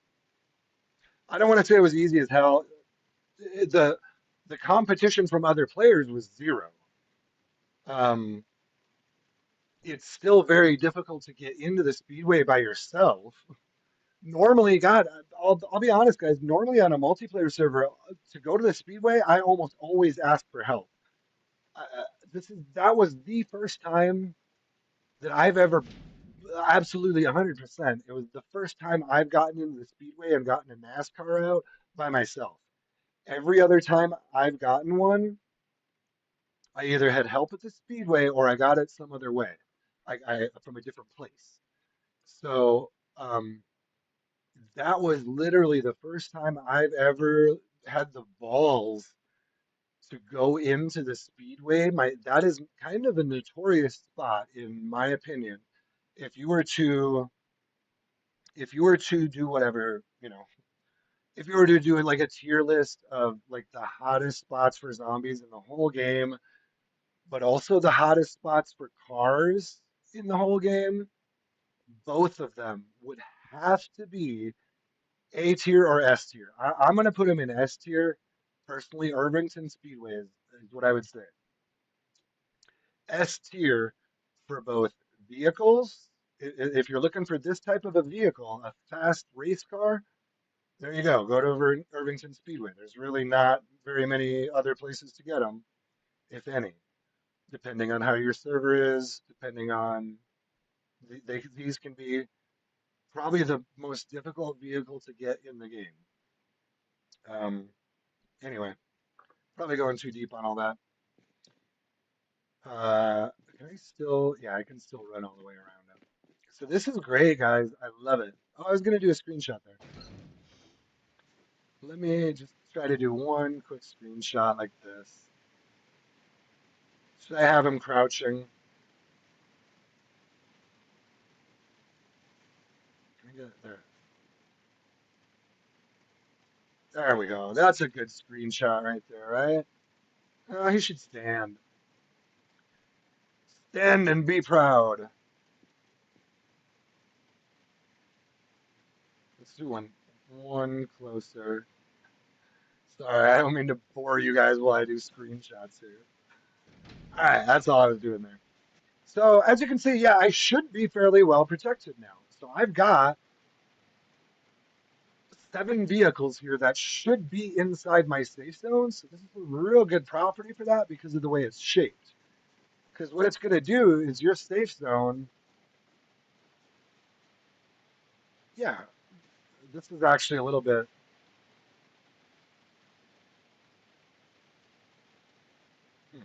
I don't want to say it was easy as hell. The the competition from other players was zero. Um, it's still very difficult to get into the speedway by yourself. Normally, God, I'll be honest, guys. Normally on a multiplayer server, to go to the speedway, I almost always ask for help. That was the first time that I've ever absolutely 100%. It was the first time I've gotten into the speedway and gotten a NASCAR out by myself. Every other time I've gotten one, I either had help at the speedway or I got it some other way, I from a different place. So that was literally the first time I've ever had the balls to go into the speedway. My that is kind of a notorious spot, in my opinion. If you were to if you were to do whatever, if you were to do like a tier list of like the hottest spots for zombies in the whole game, but also the hottest spots for cars in the whole game, both of them would have to be A tier or S tier. I'm going to put them in S tier. Personally, Irvington Speedway is what I would say. S tier for both vehicles. If you're looking for this type of a vehicle, a fast race car, there you go. Go to Irvington Speedway. There's really not very many other places to get them, if any, depending on how your server is, depending on these can be probably the most difficult vehicle to get in the game. Um, anyway, probably going too deep on all that. Can I still? Yeah, I can still run all the way around them. So this is great, guys. I love it. Oh, I was gonna do a screenshot there. Let me just try to do one quick screenshot like this. Should I have him crouching? Can I get there? There we go. That's a good screenshot right there, right? Oh, he should stand. Stand and be proud. Let's do one closer. Sorry, I don't mean to bore you guys while I do screenshots here. All right, that's all I was doing there. So as you can see, yeah, I should be fairly well protected now. So I've got 7 vehicles here that should be inside my safe zone. So this is a real good property for that because of the way it's shaped. Because what it's going to do is your safe zone, yeah, this is actually a little bit, hmm,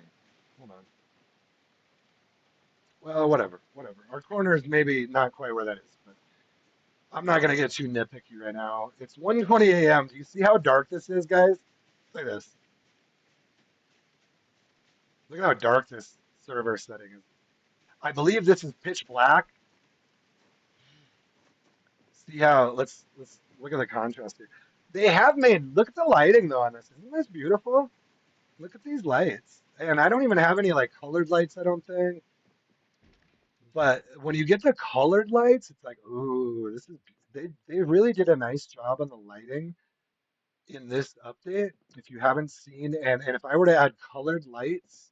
hold on. Well, whatever. Our corner is maybe not quite where that is, but I'm not going to get too nitpicky right now. It's 1:20 a.m. Do you see how dark this is, guys? Look at this. Look at how dark this server setting is. I believe this is pitch black. See how let's look at the contrast here. They have made look at the lighting though on this. Isn't this beautiful? Look at these lights. And I don't even have any like colored lights, I don't think. But when you get the colored lights, it's like, ooh, this is they really did a nice job on the lighting in this update. If you haven't seen, and if I were to add colored lights,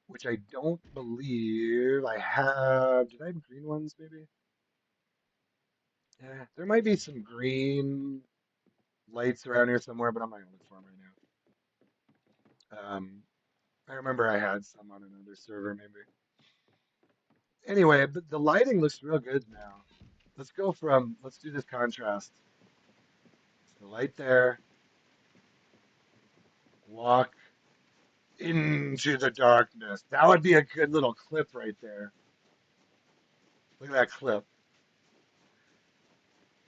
which I don't believe I have, did I have green ones maybe? Yeah, there might be some green lights around here somewhere, but I'm not gonna look for them right now. I remember I had some on another server maybe. Anyway, but the lighting looks real good now. Let's do this contrast. So light there, walk. Into the darkness. That would be a good little clip right there. Look at that clip.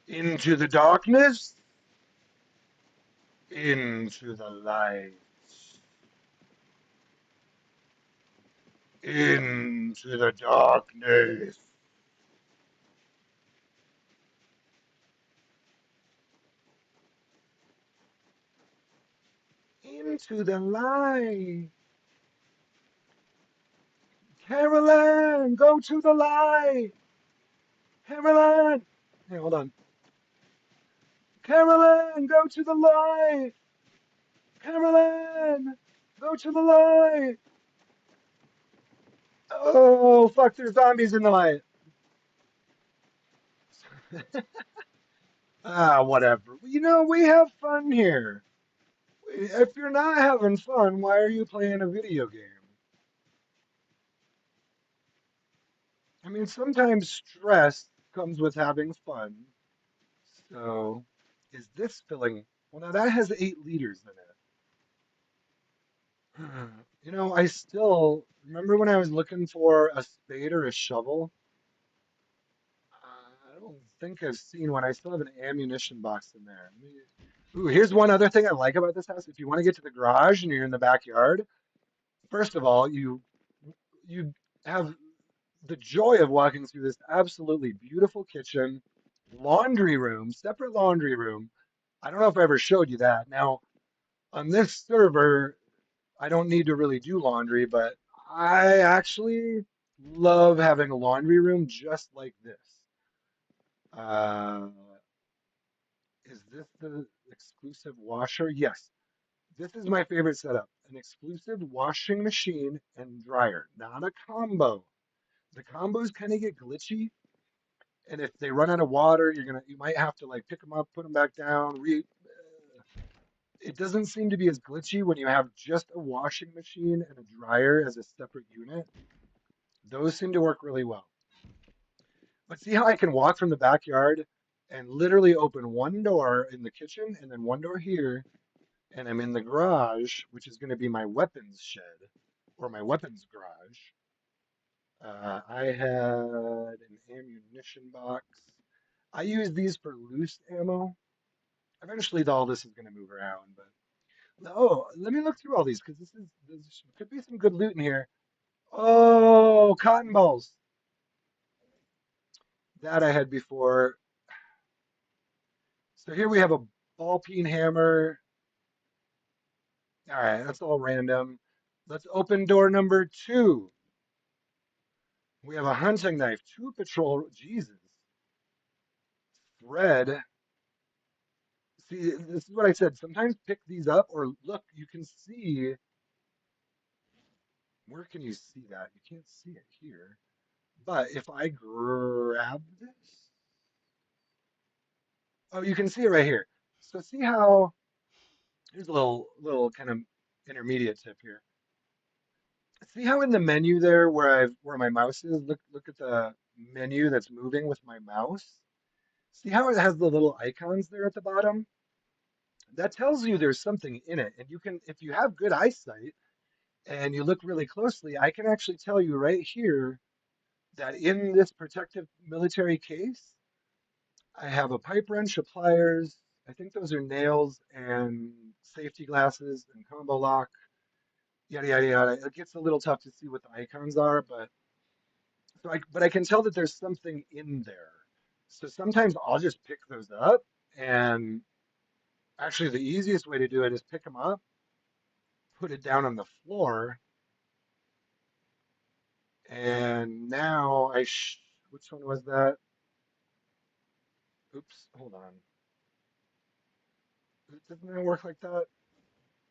Into the darkness, into the light, into the darkness, into the light. Carolyn, go to the light. Carolyn. Hey, hold on. Carolyn, go to the light. Carolyn, go to the light. Oh, fuck, there's zombies in the light. Ah, whatever. You know, we have fun here. If you're not having fun, why are you playing a video game? I mean, sometimes stress comes with having fun. So, is this filling? Well, now that has 8 liters in it. You know, I still remember when I was looking for a spade or a shovel. I don't think I've seen one. I still have an ammunition box in there. Ooh, here's one other thing I like about this house. If you want to get to the garage and you're in the backyard, first of all, you have the joy of walking through this absolutely beautiful kitchen, laundry room, separate laundry room. I don't know if I ever showed you that. Now, on this server, I don't need to really do laundry, but I actually love having a laundry room just like this. Uh, is this the exclusive washer? Yes. This is my favorite setup. An exclusive washing machine and dryer, not a combo. The combos kind of get glitchy, and if they run out of water, you might have to like pick them up, put them back down. It doesn't seem to be as glitchy when you have just a washing machine and a dryer as a separate unit. Those seem to work really well. But see how I can walk from the backyard and literally open one door in the kitchen and then one door here, and I'm in the garage, which is going to be my weapons shed or my weapons garage. I had an ammunition box. I use these for loose ammo. Eventually, all this is going to move around, but oh, let me look through all these because this could be some good loot in here. Oh, cotton balls. That I had before. So here we have a ball peen hammer. All right, that's all random. Let's open door number 2. We have a hunting knife, 2 patrol. Jesus. Thread. See, this is what I said. Sometimes pick these up or look, you can see. Where can you see that? You can't see it here. But if I grab this, oh, you can see it right here. So see how, here's a little kind of intermediate tip here. See how in the menu there where my mouse is, look at the menu that's moving with my mouse. See how it has the little icons there at the bottom? That tells you there's something in it. And you can, if you have good eyesight and you look really closely, I can actually tell you right here that in this protective military case, I have a pipe wrench, a pliers, I think those are nails and safety glasses and combo lock, yada yada yada. It gets a little tough to see what the icons are, but I can tell that there's something in there. So sometimes I'll just pick those up, and actually the easiest way to do it is pick them up, put it down on the floor, and now which one was that? Oops, hold on. Doesn't that work like that?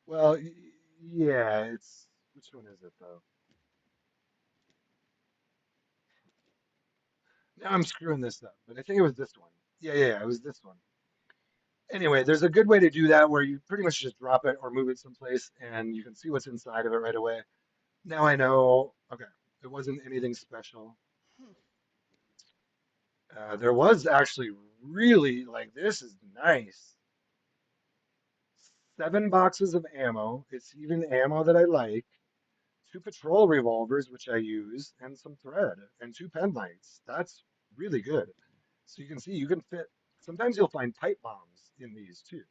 Well, yeah, it's which one is it though? Now I'm screwing this up, but I think it was this one. Yeah, it was this one. Anyway, there's a good way to do that where you pretty much just drop it or move it someplace and you can see what's inside of it right away. Now I know, okay, it wasn't anything special. Hmm. There was actually really, like, this is nice. 7 boxes of ammo. It's even ammo that I like. 2 patrol revolvers, which I use, and some thread, and 2 pen lights. That's really good. So you can see you can fit. Sometimes you'll find pipe bombs in these too.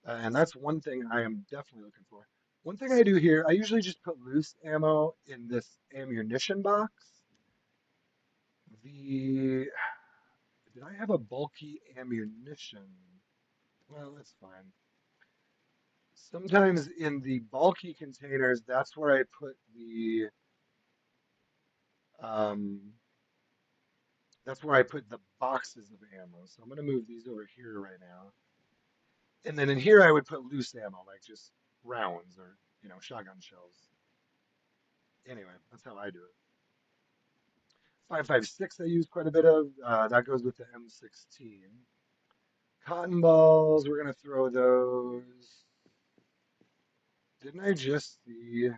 And that's one thing I am definitely looking for. One thing I do here, I usually just put loose ammo in this ammunition box. The Did I have a bulky ammunition? Well, that's fine. Sometimes in the bulky containers, that's where I put um, the boxes of ammo. So I'm gonna move these over here right now. And then in here, I would put loose ammo, like just rounds or shotgun shells. Anyway, that's how I do it. 5.56 I use quite a bit of. That goes with the M16. Cotton balls, we're gonna throw those. Didn't I just see?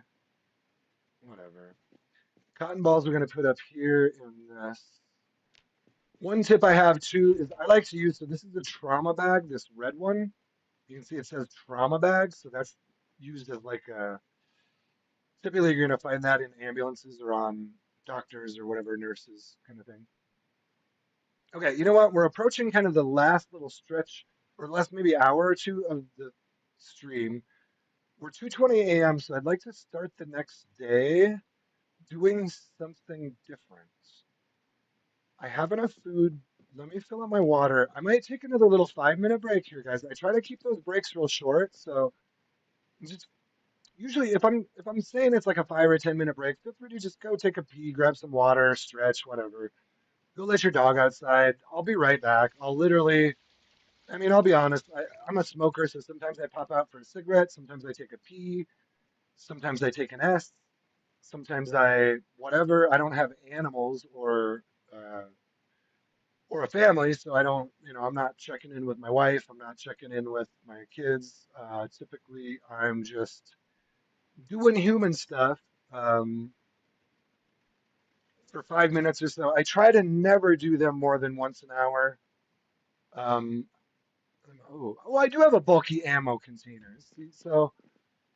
Whatever. Cotton balls we're gonna put up here in this. One tip I have too is I like to use, so this is a trauma bag, this red one. You can see it says trauma bag, so that's used as like a, typically you're gonna find that in ambulances or on doctors or whatever, nurses kind of thing. Okay, you know what? We're approaching kind of the last little stretch, or last maybe hour or two of the stream. We're 2:20 a.m., so I'd like to start the next day doing something different. I have enough food. Let me fill up my water. I might take another little 5-minute break here, guys. I try to keep those breaks real short, so just usually if I'm saying it's like a 5 or 10 minute break, feel free to just go take a pee, grab some water, stretch, whatever. Go let your dog outside. I'll be right back. I mean, I'll be honest. I'm a smoker, so sometimes I pop out for a cigarette. Sometimes I take a pee. Sometimes I take an S. Sometimes whatever. I don't have animals uh, or a family, so I don't, I'm not checking in with my wife. I'm not checking in with my kids. Typically, I'm just doing human stuff um, for 5 minutes or so. I try to never do them more than once an hour. Um, oh, I do have a bulky ammo container. See, so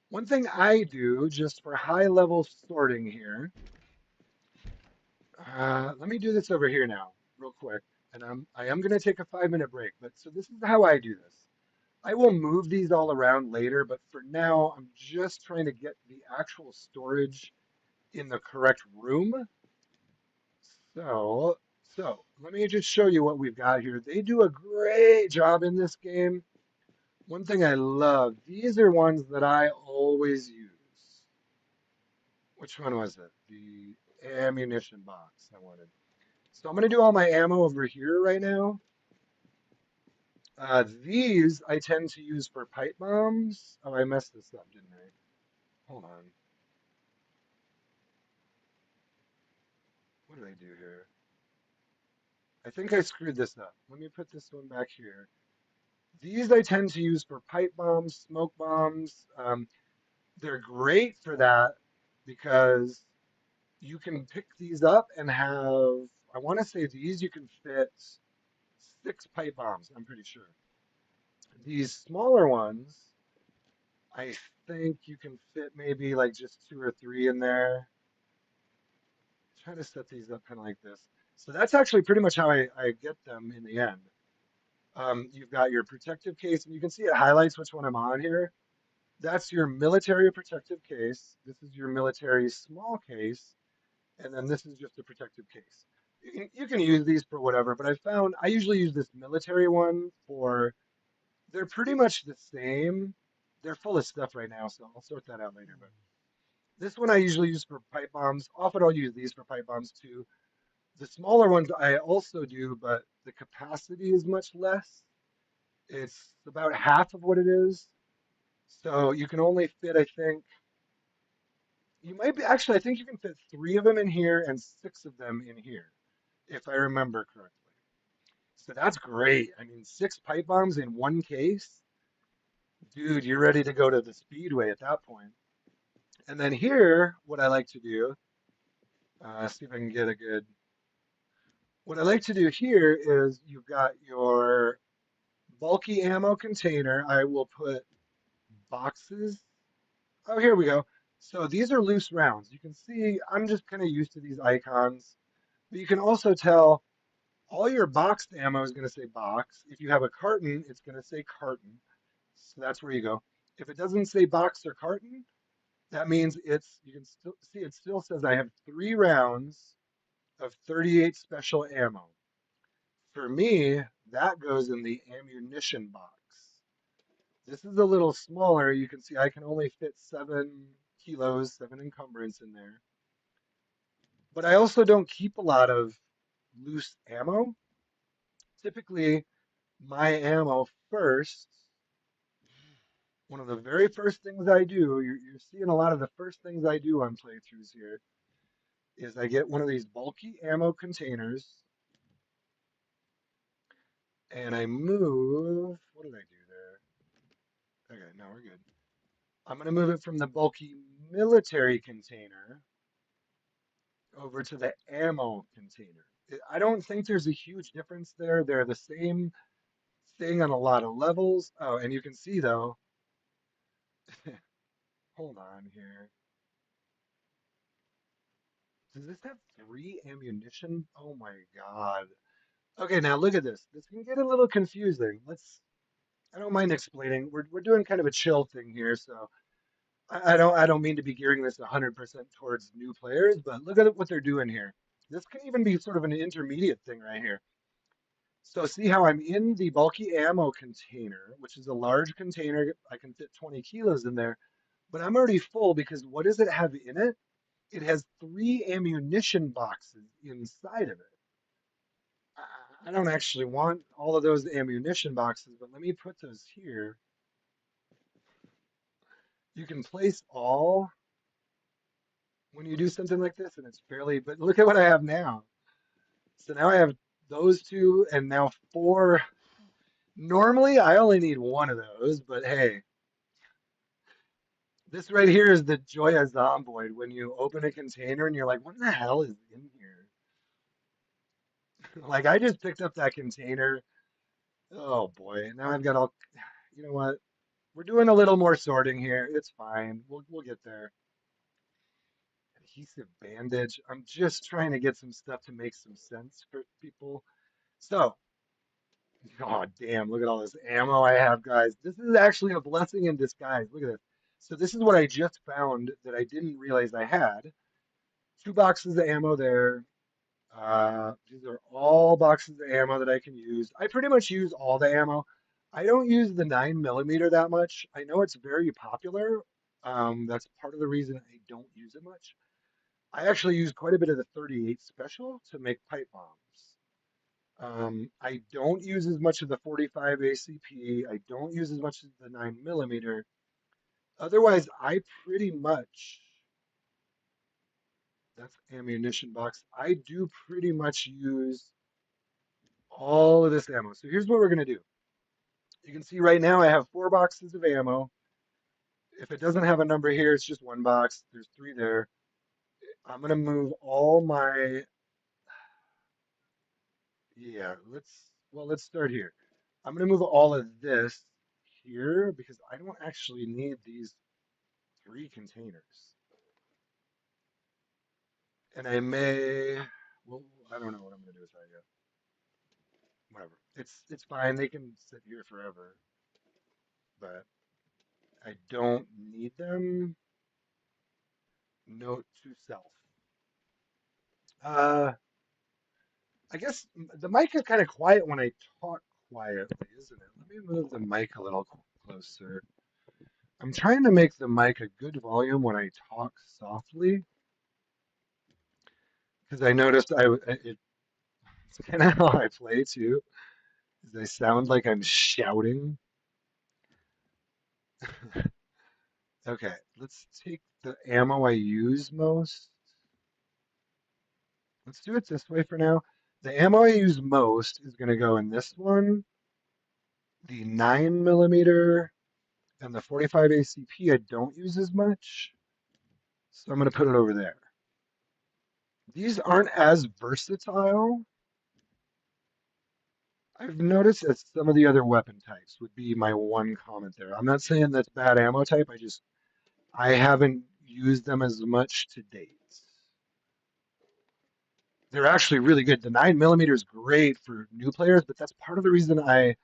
one thing I do just for high level sorting here, let me do this over here now, real quick. And I am going to take a 5-minute break. But so this is how I do this. I will move these all around later, but for now, I'm just trying to get the actual storage in the correct room. So, let me just show you what we've got here. They do a great job in this game. One thing I love, these are ones that I always use. Which one was it? The ammunition box I wanted. So I'm going to do all my ammo over here right now. These I tend to use for pipe bombs. Oh, I messed this up, didn't I? Hold on. What did I do here? I think I screwed this up. Let me put this one back here. These I tend to use for pipe bombs, smoke bombs. They're great for that because you can pick these up and have, I want to say these you can fit 6 pipe bombs, I'm pretty sure. These smaller ones, I think you can fit maybe like just 2 or 3 in there. Try to set these up kind of like this. So that's actually pretty much how I get them in the end. You've got your protective case, and you can see it highlights which one I'm on here. That's your military protective case. This is your military small case, and then this is just a protective case. You can use these for whatever, but I found I usually use this military one for, they're pretty much the same. They're full of stuff right now, so I'll sort that out later. But Hmm. this one I usually use for pipe bombs. Often I'll use these for pipe bombs too. The smaller ones I also do, but the capacity is much less. It's about half of what it is. So you can only fit, I think, you might be, actually, I think you can fit 3 of them in here and 6 of them in here, if I remember correctly. So that's great. I mean, 6 pipe bombs in one case, dude, you're ready to go to the speedway at that point. And then here, what I like to do, see if I can get a good, what I like to do here is you've got your bulky ammo container. I will put boxes. Oh, here we go. So these are loose rounds. You can see I'm just kind of used to these icons, but you can also tell all your boxed ammo is going to say box. If you have a carton, it's going to say carton. So that's where you go. If it doesn't say box or carton, that means you can still see it still says I have 3 rounds of 38 special ammo. For me, that goes in the ammunition box. This is a little smaller. You can see I can only fit 7 kilos, 7 encumbrance in there. But I also don't keep a lot of loose ammo. Typically, my ammo first, one of the very first things I do, you're seeing a lot of the first things I do on playthroughs here, is I get one of these bulky ammo containers and I move. What did I do there? Okay, no, we're good. I'm going to move it from the bulky military container over to the ammo container. I don't think there's a huge difference there. They're the same thing on a lot of levels. Oh, and you can see though, hold on here. Does this have 3 ammunition? Oh my God. Okay, now look at this. This can get a little confusing. I don't mind explaining. We're doing kind of a chill thing here, so I don't mean to be gearing this 100% towards new players, but look at what they're doing here. This can even be sort of an intermediate thing right here. So see how I'm in the bulky ammo container, which is a large container. I can fit 20 kilos in there, but I'm already full because what does it have in it? It has 3 ammunition boxes inside of it. I don't actually want all of those ammunition boxes, but let me put those here. You can place all when you do something like this, and it's fairly, but look at what I have now. So now I have those two, and now 4. Normally, I only need one of those, but hey, this right here is the joy of Zomboid when you open a container and you're like, what the hell is in here? Like, I just picked up that container. Oh boy, now I've got all, you know what? We're doing a little more sorting here. It's fine. We'll get there. Adhesive bandage. I'm just trying to get some stuff to make some sense for people. So, oh damn, look at all this ammo I have, guys. This is actually a blessing in disguise. Look at this. So this is what I just found that I didn't realize I had. 2 boxes of ammo there. These are all boxes of ammo that I can use. I pretty much use all the ammo. I don't use the 9mm that much. I know it's very popular. That's part of the reason I don't use it much. I actually use quite a bit of the 38 special to make pipe bombs. I don't use as much of the 45 ACP. I don't use as much of the 9mm. Otherwise, I pretty much, that's ammunition box. I do pretty much use all of this ammo. So here's what we're going to do. You can see right now I have 4 boxes of ammo. If it doesn't have a number here, it's just 1 box. There's 3 there. I'm going to move all my, yeah, let's start here. I'm going to move all of this here because I don't actually need these 3 containers. And I may, well, I don't know what I'm going to do with that yet. Whatever. It's fine. They can sit here forever, but I don't need them. Note to self. Uh, I guess the mic is kind of quiet when I talk quietly, isn't it? Let me move the mic a little closer. I'm trying to make the mic a good volume when I talk softly because I noticed it's kind of how I play too, is I sound like I'm shouting. Okay, let's take the ammo I use most. Let's do it this way for now. The ammo I use most is going to go in this one, the 9mm, and the 45 ACP I don't use as much. So I'm going to put it over there. These aren't as versatile. I've noticed that some of the other weapon types would be my one comment there. I'm not saying that's bad ammo type. I haven't used them as much to date. They're actually really good. The 9mm is great for new players, but that's part of the reason I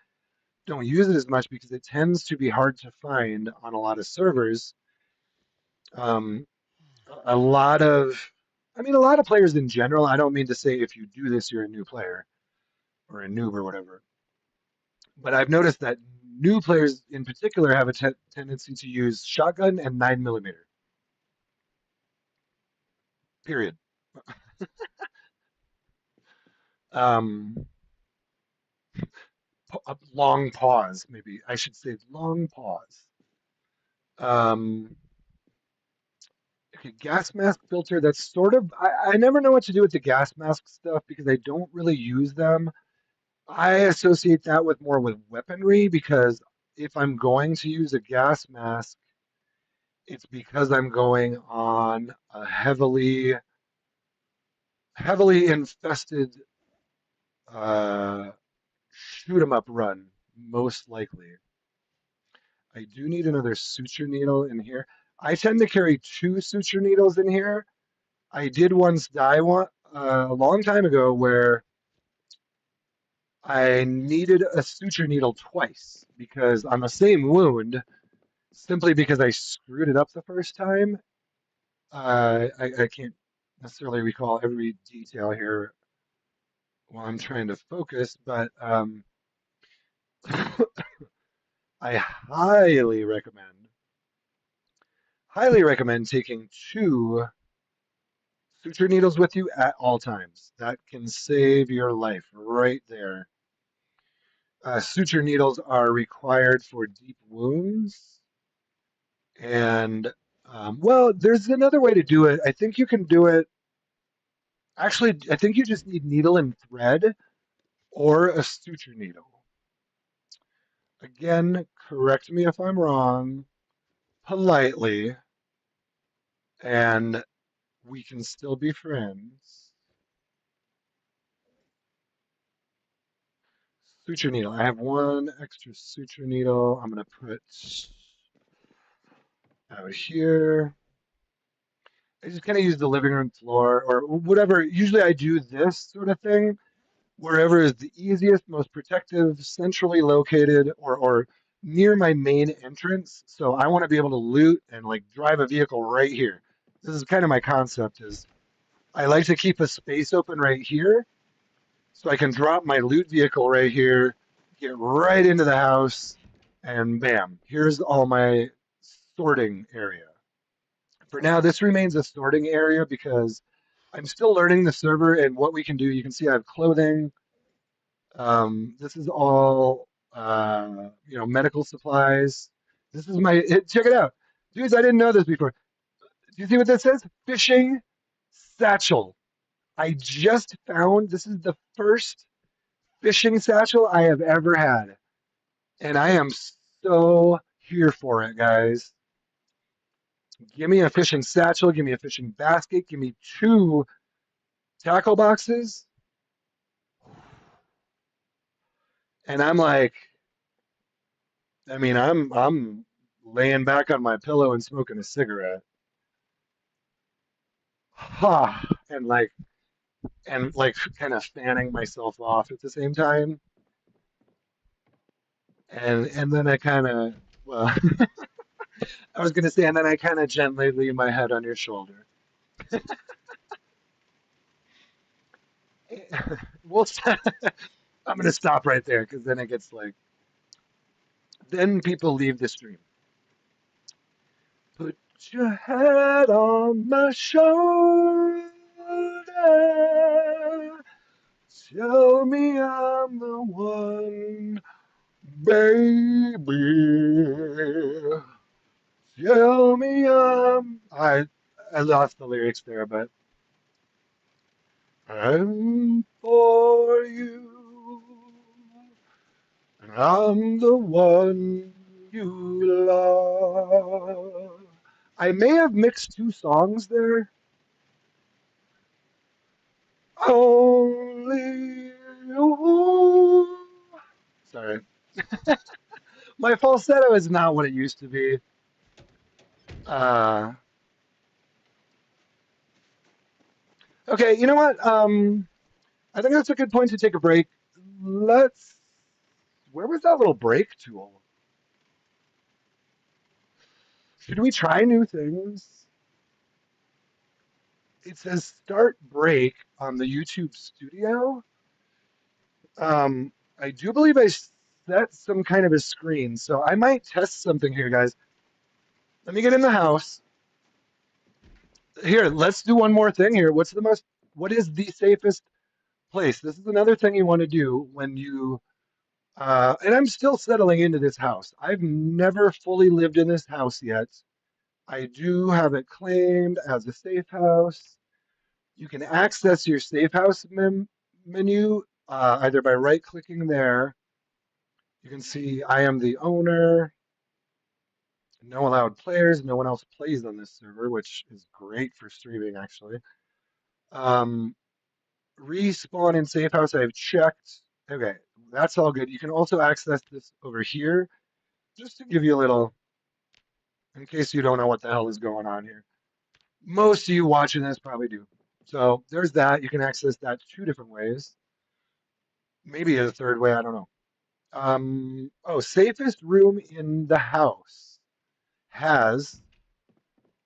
don't use it as much because it tends to be hard to find on a lot of servers. Um, a lot of, a lot of players in general. I don't mean to say if you do this, you're a new player or a noob or whatever. But I've noticed that new players in particular have a tendency to use shotgun and 9mm. Period. Um, a long pause, maybe I should say long pause. Um, okay, gas mask filter. That's sort of. I never know what to do with the gas mask stuff because I don't really use them. I associate that with more with weaponry because if I'm going to use a gas mask, it's because I'm going on a heavily infested shoot 'em up run, most likely. I do need another suture needle in here. I tend to carry two suture needles in here. I did once die a long time ago where I needed a suture needle twice because on the same wound, simply because I screwed it up the first time. I can't necessarily recall every detail here while I'm trying to focus, but I highly recommend taking two suture needles with you at all times. That can save your life right there. Suture needles are required for deep wounds. And, well, there's another way to do it. I think you can do it. Actually, I think you just need needle and thread or a suture needle. Again, correct me if I'm wrong, politely, and we can still be friends. Suture needle. I have one extra suture needle. I'm going to put out here. I just kind of use the living room floor or whatever. Usually I do this sort of thing wherever is the easiest, most protective, centrally located, or near my main entrance. So I want to be able to loot and like drive a vehicle right here. This is kind of my concept is I like to keep a space open right here so I can drop my loot vehicle right here, get right into the house, and bam, here's all my sorting area. For now, this remains a sorting area because I'm still learning the server and what we can do. You can see I have clothing. This is all, medical supplies. This is check it out. Dudes, I didn't know this before. Do you see what this says? Fishing satchel. I just found this is the first fishing satchel I have ever had. And I am so here for it, guys. Give me a fishing satchel, give me a fishing basket, give me two tackle boxes. And I'm like, I'm laying back on my pillow and smoking a cigarette. Ha, and like kind of fanning myself off at the same time. And then I kind of well, I was gonna say, and then I kind of gently lean my head on your shoulder. We'll I'm gonna stop right there because then it gets like then people leave the stream. Put your head on my shoulder. Tell me I'm the one, baby. Tell me I lost the lyrics there, but I'm for you, and I'm the one you love. I may have mixed two songs there. Only you Sorry. My falsetto is not what it used to be. Uh, okay, you know what? I think that's a good point to take a break. Let's. Where was that little break tool? Should we try new things? It says start break on the YouTube studio. Um, I do believe I set some kind of a screen, so I might test something here, guys. Let me get in the house. Here, let's do one more thing here. What is the safest place? This is another thing you want to do when and I'm still settling into this house. I've never fully lived in this house yet. I do have it claimed as a safe house. You can access your safe house menu either by right clicking there. You can see I am the owner. No allowed players. No one else plays on this server, which is great for streaming, actually. Um, Respawn in safe house, I've checked. Okay, that's all good. You can also access this over here, just to give you a little, in case you don't know what the hell is going on here. Most of you watching this probably do. So there's that. You can access that two different ways. Maybe a third way, I don't know. Oh, safest room in the house has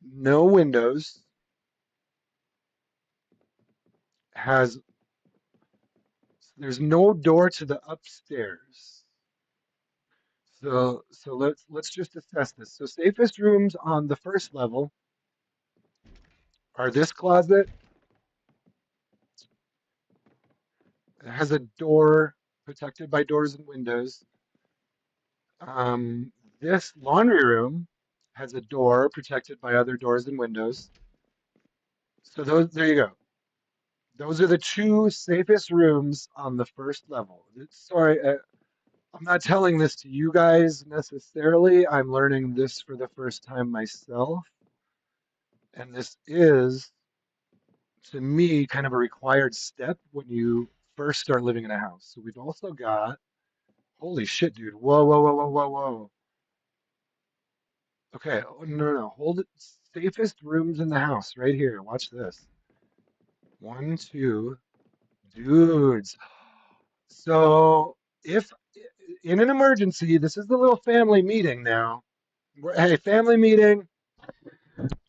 no windows, has there's no door to the upstairs. So let's just assess this. So safest rooms on the first level are this closet. It has a door protected by doors and windows. Um, this laundry room has a door protected by other doors and windows. So those there you go. Those are the two safest rooms on the first level. Sorry, I'm not telling this to you guys necessarily. I'm learning this for the first time myself. And this is, to me, kind of a required step when you first start living in a house. So we've also got, holy shit, dude. Whoa, whoa, whoa, whoa, whoa, whoa. Okay, oh, no, no, no. Hold it. Safest rooms in the house, right here. Watch this. One, two, dudes. So if in an emergency, this is the little family meeting now. Hey, family meeting.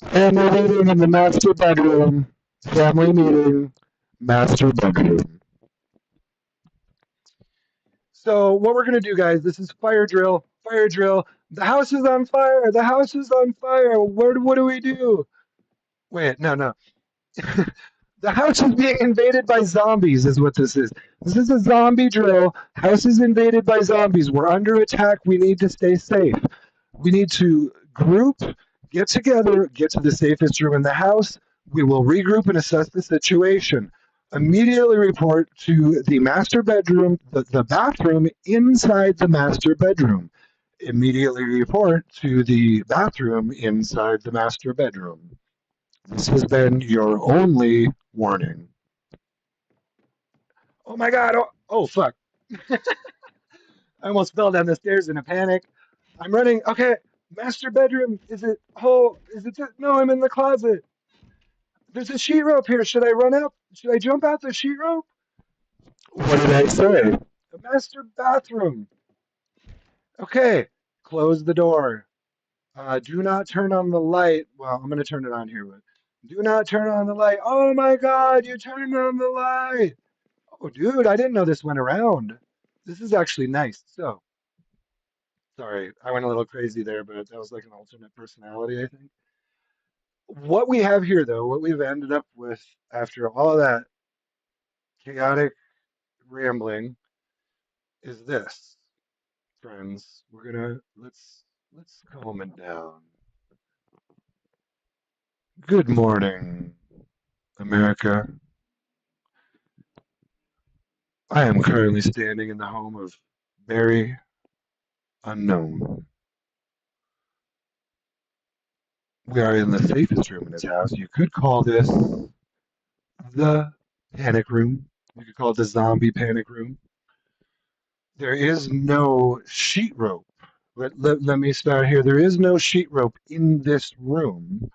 Family meeting in the master bedroom. Family meeting, master bedroom. So what we're gonna do, guys? This is fire drill. Fire drill. The house is on fire. The house is on fire. What do we do? Wait, no, no. The house is being invaded by zombies, is what this is. This is a zombie drill. House is invaded by zombies. We're under attack. We need to stay safe. We need to group, get together, get to the safest room in the house. We will regroup and assess the situation. Immediately report to the master bedroom, the bathroom inside the master bedroom. Immediately report to the bathroom inside the master bedroom. This has been your only warning. Oh my god! Oh fuck! I almost fell down the stairs in a panic. I'm running. Okay, master bedroom. Is it? Oh, is it? No, I'm in the closet. There's a sheet rope here. Should I run out? Should I jump out the sheet rope? What did I say? The master bathroom. Okay, close the door. Do not turn on the light. Well, I'm gonna turn it on here, but do not turn on the light. Oh my god! You turned on the light. Oh, dude, I didn't know this went around. This is actually nice. So, sorry, I went a little crazy there, but that was like an alternate personality, I think. What we have here, though, what we've ended up with after all of that chaotic rambling is this, friends. We're gonna let's calm it down. Good morning, America. I am currently standing in the home of Barry Unknown. We are in the safest room in his house. You could call this the panic room. You could call it the zombie panic room. There is no sheetrope. Let me start here. There is no sheetrope in this room.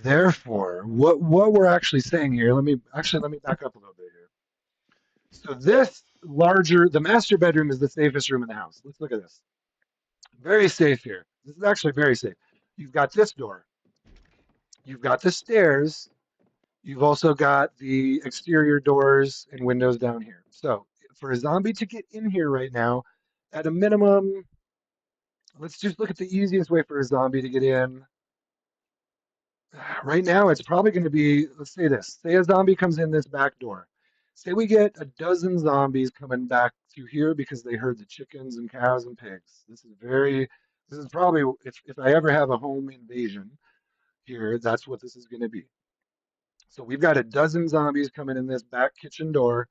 Therefore, what we're actually saying here, let me back up a little bit here. So this larger, the master bedroom is the safest room in the house. Let's look at this. Very safe here. This is actually very safe. You've got this door. You've got the stairs. You've also got the exterior doors and windows down here. So for a zombie to get in here right now, at a minimum, let's just look at the easiest way for a zombie to get in. Right now, it's probably going to be, let's say this. Say a zombie comes in this back door. Say we get a dozen zombies coming back through here because they heard the chickens and cows and pigs. This is probably, if I ever have a home invasion here, that's what this is going to be. So we've got a dozen zombies coming in this back kitchen door.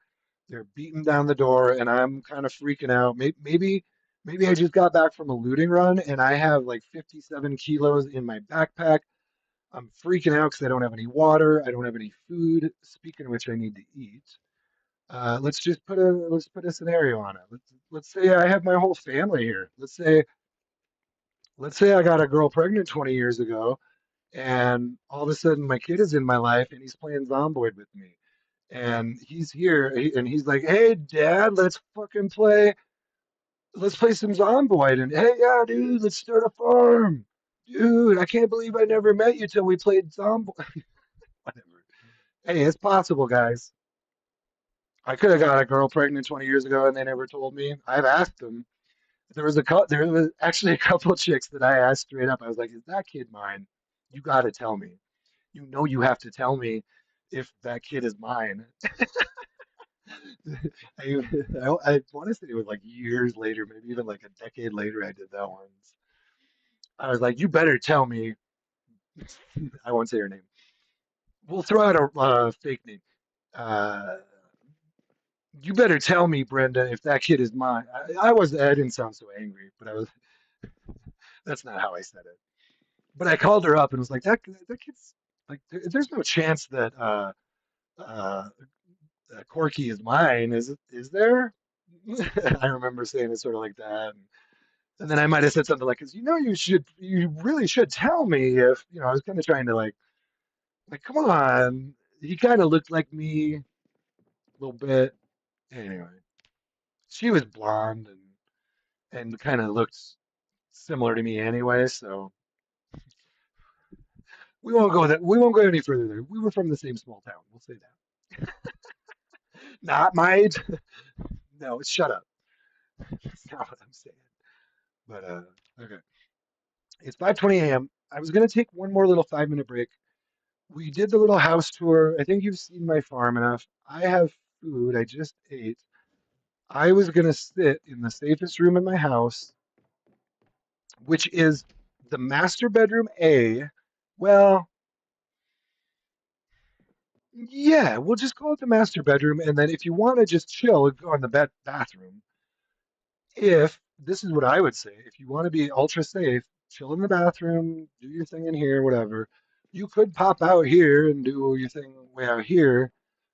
They're beating down the door, and I'm kind of freaking out. Maybe I just got back from a looting run, and I have like 57 kilos in my backpack. I'm freaking out because I don't have any water. I don't have any food. Speaking of which, I need to eat. Let's put a scenario on it. Let's say I have my whole family here. Let's say I got a girl pregnant 20 years ago, and all of a sudden my kid is in my life, and he's playing Zomboid with me, and he's here, and he's like, "Hey, Dad, let's play some Zomboid." And hey, yeah, dude, let's start a farm. Dude, I can't believe I never met you till we played Zomboid. Whatever. Hey, it's possible, guys. I could have got a girl pregnant 20 years ago and they never told me. I've asked them. There was actually a couple of chicks that I asked straight up. I was like, "Is that kid mine? You got to tell me. You know you have to tell me if that kid is mine." I, I want to say it was like years later, maybe even like a decade later, I did that once. I was like, "You better tell me." I won't say her name. We'll throw out a fake name. Uh, you better tell me, Brenda, if that kid is mine. I didn't sound so angry, but that's not how I said it. But I called her up and was like, that kid's like, there's no chance that uh, Corky is mine. Is there? I remember saying it sort of like that. And then I might have said something like, 'cause you really should tell me if, I was kind of trying to come on. He kind of looked like me a little bit. Anyway, she was blonde and kind of looked similar to me anyway, so we won't go any further there. We were from the same small town. We'll say that. Not my no, shut up. That's not what I'm saying. But okay. It's 5:20 a.m. I was gonna take one more little 5-minute break. We did the little house tour. I think you've seen my farm enough. I have food. I just ate. I was gonna sit in the safest room in my house, which is the master bedroom A. Well, yeah, we'll just call it the master bedroom, and then if you want to just chill, go in the bathroom. If this is what I would say, if you want to be ultra safe, chill in the bathroom, do your thing in here, whatever. You could pop out here and do your thing way out here.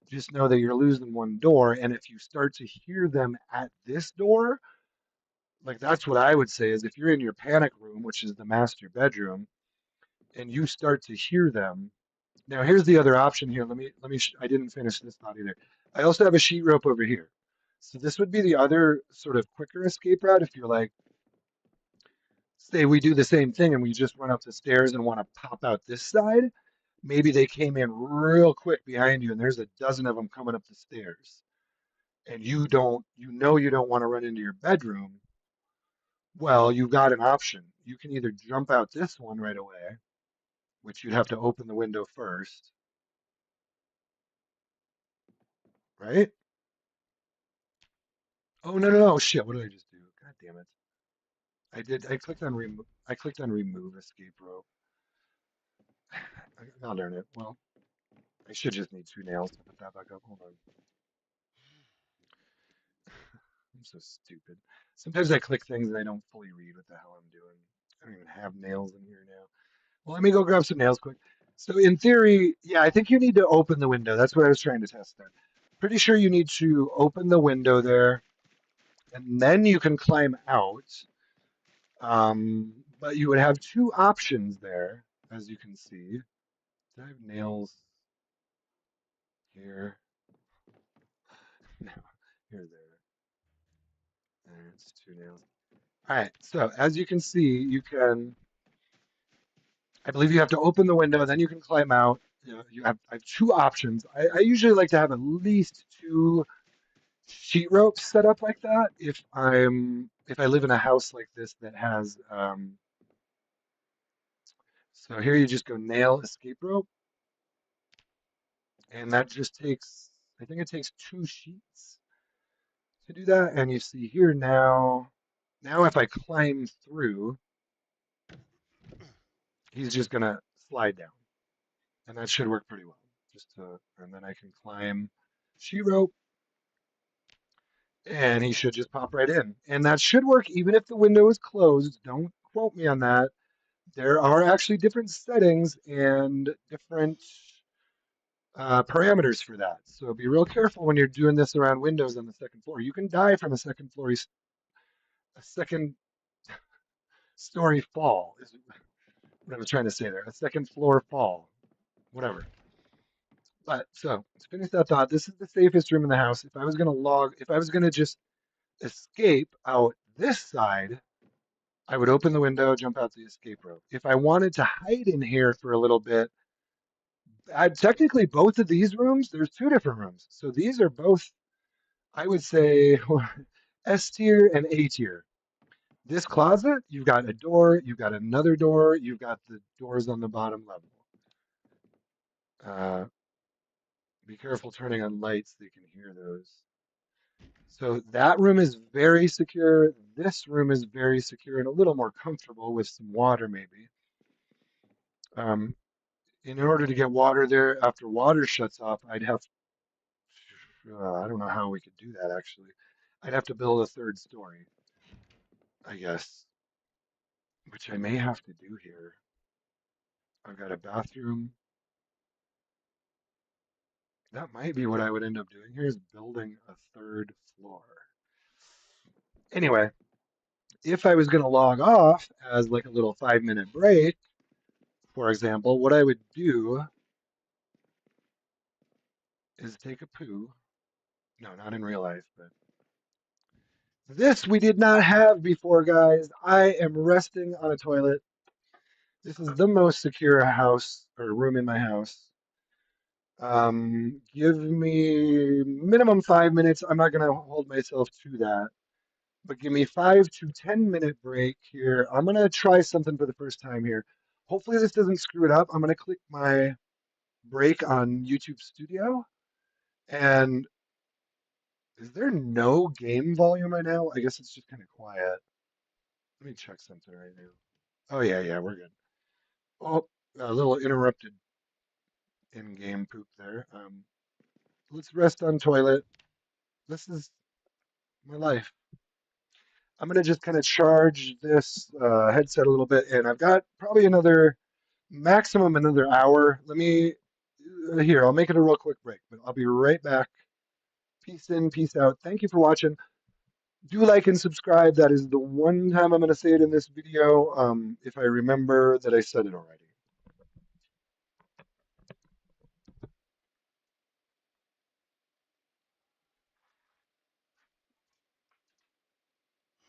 Just know that you're losing one door, and if you start to hear them at this door, like that's what I would say is if you're in your panic room, which is the master bedroom, and you start to hear them. Now, here's the other option here. I didn't finish this thought either. I also have a sheet rope over here. So this would be the other sort of quicker escape route if you're like, say we do the same thing and we just run up the stairs and want to pop out this side. Maybe they came in real quick behind you and there's a dozen of them coming up the stairs. And you don't want to run into your bedroom. Well, you've got an option. You can either jump out this one right away, which you'd have to open the window first, right? Oh no no no! Shit! What did I just do? God damn it! I clicked on remove escape rope. I'll learn it. Well, I should just need 2 nails to put that back up. Hold on. I'm so stupid. Sometimes I click things and I don't fully read what the hell I'm doing. I don't even have nails in here now. Well, let me go grab some nails quick. So in theory, yeah, I think you need to open the window. That's what I was trying to test there. Pretty sure you need to open the window there. and then you can climb out. But you would have two options there, as you can see. Do I have nails here? No, here, there. There's two nails. All right, so as you can see, you can, I believe you have to open the window, then you can climb out. You know, I have two options. I usually like to have at least two sheet ropes set up like that if I live in a house like this that has so here you just go nail escape rope, and that just takes, I think it takes two sheets to do that. And you see here now if I climb through, he's just gonna slide down, and that should work pretty well. And then I can climb sheet rope, and he should just pop right in. And that should work even if the window is closed. Don't quote me on that. There are actually different settings and different parameters for that. So be real careful when you're doing this around windows on the second floor. You can die from a second story fall is what I was trying to say there. A second floor fall, whatever. But so to finish that thought, this is the safest room in the house. If I was gonna just escape out this side, I would open the window, jump out the escape rope. If I wanted to hide in here for a little bit, technically both of these rooms, there's two different rooms. So these are both, I would say, S tier and A tier. This closet, you've got a door, you've got another door, you've got the doors on the bottom level. Uh, be careful turning on lights so you can hear those. So that room is very secure. This room is very secure and a little more comfortable with some water, maybe. Um, in order to get water there, after water shuts off, I don't know how we could do that actually. I'd have to build a third story, I guess, which I may have to do here. I've got a bathroom. That might be what I would end up doing here is building a third floor. Anyway, if I was going to log off as like a little 5 minute break, for example, what I would do is take a poo. No, not in real life, but this we did not have before, guys. I am resting on a toilet. This is the most secure house or room in my house. Give me minimum 5 minutes. I'm not gonna hold myself to that, but give me 5 to 10 minute break here. I'm gonna try something for the first time here. Hopefully this doesn't screw it up. I'm gonna click my break on YouTube Studio. And is there no game volume right now? I guess it's just kind of quiet. Let me check something right now. Oh yeah, we're good. Oh, a little interrupted in-game poop there. Let's rest on toilet. This is my life. I'm gonna just kind of charge this headset a little bit, and I've got probably another maximum another hour. Let me here. I'll make it a real quick break, but I'll be right back. Peace in, peace out. Thank you for watching. Do like and subscribe. That is the one time I'm gonna say it in this video. If I remember that I said it already.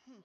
Hmm.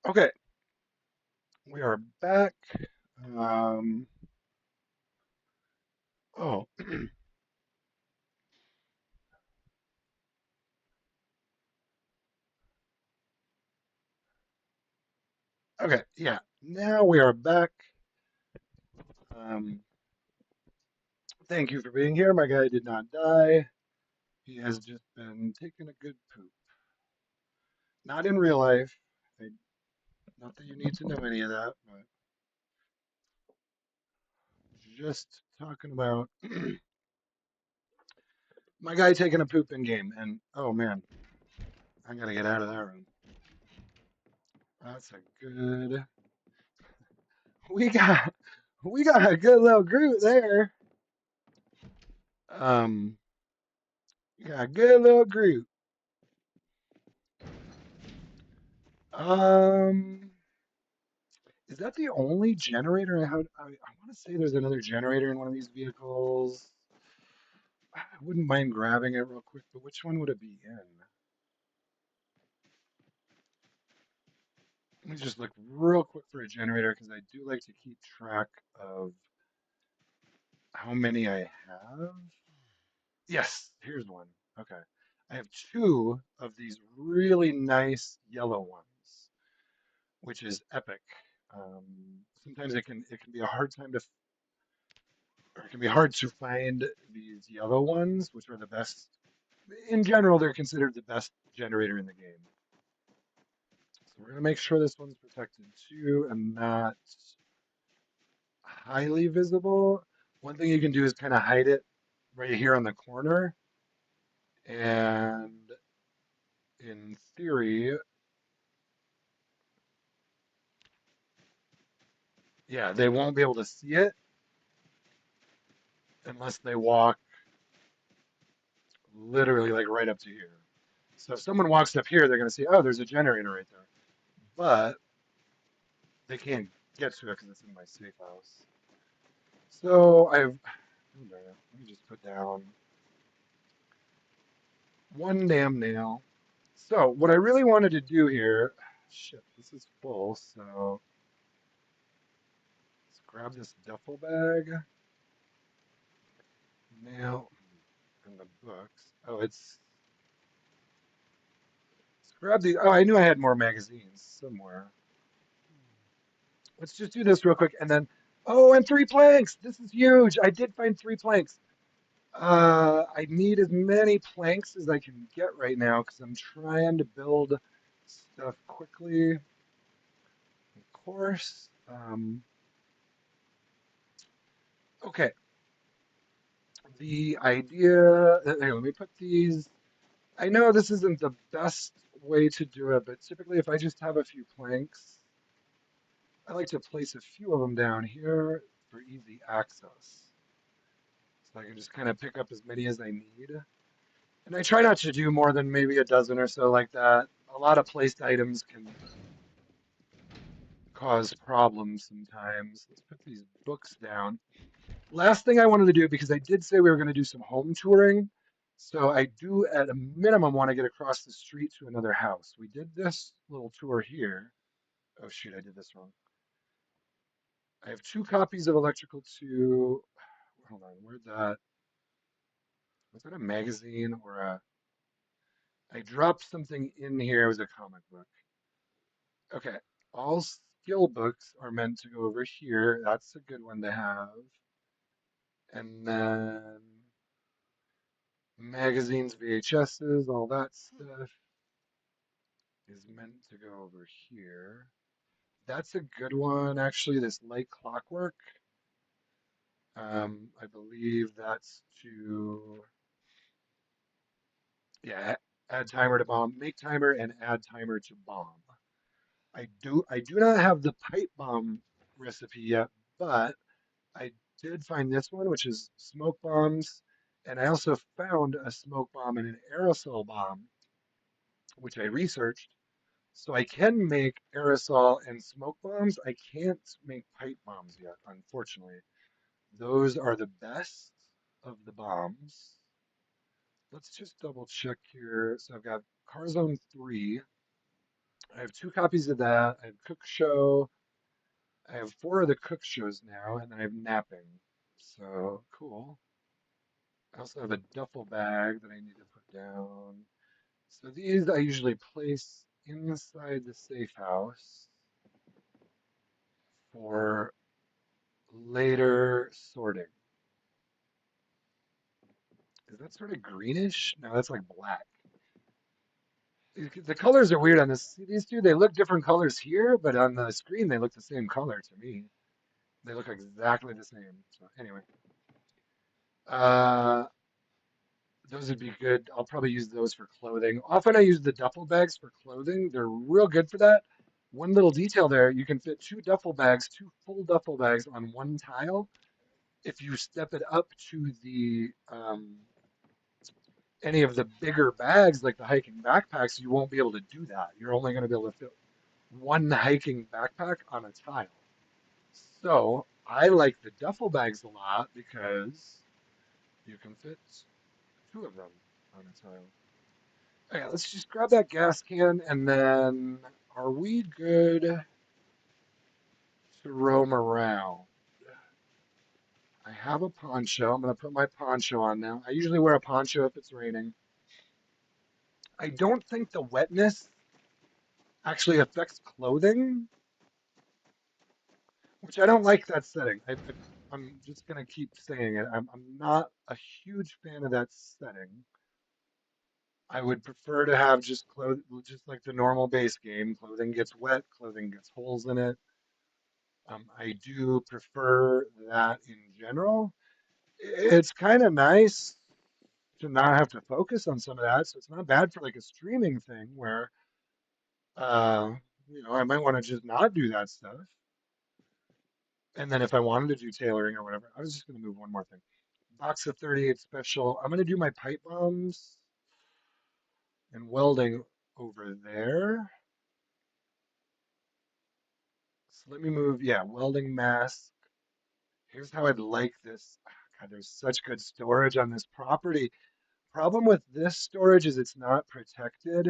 Okay, we are back. Um, oh, okay, yeah. Now we are back. Um, thank you for being here. My guy did not die. He has just been taking a good poop. Not in real life. I, not that you need to know any of that, but just talking about my guy taking a poop in game. And oh man, I gotta get out of that room. That's a good. We got we got a good little group there. Um, we got a good little group. Um, is that the only generator I had? I want to say there's another generator in one of these vehicles. I wouldn't mind grabbing it real quick, but which one would it be in? Let me just look real quick for a generator because I do like to keep track of how many I have. Yes, here's one. Okay. I have two of these really nice yellow ones, which is epic. Sometimes it can be a hard time to or it can be hard to find these yellow ones, which are the best. In general, they're considered the best generator in the game. So we're gonna make sure this one's protected too and not highly visible. One thing you can do is kind of hide it right here on the corner, and in theory, yeah, they won't be able to see it unless they walk literally like right up to here. So if someone walks up here, they're gonna see, oh, there's a generator right there, but they can't get to it because it's in my safe house. So oh, darn it, let me just put down one damn nail. So what I really wanted to do here, shit, this is full, so let's grab this duffel bag, nail, and the books. Oh, let's grab these. Oh, I knew I had more magazines somewhere. Let's just do this real quick, and then, oh, and three planks. This is huge. I did find three planks. I need as many planks as I can get right now because I'm trying to build stuff quickly, of course. Okay, the idea, here, let me put these. I know this isn't the best way to do it, but typically if I just have a few planks, I like to place a few of them down here for easy access. So I can just kind of pick up as many as I need. And I try not to do more than maybe a dozen or so like that. A lot of placed items can cause problems sometimes. Let's put these books down. Last thing I wanted to do, because I did say we were going to do some home touring, so I do at a minimum want to get across the street to another house. We did this little tour here. Oh shoot, I did this wrong. I have two copies of Electrical 2. Hold on, where'd that? Was that a magazine or a? I dropped something in here. It was a comic book. Okay, all skill books are meant to go over here. That's a good one to have. And then magazines, VHSs, all that stuff is meant to go over here. That's a good one, actually, this light clockwork. I believe that's to, yeah, add timer to bomb, make timer and add timer to bomb. I do not have the pipe bomb recipe yet, but I did find this one, which is smoke bombs, and I also found a smoke bomb and an aerosol bomb, which I researched. So I can make aerosol and smoke bombs. I can't make pipe bombs yet, unfortunately. Those are the best of the bombs. Let's just double check here. So I've got Carzone 3. I have two copies of that. I have Cook Show. I have four of the Cook Shows now, and then I have Napping. So cool. I also have a duffel bag that I need to put down. So these I usually place inside the safe house for later sorting. Is that sort of greenish? No, that's like black. The colors are weird on this. See, these two, they look different colors here, but on the screen they look the same color to me. They look exactly the same. So anyway, uh, those would be good. I'll probably use those for clothing. Often I use the duffel bags for clothing. They're real good for that. One little detail there, you can fit two duffel bags, two full duffel bags on one tile. If you step it up to the any of the bigger bags like the hiking backpacks, you won't be able to do that. You're only going to be able to fit one hiking backpack on a tile. So I like the duffel bags a lot because you can fit two of them on a tile. Okay, let's just grab that gas can and then are we good to roam around? I have a poncho. I'm going to put my poncho on now. I usually wear a poncho if it's raining. I don't think the wetness actually affects clothing, which I don't like that setting. I'm just going to keep saying it. I'm not a huge fan of that setting. I would prefer to have just clothes, just like the normal base game. Clothing gets wet, clothing gets holes in it. I do prefer that in general. It's kind of nice to not have to focus on some of that, so it's not bad for like a streaming thing where, uh, I might want to just not do that stuff. And then if I wanted to do tailoring or whatever, I was just going to move one more thing. Box of 38 special. I'm going to do my pipe bombs and welding over there. So let me move, yeah, welding mask. Here's how I'd like this. God, there's such good storage on this property. Problem with this storage is it's not protected.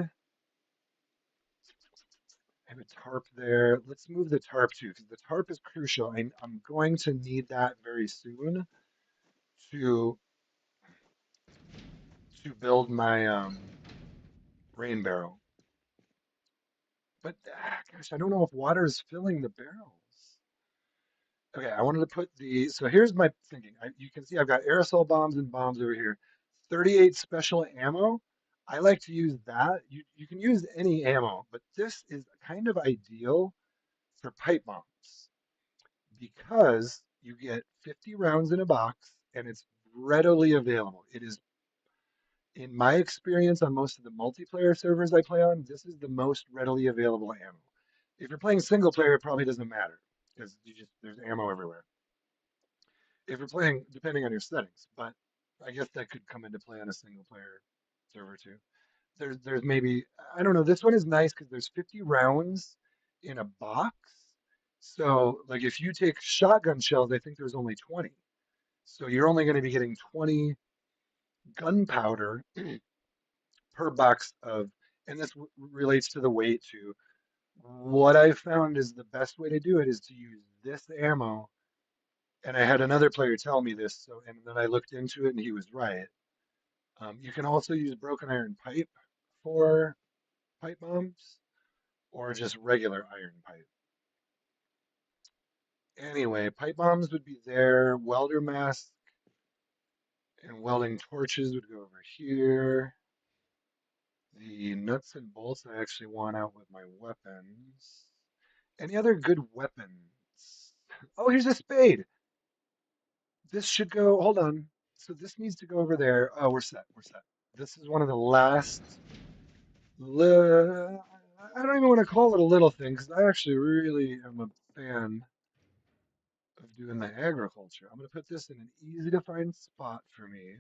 I have a tarp there. Let's move the tarp too, because the tarp is crucial. I'm going to need that very soon to build my rain barrel. But gosh, I don't know if water is filling the barrels. Okay, I wanted to put the, so here's my thinking. You can see I've got aerosol bombs and bombs over here. 38 special ammo. I like to use that. You can use any ammo, but this is kind of ideal for pipe bombs because you get 50 rounds in a box and it's readily available. It is, in my experience on most of the multiplayer servers I play on, this is the most readily available ammo. If you're playing single player, it probably doesn't matter because there's ammo everywhere. If you're playing, depending on your settings, but I guess that could come into play on a single player server too. There's maybe, I don't know, this one is nice because there's 50 rounds in a box. So like if you take shotgun shells, I think there's only 20. So you're only going to be getting 20 gunpowder per box of, and this relates to the weight too. What I found is the best way to do it is to use this ammo. And I had another player tell me this, so and then I looked into it and he was right. You can also use broken iron pipe for pipe bombs or just regular iron pipe. Anyway, pipe bombs would be there. Welder mask and welding torches would go over here. The nuts and bolts I actually want out with my weapons. Any other good weapons? Oh, here's a spade. This should go, hold on. So this needs to go over there. Oh, we're set. We're set. This is one of the last. I don't even want to call it a little thing because I actually really am a fan of doing the agriculture. I'm going to put this in an easy to find spot for me.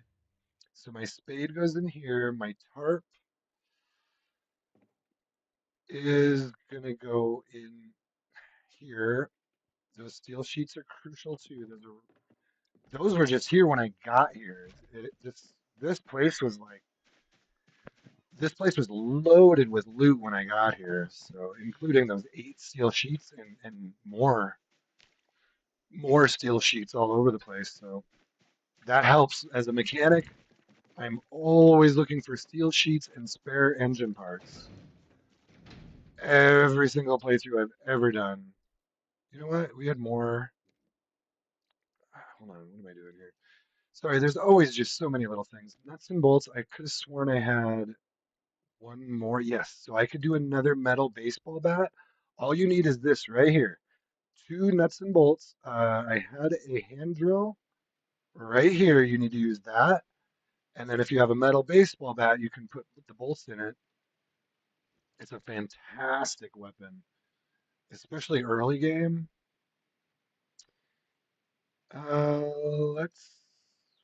So my spade goes in here. My tarp is going to go in here. Those steel sheets are crucial too. Those were just here when I got here. This place was like This place was loaded with loot when I got here, so including those 8 steel sheets and more steel sheets all over the place. So that helps as a mechanic. I'm always looking for steel sheets and spare engine parts. Every single playthrough I've ever done. You know what? We had more. Hold on, what am I doing here? Sorry, there's always just so many little things. Nuts and bolts. I could have sworn I had one more. Yes, so I could do another metal baseball bat. All you need is this right here. Two nuts and bolts. I had a hand drill right here. You need to use that. And then if you have a metal baseball bat, you can put the bolts in it. It's a fantastic weapon, especially early game. Let's.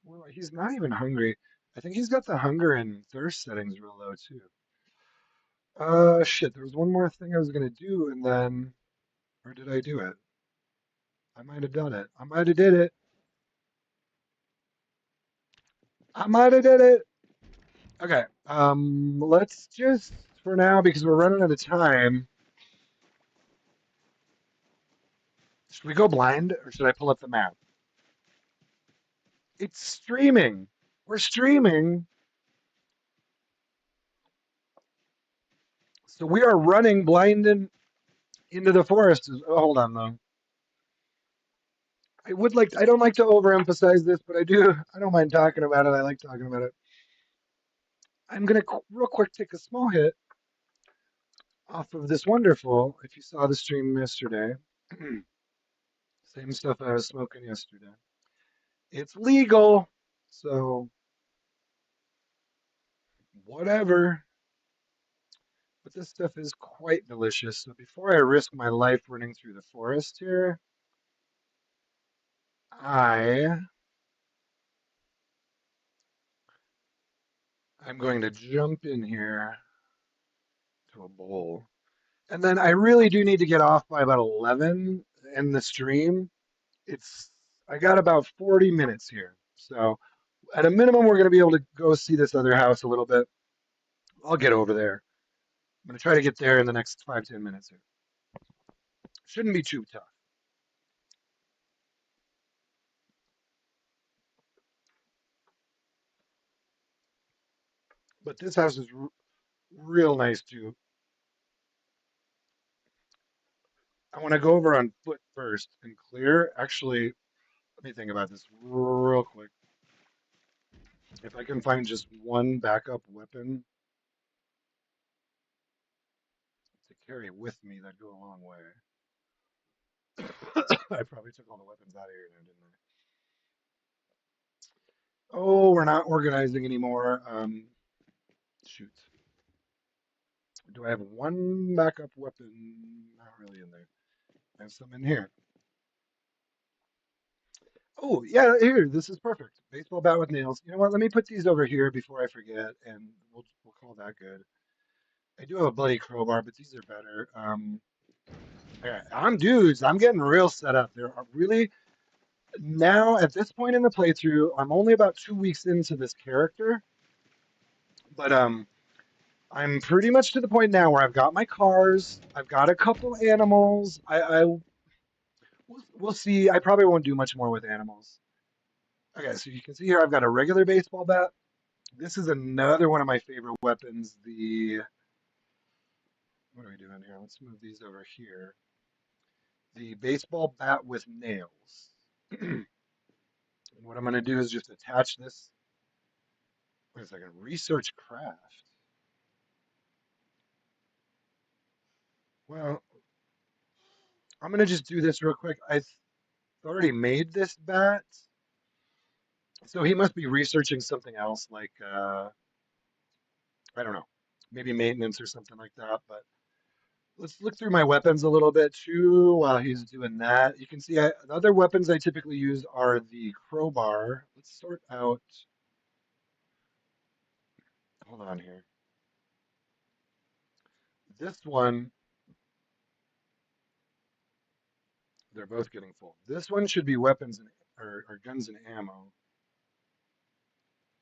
Well, he's not even hungry. I think he's got the hunger and thirst settings real low too. Shit. There was one more thing I was gonna do, and then, or did I do it? I might have done it. I might have did it. I might have did it. Okay. Let's just for now because we're running out of time. Should we go blind or should I pull up the map? It's streaming. We're streaming. So we are running blind into the forest. Oh, hold on though. I don't like to overemphasize this, but I don't mind talking about it. I like talking about it. I'm going to real quick take a small hit off of this wonderful, if you saw the stream yesterday, same stuff I was smoking yesterday. It's legal, so whatever. But this stuff is quite delicious. So before I risk my life running through the forest here, I I'm going to jump in here to a bowl. And then I really do need to get off by about 11 in the stream. It's I got about 40 minutes here. So at a minimum, we're going to be able to go see this other house a little bit. I'll get over there. I'm going to try to get there in the next 5, 10 minutes here. Shouldn't be too tough. But this house is real nice too. I want to go over on foot first and clear. Actually, let me think about this real quick. If I can find just one backup weapon to carry with me, that'd go a long way. I probably took all the weapons out of here now, didn't I? Oh, we're not organizing anymore. Shoot. Do I have one backup weapon? Not really in there. I have some in here. Oh, yeah, here. This is perfect. Baseball bat with nails. You know what? Let me put these over here before I forget, and we'll call that good. I do have a bloody crowbar, but these are better. Okay, I'm dudes. I'm getting real set up. There are really now at this point in the playthrough, I'm only about 2 weeks into this character, but I'm pretty much to the point now where I've got my cars, I've got a couple animals. We'll see. I probably won't do much more with animals. Okay, so you can see here I've got a regular baseball bat. This is another one of my favorite weapons. What are we doing here? Let's move these over here. The baseball bat with nails. And what I'm going to do is just attach this. Wait a second. Research craft. Well, I'm going to just do this real quick. I already made this bat. So he must be researching something else, like, I don't know, maybe maintenance or something like that. But let's look through my weapons a little bit too while he's doing that. You can see the other weapons I typically use are the crowbar. Let's sort out. Hold on here. This one, they're both getting full. This one should be weapons or guns and ammo.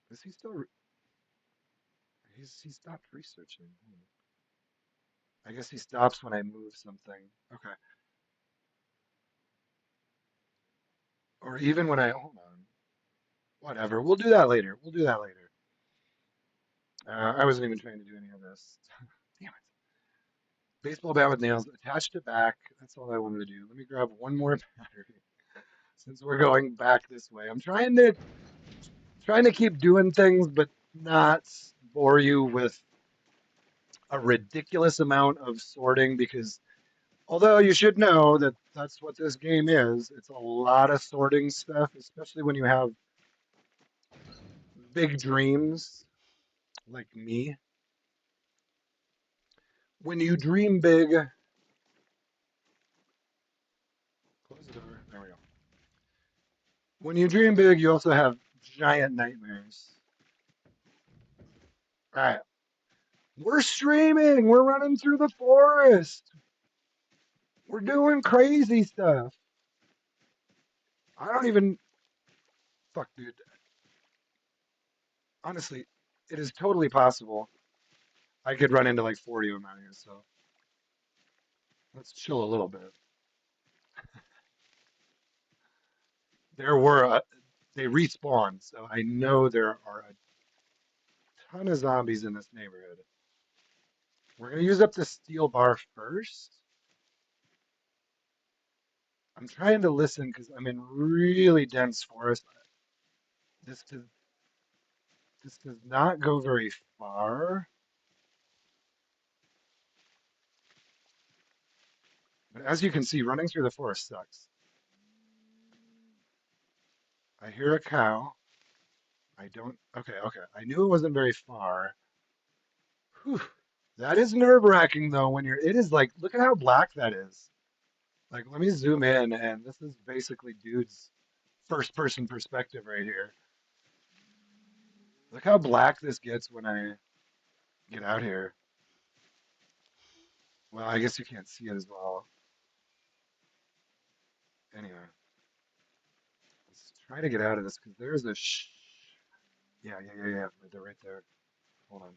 Is he still? He stopped researching. I guess he stops when I move something. Okay. Or even when I hold on. Whatever. We'll do that later. We'll do that later. I wasn't even trying to do any of this. Damn it. Baseball bat with nails attached to back. That's all I wanted to do. Let me grab one more battery since we're going back this way. I'm trying to keep doing things, but not bore you with a ridiculous amount of sorting because although you should know that that's what this game is, it's a lot of sorting stuff, especially when you have big dreams like me. When you dream big, close the door. There we go. When you dream big, you also have giant nightmares. All right. We're streaming. We're running through the forest. We're doing crazy stuff. I don't even. Fuck, dude. Honestly, it is totally possible I could run into like 40 of them out here, so let's chill a little bit. There were. They respawn, so I know there are a ton of zombies in this neighborhood. We're going to use up the steel bar first. I'm trying to listen because I'm in really dense forest. This does, this does not go very far. But as you can see, running through the forest sucks. I hear a cow. I don't. Okay, okay. I knew it wasn't very far. Whew. That is nerve-wracking though. When you're, it is like, look at how black that is. Like, let me zoom in, and this is basically dude's first-person perspective right here. Look how black this gets when I get out here. Well, I guess you can't see it as well. Anyway, let's try to get out of this because there's a yeah, yeah, yeah, yeah. Right there, right there. Hold on.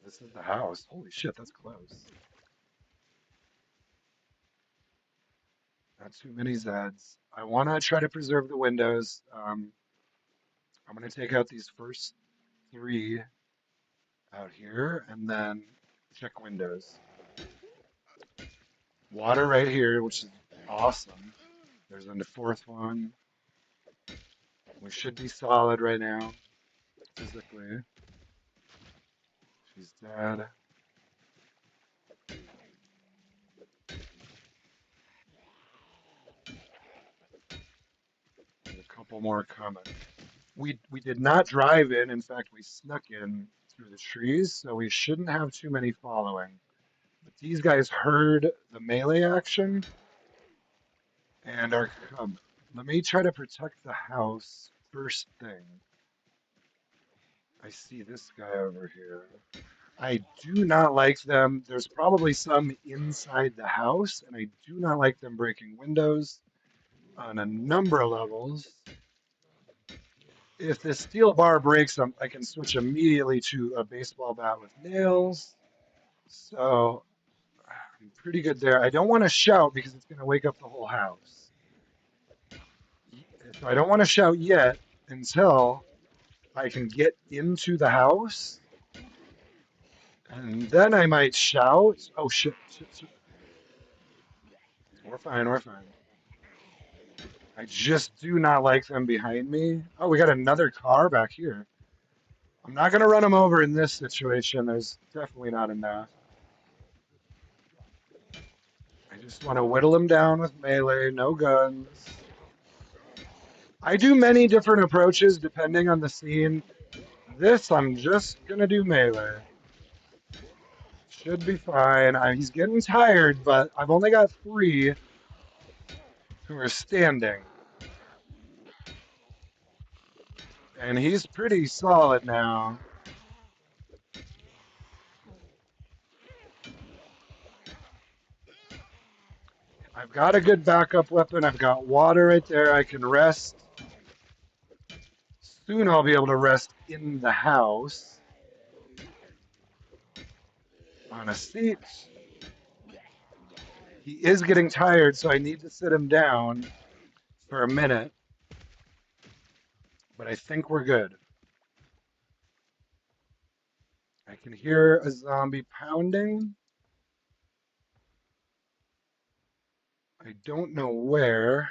This is the house. Holy shit, that's close. Not too many Zeds. I want to try to preserve the windows. I'm going to take out these first three out here and then check windows. Water right here, which is awesome. There's the fourth one. We should be solid right now, physically. She's dead. There's a couple more coming. We did not drive in. In fact, we snuck in through the trees, so we shouldn't have too many following. But these guys heard the melee action and are coming. Let me try to protect the house first thing. I see this guy over here. I do not like them. There's probably some inside the house, and I do not like them breaking windows on a number of levels. If this steel bar breaks, I can switch immediately to a baseball bat with nails. So I'm pretty good there. I don't want to shout because it's going to wake up the whole house. So I don't want to shout yet until I can get into the house. And then I might shout. Oh, shit, shit, shit. We're fine, we're fine. I just do not like them behind me. Oh, we got another car back here. I'm not going to run them over in this situation. There's definitely not enough. I just want to whittle them down with melee, no guns. I do many different approaches depending on the scene. This, I'm just going to do melee. Should be fine. He's getting tired, but I've only got three who are standing. And he's pretty solid now. I've got a good backup weapon. I've got water right there. I can rest. Soon I'll be able to rest in the house. on a seat. He is getting tired, so I need to sit him down for a minute, but I think we're good. I can hear a zombie pounding. I don't know where.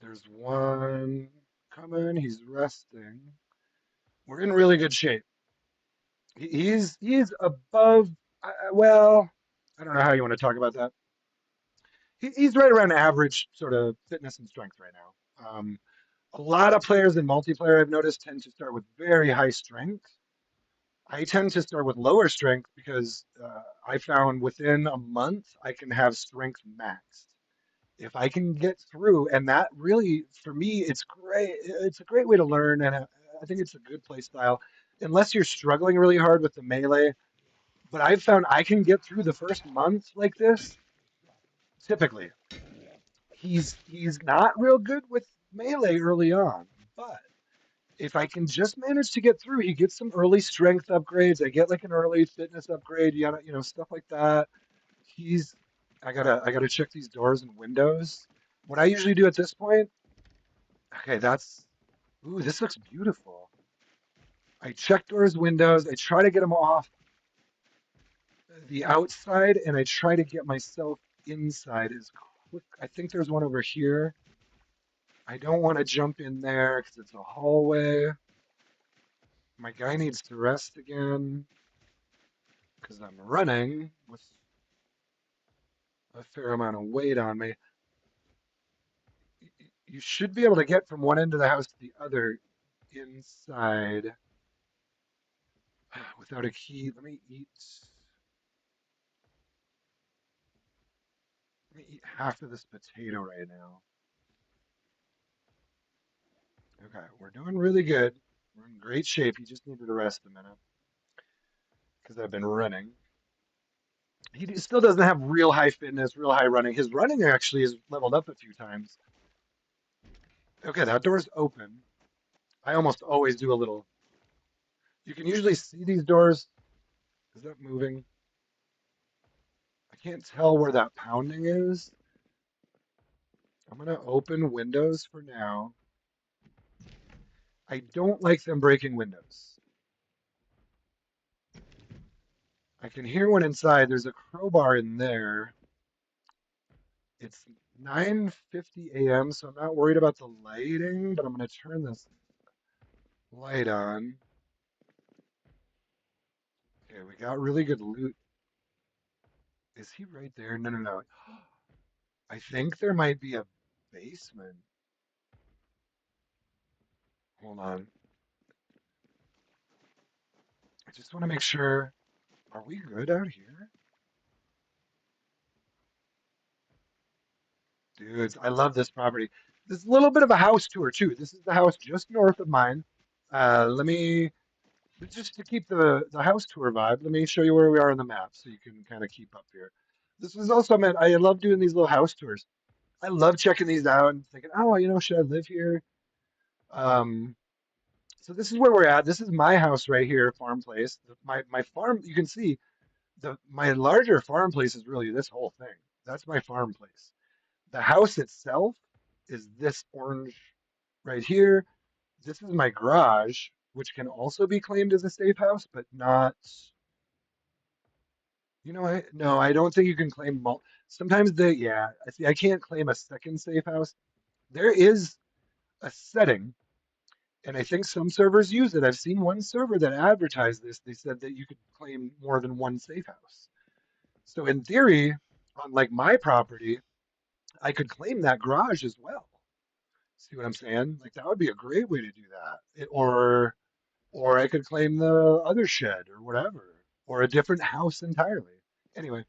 There's one coming. He's resting. We're in really good shape. He's above. Well, I don't know how you want to talk about that. He's right around average sort of fitness and strength right now. A lot of players in multiplayer I've noticed tend to start with very high strength. I tend to start with lower strength because I found within a month I can have strength maxed. If I can get through, and that really, for me, it's great. It's a great way to learn, and I think it's a good play style, unless you're struggling really hard with the melee. But I've found I can get through the first month like this. Typically, he's not real good with melee early on, but if I can just manage to get through, he gets some early strength upgrades. I get like an early fitness upgrade, stuff like that. He's I gotta check these doors and windows. What I usually do at this point, okay, that's ooh, this looks beautiful. I check doors, windows, I try to get them off the outside, and I try to get myself inside as quick. I think there's one over here. I don't want to jump in there because it's a hallway. My guy needs to rest again because I'm running with a fair amount of weight on me. You should be able to get from one end of the house to the other inside without a key. Let me eat half of this potato right now. Okay, we're doing really good. We're in great shape. He just needed to rest a minute because I've been running. He still doesn't have real high fitness, real high running. His running actually is leveled up a few times. Okay, that door's open. I almost always do a little. You can usually see these doors. Is that moving? I can't tell where that pounding is. I'm gonna open windows for now. I don't like them breaking windows. I can hear one inside. There's a crowbar in there. It's 9:50 a.m., so I'm not worried about the lighting, but I'm gonna turn this light on. Okay, we got really good loot. Is he right there? No, no, no. I think there might be a basement. Hold on. I just want to make sure. Are we good out here? Dudes, I love this property. This is a little bit of a house tour too. This is the house just north of mine. Let me just to keep the house tour vibe. Let me show you where we are on the map so you can kind of keep up here. This is also meant. I love doing these little house tours. I love checking these out and thinking, oh, should I live here? Um, so this is where we're at. This is my house right here, farm place. My farm. You can see my larger farm place is really this whole thing. That's my farm place. The house itself is this orange right here. This is my garage, which can also be claimed as a safe house, but not. No, I don't think you can claim sometimes yeah, I see. I can't claim a second safe house. There is a setting, and I think some servers use it. I've seen one server that advertised this. They said that you could claim more than one safe house. So in theory, on like my property, I could claim that garage as well. See what I'm saying? Like that would be a great way to do that. Or I could claim the other shed or whatever, or a different house entirely. Anyway,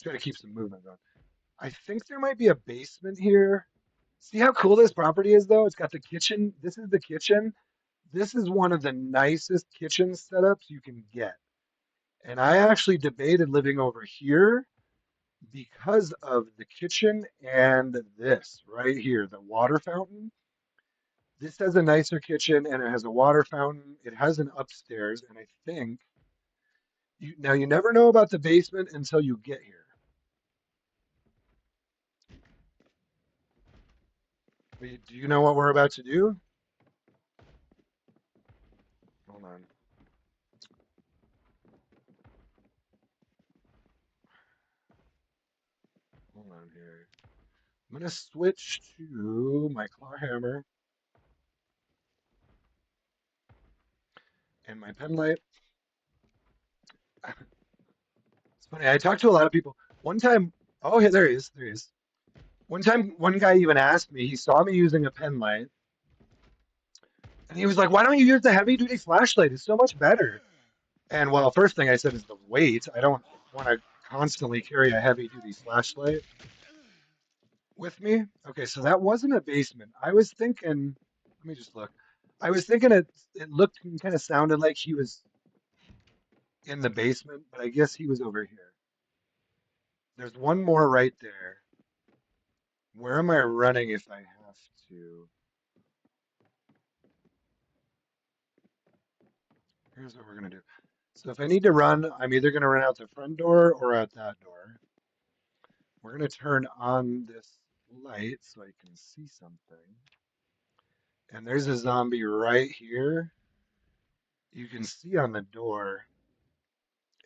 try to keep some movement going. I think there might be a basement here. See how cool this property is, though? It's got the kitchen. This is the kitchen. This is one of the nicest kitchen setups you can get. And I actually debated living over here because of the kitchen and this right here, the water fountain. This has a nicer kitchen and it has a water fountain. It has an upstairs, and I think now you never know about the basement until you get here. Do you know what we're about to do? Hold on, hold on here. I'm gonna switch to my claw hammer and my pen light. It's funny. I talked to a lot of people. One time, oh, yeah, there he is. There he is. One time, one guy even asked me. He saw me using a pen light, and he was like, "Why don't you use the heavy duty flashlight? It's so much better." And well, first thing I said is the weight. I don't want to constantly carry a heavy duty flashlight with me. Okay, so that wasn't a basement. I was thinking, let me just look. I was thinking it looked and kind of sounded like he was in the basement, but I guess he was over here. There's one more right there. Where am I running if I have to? Here's what we're gonna do. So if I need to run, I'm either gonna run out the front door or out that door. We're gonna turn on this light so I can see something. And there's a zombie right here. You can see on the door.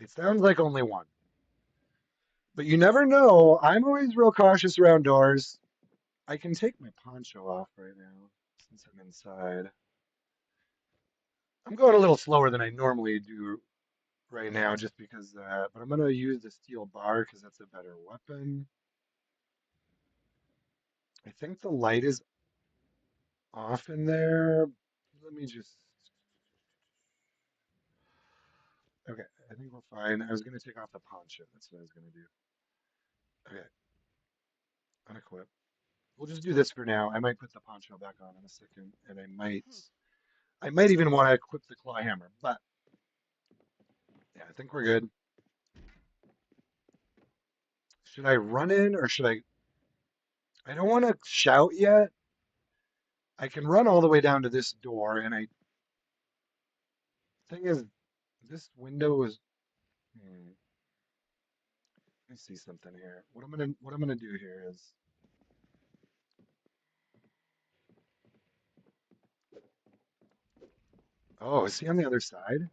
It sounds like only one. But you never know. I'm always real cautious around doors. I can take my poncho off right now since I'm inside. I'm going a little slower than I normally do right now just because but I'm going to use the steel bar because that's a better weapon. I think the light is off in there. Let me just. Okay, I think we're fine. I was going to take off the poncho. That's what I was going to do. Okay, unequip. We'll just do this for now. I might put the poncho back on in a second, and I might even want to equip the claw hammer. But yeah, I think we're good. Should I run in or should I? I don't want to shout yet. I can run all the way down to this door, and I thing is, this window is. Let me see something here. What I'm gonna do here is. Oh, is he on the other side?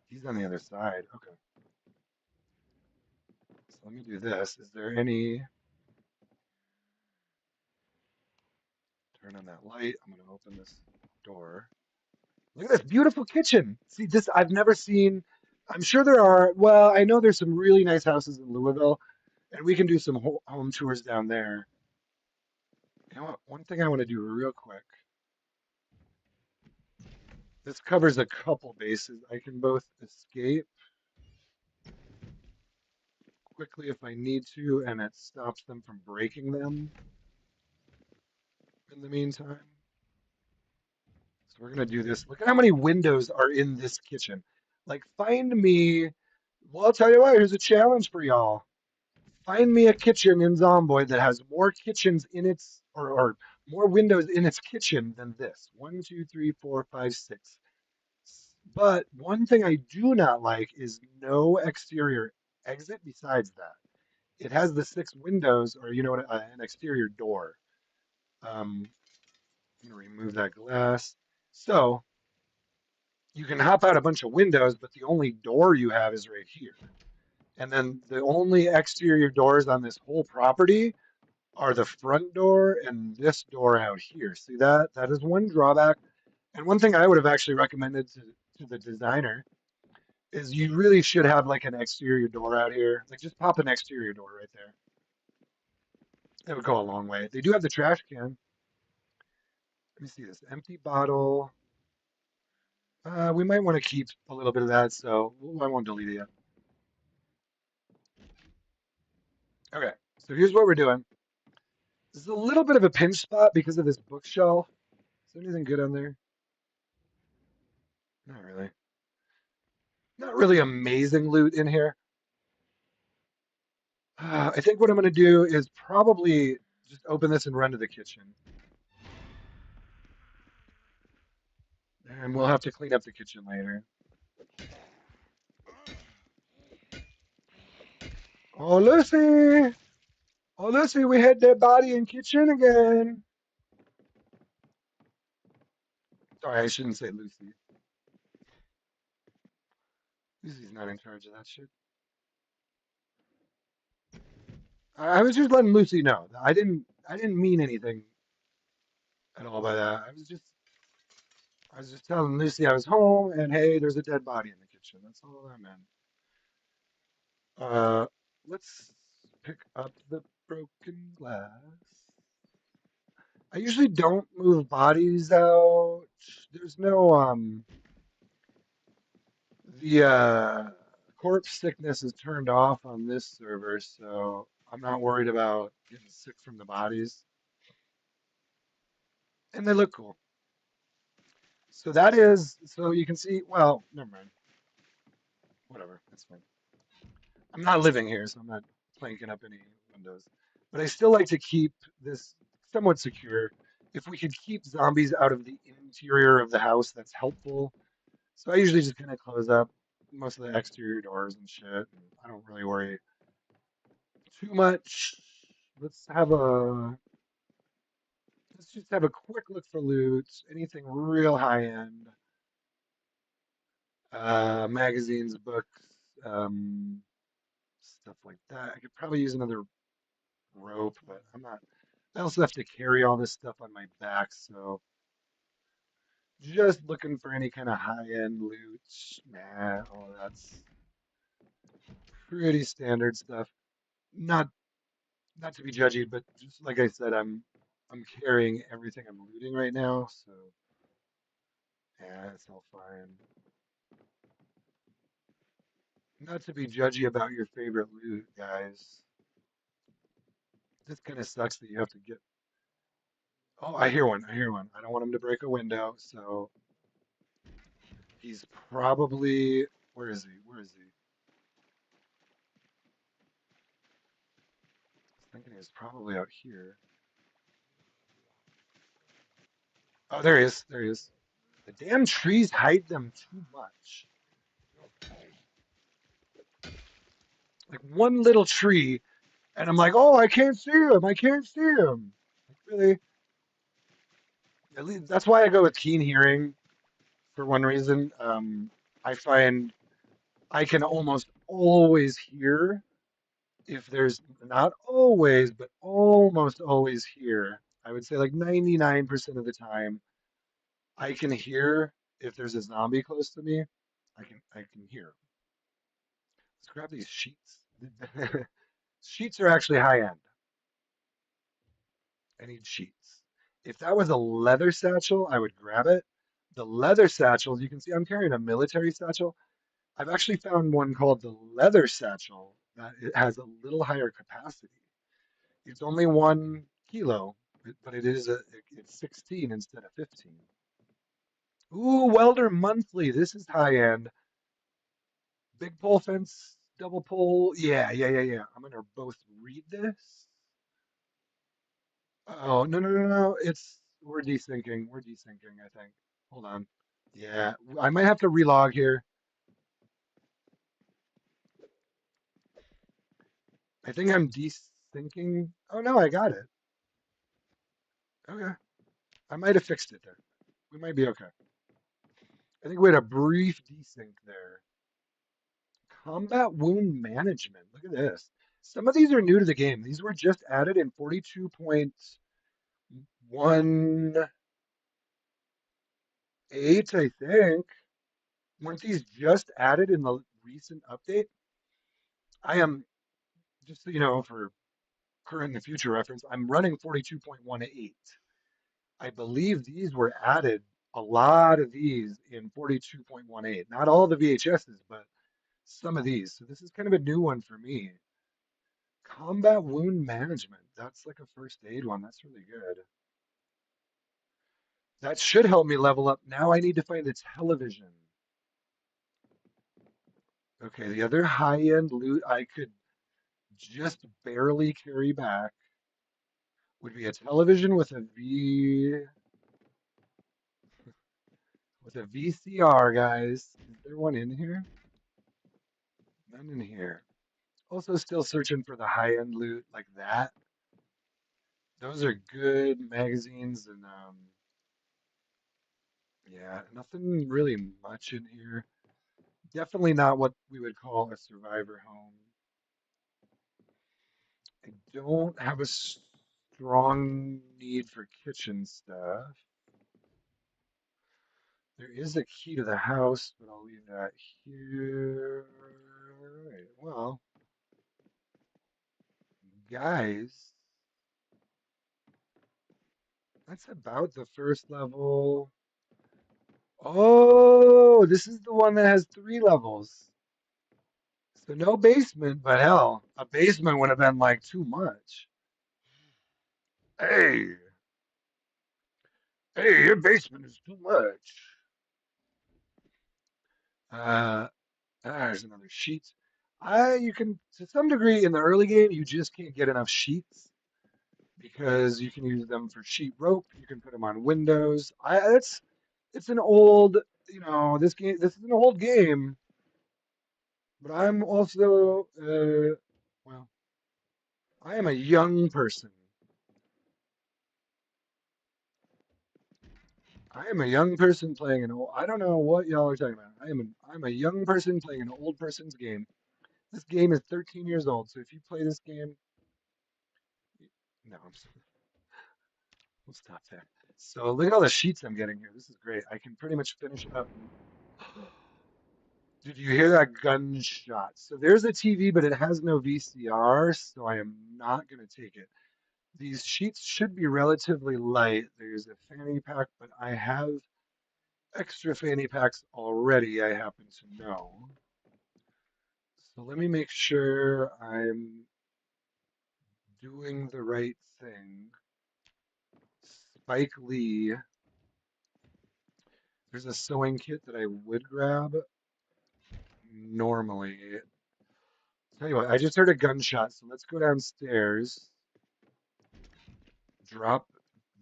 He's on the other side. Okay. So let me do this. Is there any? Turn on that light. I'm gonna open this door. Look at this beautiful kitchen. See, this I've never seen. I'm sure there are. Well, I know there's some really nice houses in Louisville, and we can do some home tours down there. You know what? One thing I want to do real quick. This covers a couple bases. I can both escape quickly if I need to, and it stops them from breaking them in the meantime. So we're gonna do this. Look at how many windows are in this kitchen. Like, find me. Well, I'll tell you what. Here's a challenge for y'all. Find me a kitchen in Zomboid that has more kitchens in its or more windows in its kitchen than this. One, two, three, four, five, six. But one thing I do not like is no exterior exit besides that. It has the six windows, or you know what, an exterior door. I'm gonna remove that glass. So you can hop out a bunch of windows, but the only door you have is right here. And then the only exterior doors on this whole property are the front door and this door out here. See that? That is one drawback. And one thing I would have actually recommended to the designer is you really should have like an exterior door out here. Like just pop an exterior door right there. That would go a long way. They do have the trash can. Let me see this. Empty bottle. We might want to keep a little bit of that, so I won't delete it yet. Okay, so here's what we're doing. This is a little bit of a pinch spot because of this bookshelf. Is there anything good on there? Not really. Not really amazing loot in here. I think what I'm going to do is probably just open this and run to the kitchen. And we'll have to clean up the kitchen later. Oh, Lucy! Oh, Lucy, we had that body in kitchen again. Sorry, I shouldn't say Lucy. Lucy's not in charge of that shit. I was just letting Lucy know. I didn't mean anything at all by that. I was just telling Lucy I was home and hey, there's a dead body in the kitchen. That's all I meant. Uh, let's pick up the broken glass. I usually don't move bodies out. There's no the corpse sickness is turned off on this server, so I'm not worried about getting sick from the bodies. And they look cool. So that is so you can see, well, never mind. Whatever, that's fine. I'm not living here, so I'm not planking up any windows. But I still like to keep this somewhat secure. If we could keep zombies out of the interior of the house, that's helpful. So I usually just kind of close up most of the exterior doors and shit. And I don't really worry too much. Let's have a let's just have a quick look for loot. Anything real high end. Magazines, books, um, stuff like that. I could probably use another rope, but I'm not. I also have to carry all this stuff on my back, so just looking for any kind of high-end loot. Nah, all that's pretty standard stuff. Not not to be judgy, but just like I said, I'm carrying everything I'm looting right now, so yeah, it's all fine. Not to be judgy about your favorite loot, guys. This kind of sucks that you have to get. Oh, I hear one. I hear one. I don't want him to break a window, so he's probably. Where is he? Where is he? I was thinking he was probably out here. Oh, there he is. There he is. The damn trees hide them too much. Like one little tree, and I'm like, oh, I can't see him. I can't see him. Like really? At least that's why I go with keen hearing for one reason. I find I can almost always hear if there's not always, but almost always hear. I would say like 99% of the time, I can hear if there's a zombie close to me. I can hear. Let's grab these sheets. Sheets are actually high end. I need sheets. If that was a leather satchel, I would grab it. The leather satchels, you can see I'm carrying a military satchel. I've actually found one called the leather satchel that it has a little higher capacity. It's only 1 kilo, but it's 16 instead of 15. Ooh, Welder Monthly. This is high end. Big pole fence, double pole. Yeah, yeah, yeah, yeah. I'm gonna both read this. Oh, no, no, no, no. We're desyncing. We're desyncing, I think. Hold on. Yeah, I might have to relog here. I think I'm desyncing. Oh no, I got it. Okay. I might have fixed it there. We might be okay. I think we had a brief desync there. Combat wound management. Look at this. Some of these are new to the game. These were just added in 42.18, I think. Weren't these just added in the recent update? I am, just so you know, for current and future reference, I'm running 42.18. I believe these were added, a lot of these in 42.18. Not all the VHSs, but some of these. So this is kind of a new one for me. Combat wound management. That's like a first aid one. That's really good. That should help me level up. Now I need to find the television. Okay, the other high-end loot I could just barely carry back would be a television with with a VCR, guys. Is there one in here? None in here. Also, still searching for the high-end loot like that. Those are good magazines, and yeah, nothing really much in here. Definitely not what we would call a survivor home. I don't have a strong need for kitchen stuff. There is a key to the house, but I'll leave that here. Alright, well, guys, that's about the first level. Oh, this is the one that has 3 levels. So no basement, but hell, a basement would have been like too much. Hey, hey, your basement is too much. Uh, there's another sheet. You can, to some degree, in the early game, you just can't get enough sheets because you can use them for sheet rope. You can put them on windows. It's an old, this is an old game, but I'm also, well, I am a young person. I am a young person playing an old. I don't know what y'all are talking about. I'm a young person playing an old person's game. This game is 13 years old, so if you play this game, no, we'll stop there. So look at all the sheets I'm getting here. This is great. I can pretty much finish up. Did you hear that gunshot? So there's a TV, but it has no VCR, so I am not going to take it. These sheets should be relatively light. There's a fanny pack, but I have extra fanny packs already, I happen to know. So let me make sure I'm doing the right thing. Spike Lee. There's a sewing kit that I would grab normally. Tell you what, I just heard a gunshot, so let's go downstairs. Drop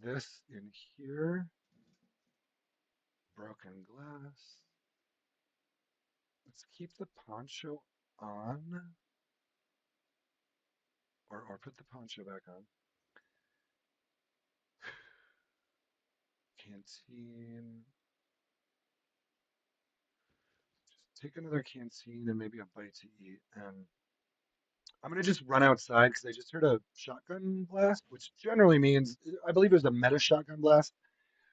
this in here. Broken glass. Let's keep the poncho on, or put the poncho back on. Canteen. Just take another canteen and maybe a bite to eat. And I'm gonna just run outside because I just heard a shotgun blast, which generally means I believe it was a meta shotgun blast.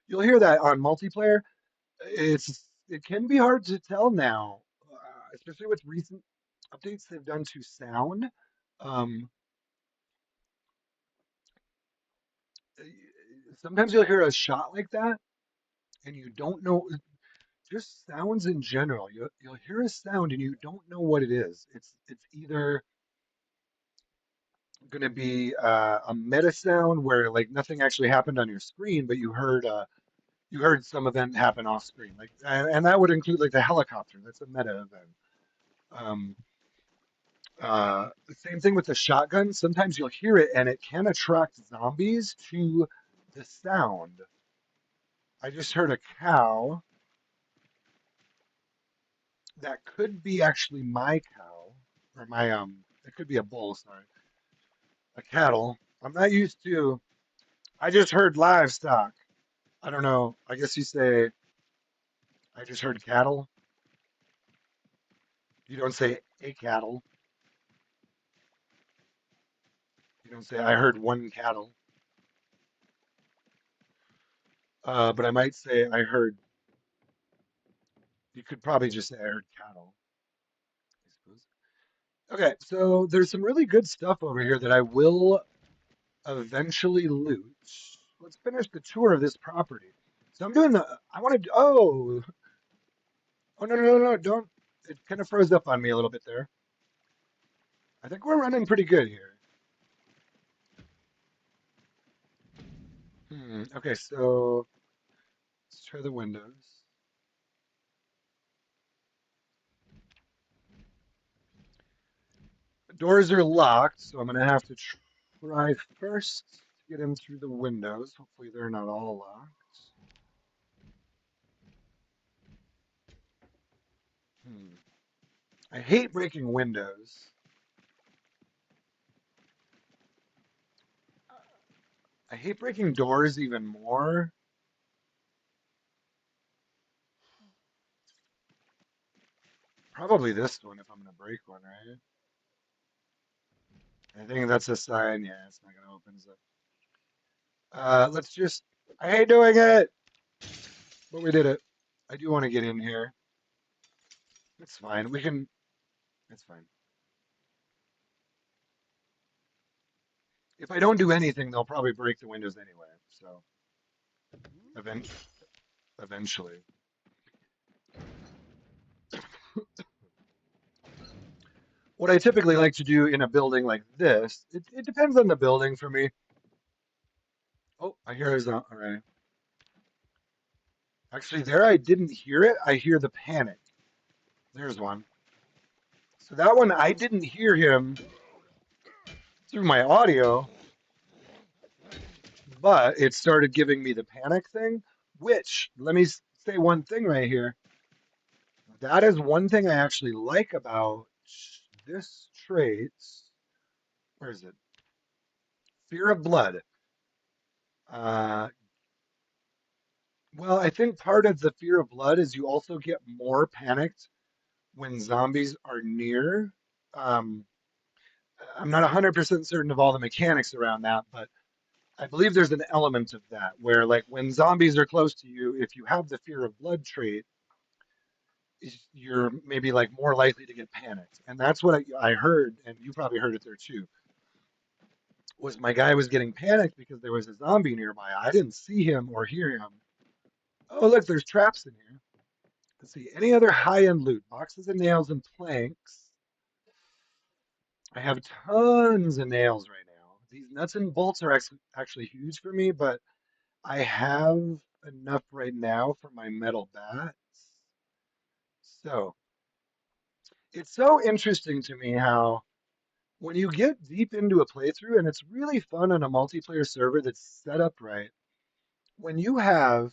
You'll hear that on multiplayer. It can be hard to tell now, especially with recent updates they've done to sound. Um, Sometimes you'll hear a shot like that, and you don't know. Just sounds in general. You'll hear a sound and you don't know what it is. It's either going to be a meta sound where like nothing actually happened on your screen, but you heard some event happen off screen. Like and that would include like the helicopter. That's a meta event. Um, the same thing with the shotgun. Sometimes you'll hear it and it can attract zombies to the sound. I just heard a cow. That could be actually my cow or my it could be a bull, sorry. A cattle. I'm not used to I just heard livestock. I don't know. I guess you say I just heard cattle. You don't say a cattle. You don't say I heard one cattle. But I might say I heard you could probably just say I heard cattle, I suppose. Okay, so there's some really good stuff over here that I will eventually loot. Let's finish the tour of this property. So I'm doing I want to, oh, no, no, no, no, don't, it kind of froze up on me a little bit there. I think we're running pretty good here. Okay, so let's try the windows. The doors are locked, so I'm going to have to try first to get in through the windows. Hopefully they're not all locked. I hate breaking windows. I hate breaking doors even more. Probably this one if I'm gonna break one, right? I think that's a sign. Yeah, it's not gonna open. So, let's just. I hate doing it, but we did it. I do want to get in here. It's fine. We can. It's fine. If I don't do anything, they'll probably break the windows anyway. So, event eventually. What I typically like to do in a building like this, it depends on the building for me. Oh, I hear his. All right. Actually, there I didn't hear it. I hear the panic. There's one. So that one I didn't hear him through my audio, but it started giving me the panic thing, which let me say one thing right here. That is one thing I actually like about this trait. Where is it? Fear of blood. Uh, well, I think part of the fear of blood is you also get more panicked when zombies are near. Um, I'm not 100% certain of all the mechanics around that, but I believe there's an element of that where, like, when zombies are close to you, if you have the fear of blood trait, you're maybe like more likely to get panicked. And that's what I heard, and you probably heard it there too. Was my guy was getting panicked because there was a zombie nearby. I didn't see him or hear him. Oh, look, there's traps in here. Let's see. Any other high-end loot? Boxes of nails and planks. I have tons of nails right now. These nuts and bolts are actually huge for me, but I have enough right now for my metal bats. So it's so interesting to me how when you get deep into a playthrough, and it's really fun on a multiplayer server that's set up right, when you have,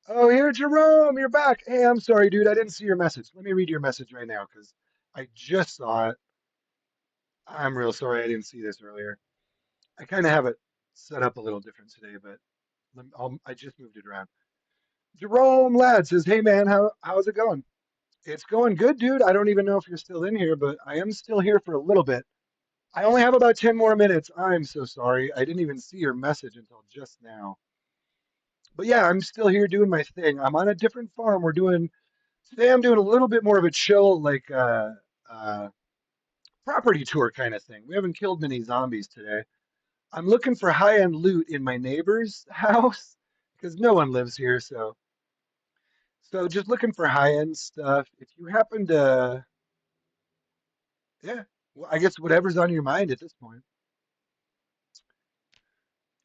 oh, here, Jerome, you're back. Hey, I'm sorry, dude, I didn't see your message. Let me read your message right now because I just saw it. I'm real sorry I didn't see this earlier. I kind of have it set up a little different today, but I just moved it around. Jerome Ladd says, "Hey man, how's it going?" It's going good, dude. I don't even know if you're still in here, but I am still here for a little bit. I only have about 10 more minutes. I'm so sorry. I didn't even see your message until just now. But yeah, I'm still here doing my thing. I'm on a different farm. Today I'm doing a little bit more of a chill, like uh property tour kind of thing. We haven't killed many zombies today. I'm looking for high-end loot in my neighbor's house because no one lives here, so just looking for high-end stuff. If you happen to, yeah, well, I guess whatever's on your mind at this point.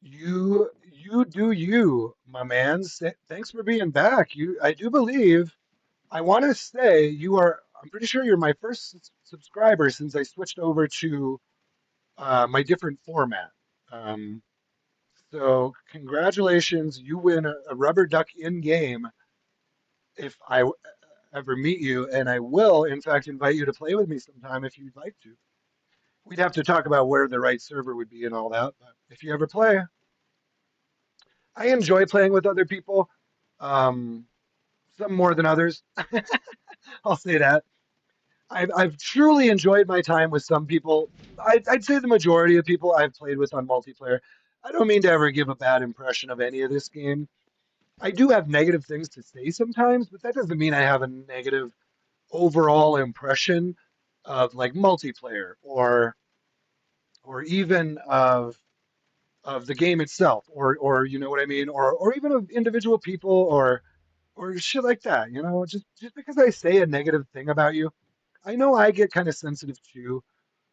You do you, my man. Thanks for being back. I do believe. I want to say you are. I'm pretty sure you're my first subscriber since I switched over to my different format. Um, so congratulations, you win a rubber duck in game if ever meet you, and I will, in fact, invite you to play with me sometime if you'd like to. We'd have to talk about where the right server would be and all that, but if you ever play, I enjoy playing with other people. Um, some more than others. I'll say that. I've truly enjoyed my time with some people. I'd say the majority of people I've played with on multiplayer. I don't mean to ever give a bad impression of any of this game. I do have negative things to say sometimes, but that doesn't mean I have a negative overall impression of like multiplayer or even of the game itself or you know what I mean or even of individual people or shit like that. Just because I say a negative thing about you, I know I get kind of sensitive too,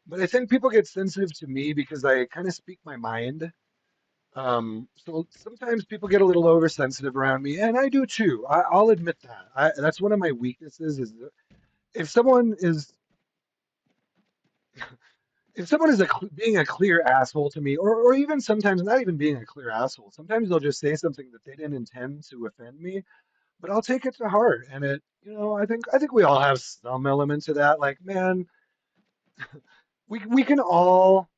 but I think people get sensitive to me because I kind of speak my mind. So sometimes people get a little oversensitive around me, and I do too. I'll admit that. That's one of my weaknesses is that if someone is if someone is being a clear asshole to me, or even sometimes not even being a clear asshole, sometimes they'll just say something that they didn't intend to offend me. but I'll take it to heart. And I think we all have some elements of that. Like, man, we can all.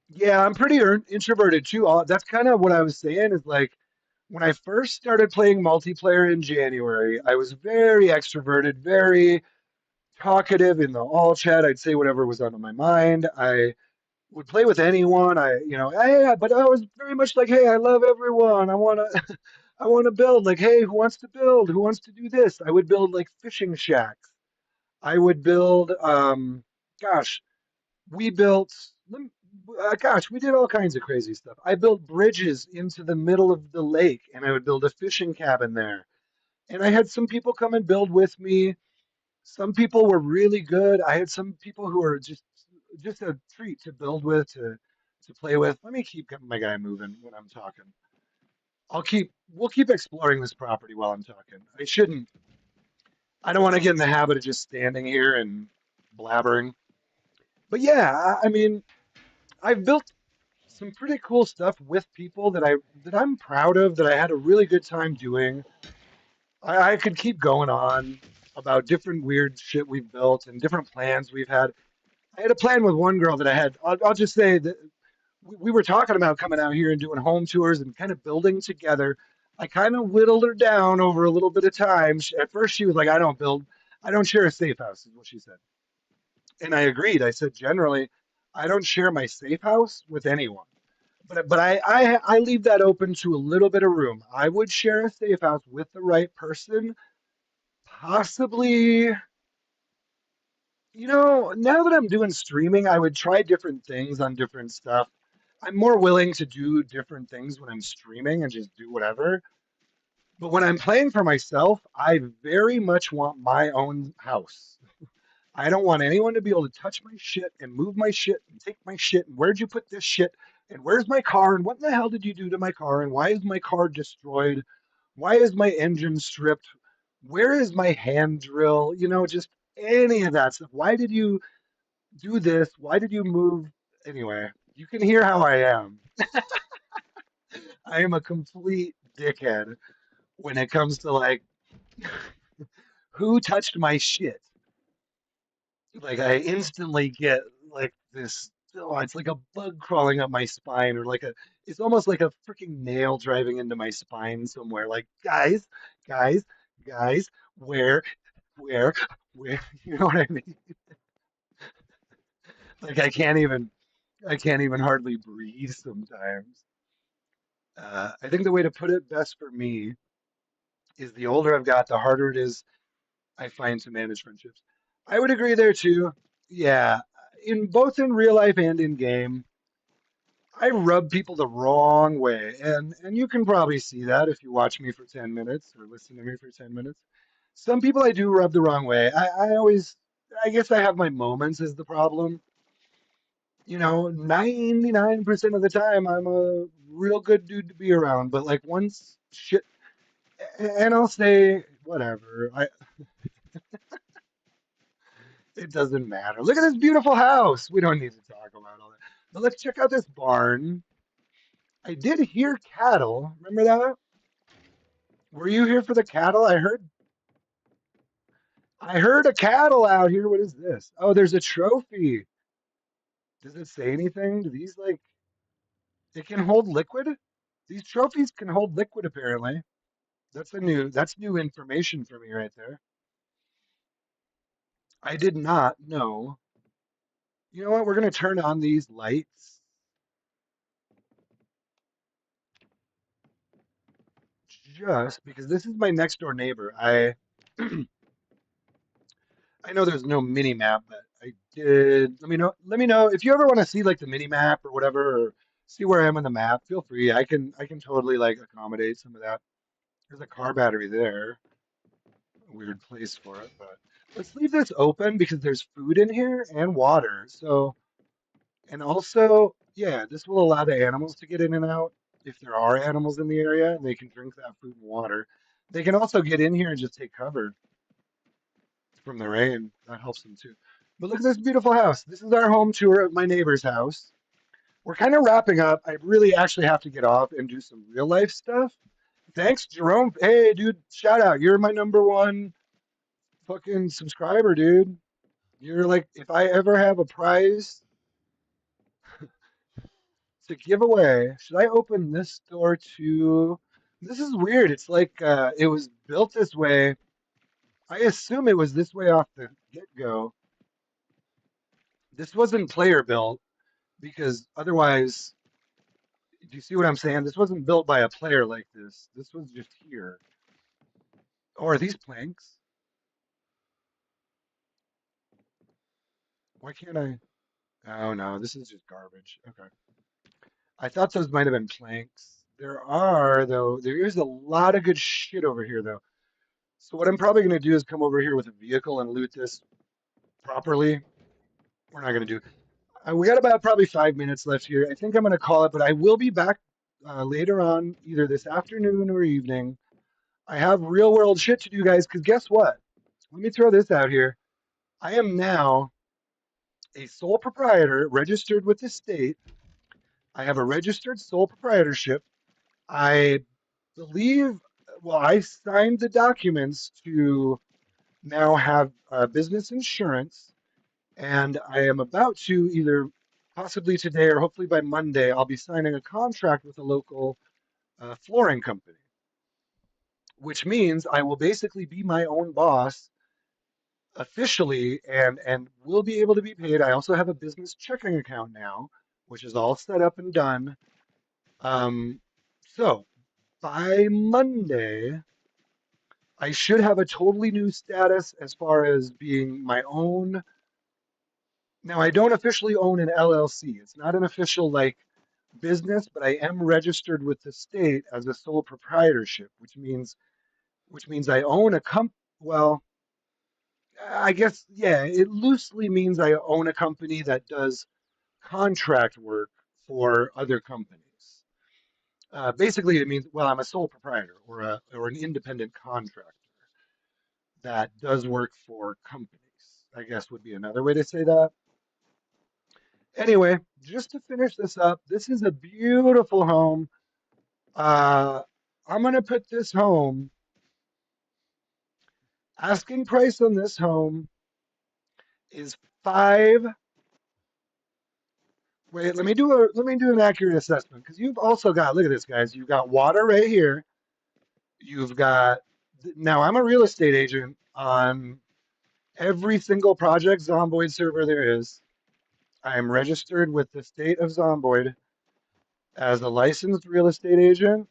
Yeah, I'm pretty introverted too. That's kind of what I was saying is like when I first started playing multiplayer in January, I was very extroverted, very talkative in the all chat. I'd say whatever was on my mind. I would play with anyone. But I was very much like, hey, I love everyone. I want to, I want to build. Like, hey, who wants to build? Who wants to do this? I would build like fishing shacks. I would build, gosh, we built, gosh, we did all kinds of crazy stuff. I built bridges into the middle of the lake, and I would build a fishing cabin there. And I had some people come and build with me. Some people were really good. I had some people who were just a treat to build with, to play with. Let me keep my guy moving when I'm talking. We'll keep exploring this property while I'm talking. I don't want to get in the habit of just standing here and blabbering. But yeah, I mean, I've built some pretty cool stuff with people that I'm proud of, that I had a really good time doing. I could keep going on about different weird shit we've built and different plans we've had. I had a plan with one girl that I'll just say that we were talking about coming out here and doing home tours and kind of building together. I kind of whittled her down over a little bit of time. At first, she was like, I don't share a safe house, is what she said. And I agreed. I said, generally, I don't share my safe house with anyone. But I leave that open to a little bit of room. I would share a safe house with the right person, possibly. Now that I'm doing streaming, I would try different things on different stuff. I'm more willing to do different things when I'm streaming and just do whatever. But when I'm playing for myself, I very much want my own house. I don't want anyone to be able to touch my shit and move my shit and take my shit. And where'd you put this shit? And where's my car? And what the hell did you do to my car? And why is my car destroyed? Why is my engine stripped? Where is my hand drill? Just any of that stuff. Why did you do this? Why did you move? Anyway, you can hear how I am. I am a complete dickhead when it comes to like who touched my shit. Like I instantly get like this. Oh, it's like a bug crawling up my spine, or it's almost like a freaking nail driving into my spine somewhere. Like guys, guys, where, where? You know what I mean? Like I can't even hardly breathe sometimes. I think the way to put it best for me is the older I've got, the harder it is I find to manage friendships. I would agree there too. Yeah, in both in real life and in game, I rub people the wrong way, and you can probably see that if you watch me for 10 minutes or listen to me for 10 minutes. Some people I do rub the wrong way. I guess I have my moments is the problem. 99% of the time I'm a real good dude to be around, but like once shit, and I'll say whatever. It doesn't matter. Look at this beautiful house. We don't need to talk about all that. But let's check out this barn. I did hear cattle. Remember that? Were you here for the cattle? I heard a cattle out here. What is this? Oh, there's a trophy. Does it say anything? Do these like it can hold liquid? These trophies can hold liquid apparently. That's new information for me right there. I did not know. You know what? We're gonna turn on these lights just because this is my next door neighbor. I know there's no mini map, but I did. Let me know if you ever want to see like the mini map or whatever, or see where I am on the map. Feel free. I can totally like accommodate some of that. There's a car battery there. A weird place for it, but let's leave this open because there's food in here and water. So, and also, yeah, this will allow the animals to get in and out if there are animals in the area and they can drink that food and water. They can also get in here and just take cover from the rain. That helps them too. But look at this beautiful house. This is our home tour of my neighbor's house. We're kind of wrapping up. I really actually have to get off and do some real life stuff. thanks, Jerome. Hey, dude, shout out. You're my number one fucking subscriber, dude. You're like, if I ever have a prize to give away, should I open this door to? This is weird. It's like it was built this way. I assume it was this way off the get-go. This wasn't player built because otherwise, do you see what I'm saying? This wasn't built by a player like this. This was just here. Or are these planks? Why can't I? Oh no, this is just garbage. Okay. I thought those might have been planks. There are, though, there is a lot of good shit over here, though. So what I'm probably going to do is come over here with a vehicle and loot this properly. We're not going to do. We got about probably 5 minutes left here. I think I'm going to call it, but I will be back later on, either this afternoon or evening. I have real world shit to do, guys, because guess what? Let me throw this out here. I am now a sole proprietor registered with the state. I have a registered sole proprietorship. I believe, well, I signed the documents to now have business insurance, and I am about to either possibly today or hopefully by Monday, I'll be signing a contract with a local flooring company, which means I will basically be my own boss officially and will be able to be paid. I also have a business checking account now, which is all set up and done. Um, so by Monday, I should have a totally new status as far as being my own. Now, I don't officially own an LLC. It's not an official like business, but I am registered with the state as a sole proprietorship, which means I own a well, I guess yeah, it loosely means I own a company that does contract work for other companies. Basically, it means well, I'm a sole proprietor or an independent contractor that does work for companies. I guess would be another way to say that. Anyway, just to finish this up, this is a beautiful home. Uh, I'm gonna put this home. Asking price on this home is five. Wait, let me do an accurate assessment because you've also got look at this, guys. You've got water right here. You've got now. I'm a real estate agent on every single project Zomboid server there is. I am registered with the state of Zomboid as a licensed real estate agent.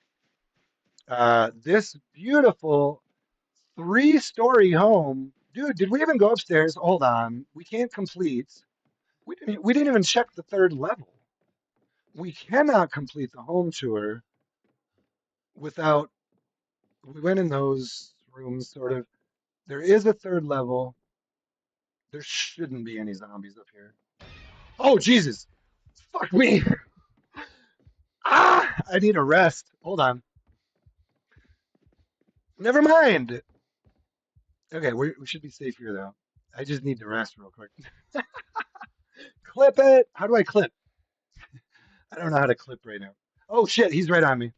This beautiful three-story home. Dude, did we even go upstairs? Hold on. We can't complete. We didn't even check the third level. We cannot complete the home tour without we went in those rooms sort of. There is a third level. There shouldn't be any zombies up here. Oh Jesus. Fuck me. Ah, I need a rest. Hold on. Never mind. Okay, we should be safe here though. I just need to rest real quick. Clip it. How do I clip? I don't know how to clip right now. Oh shit, he's right on me.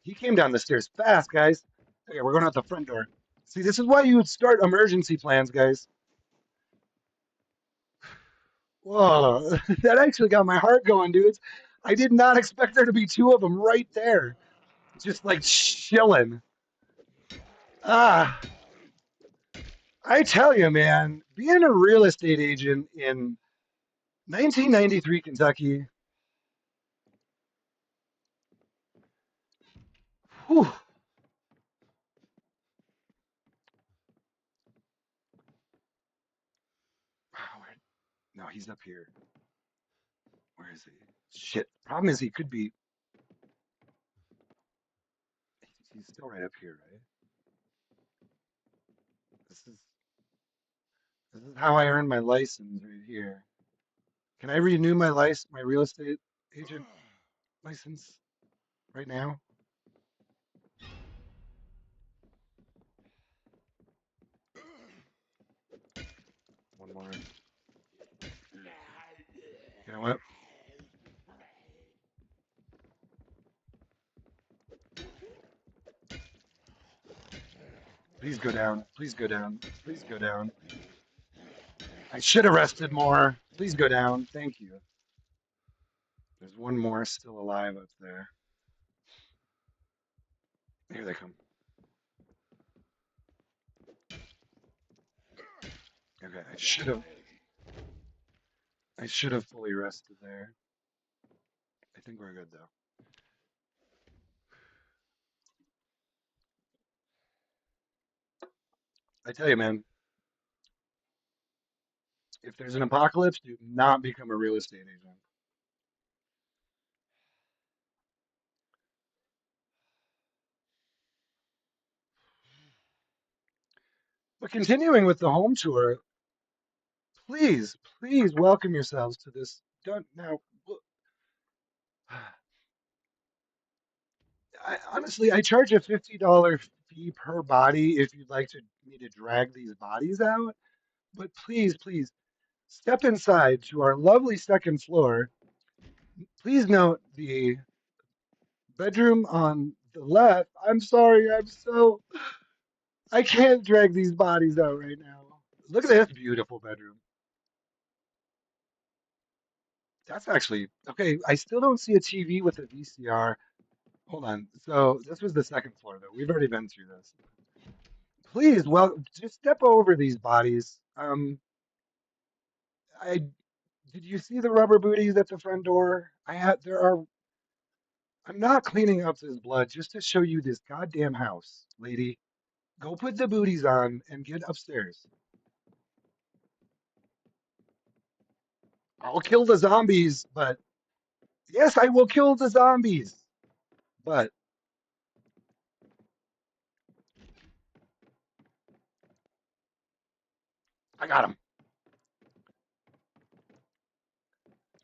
He came down the stairs fast, guys. Okay, we're going out the front door. See, this is why you would start emergency plans, guys. Whoa, that actually got my heart going, dudes. I did not expect there to be two of them right there, just like chilling. Ah, I tell you, man, being a real estate agent in 1993 Kentucky, whew, wow, no, he's up here. Where is he? Shit. Problem is, he could be. He's still right up here, right? This is this is how I earned my license right here. Can I renew my my real estate agent license right now? One more. You know what? Please go down. Please go down. Please go down. I should have rested more. Please go down. Thank you. There's one more still alive up there. Here they come. Okay, I should have fully rested there. I think we're good though. I tell you, man, if there's an apocalypse, do not become a real estate agent. But continuing with the home tour, please, please welcome yourselves to this. Don't now. Honestly, I charge a $50 fee per body if you'd like me to drag these bodies out. But please, please step inside to our lovely second floor. Please note the bedroom on the left. I'm sorry, I can't drag these bodies out right now. Look at this beautiful bedroom. That's actually okay. I still don't see a TV with a VCR. Hold on. So this was the second floor, though. We've already been through this. Please, well, just step over these bodies. I did you see the rubber booties at the front door? I had there are. I'm not cleaning up this blood just to show you this goddamn house, lady. Go put the booties on and get upstairs. I'll kill the zombies, but yes, I will kill the zombies. But I got him.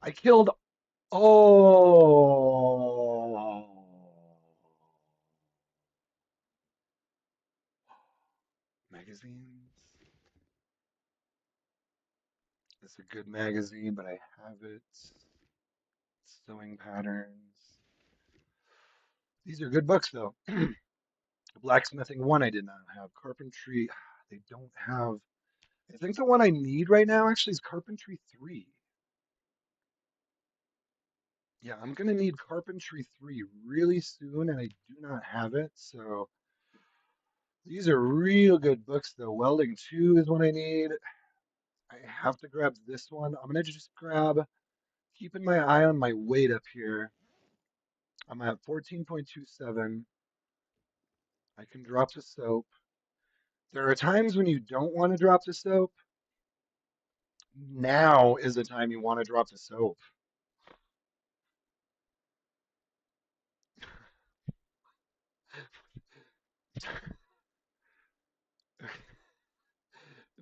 I killed. Oh, magazines. It's a good magazine, but I have it. Sewing patterns. These are good books, though. Blacksmithing one I did not have. Carpentry, they don't have. I think the one I need right now actually is Carpentry 3. Yeah, I'm gonna need Carpentry 3 really soon, and I do not have it. So these are real good books, though. Welding 2 is what I need. I have to grab this one. I'm gonna just grab, keeping my eye on my weight up here. I'm at 14.27. I can drop the soap. There are times when you don't want to drop the soap. Now is the time you want to drop the soap.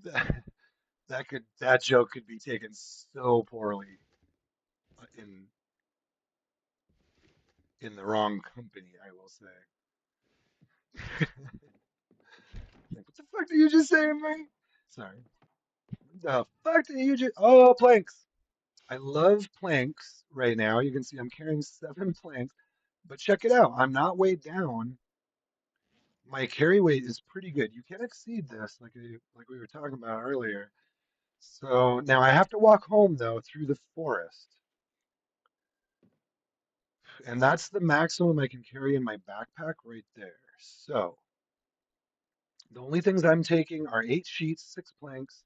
That, that joke could be taken so poorly in the wrong company, I will say. Like, what the fuck did you just say, man? Sorry. The fuck did you just? Oh, planks. I love planks right now. You can see I'm carrying 7 planks, but check it out. I'm not weighed down. My carry weight is pretty good. You can exceed this, like we were talking about earlier. So now I have to walk home though through the forest, and that's the maximum I can carry in my backpack right there. So the only things I'm taking are 8 sheets, 6 planks,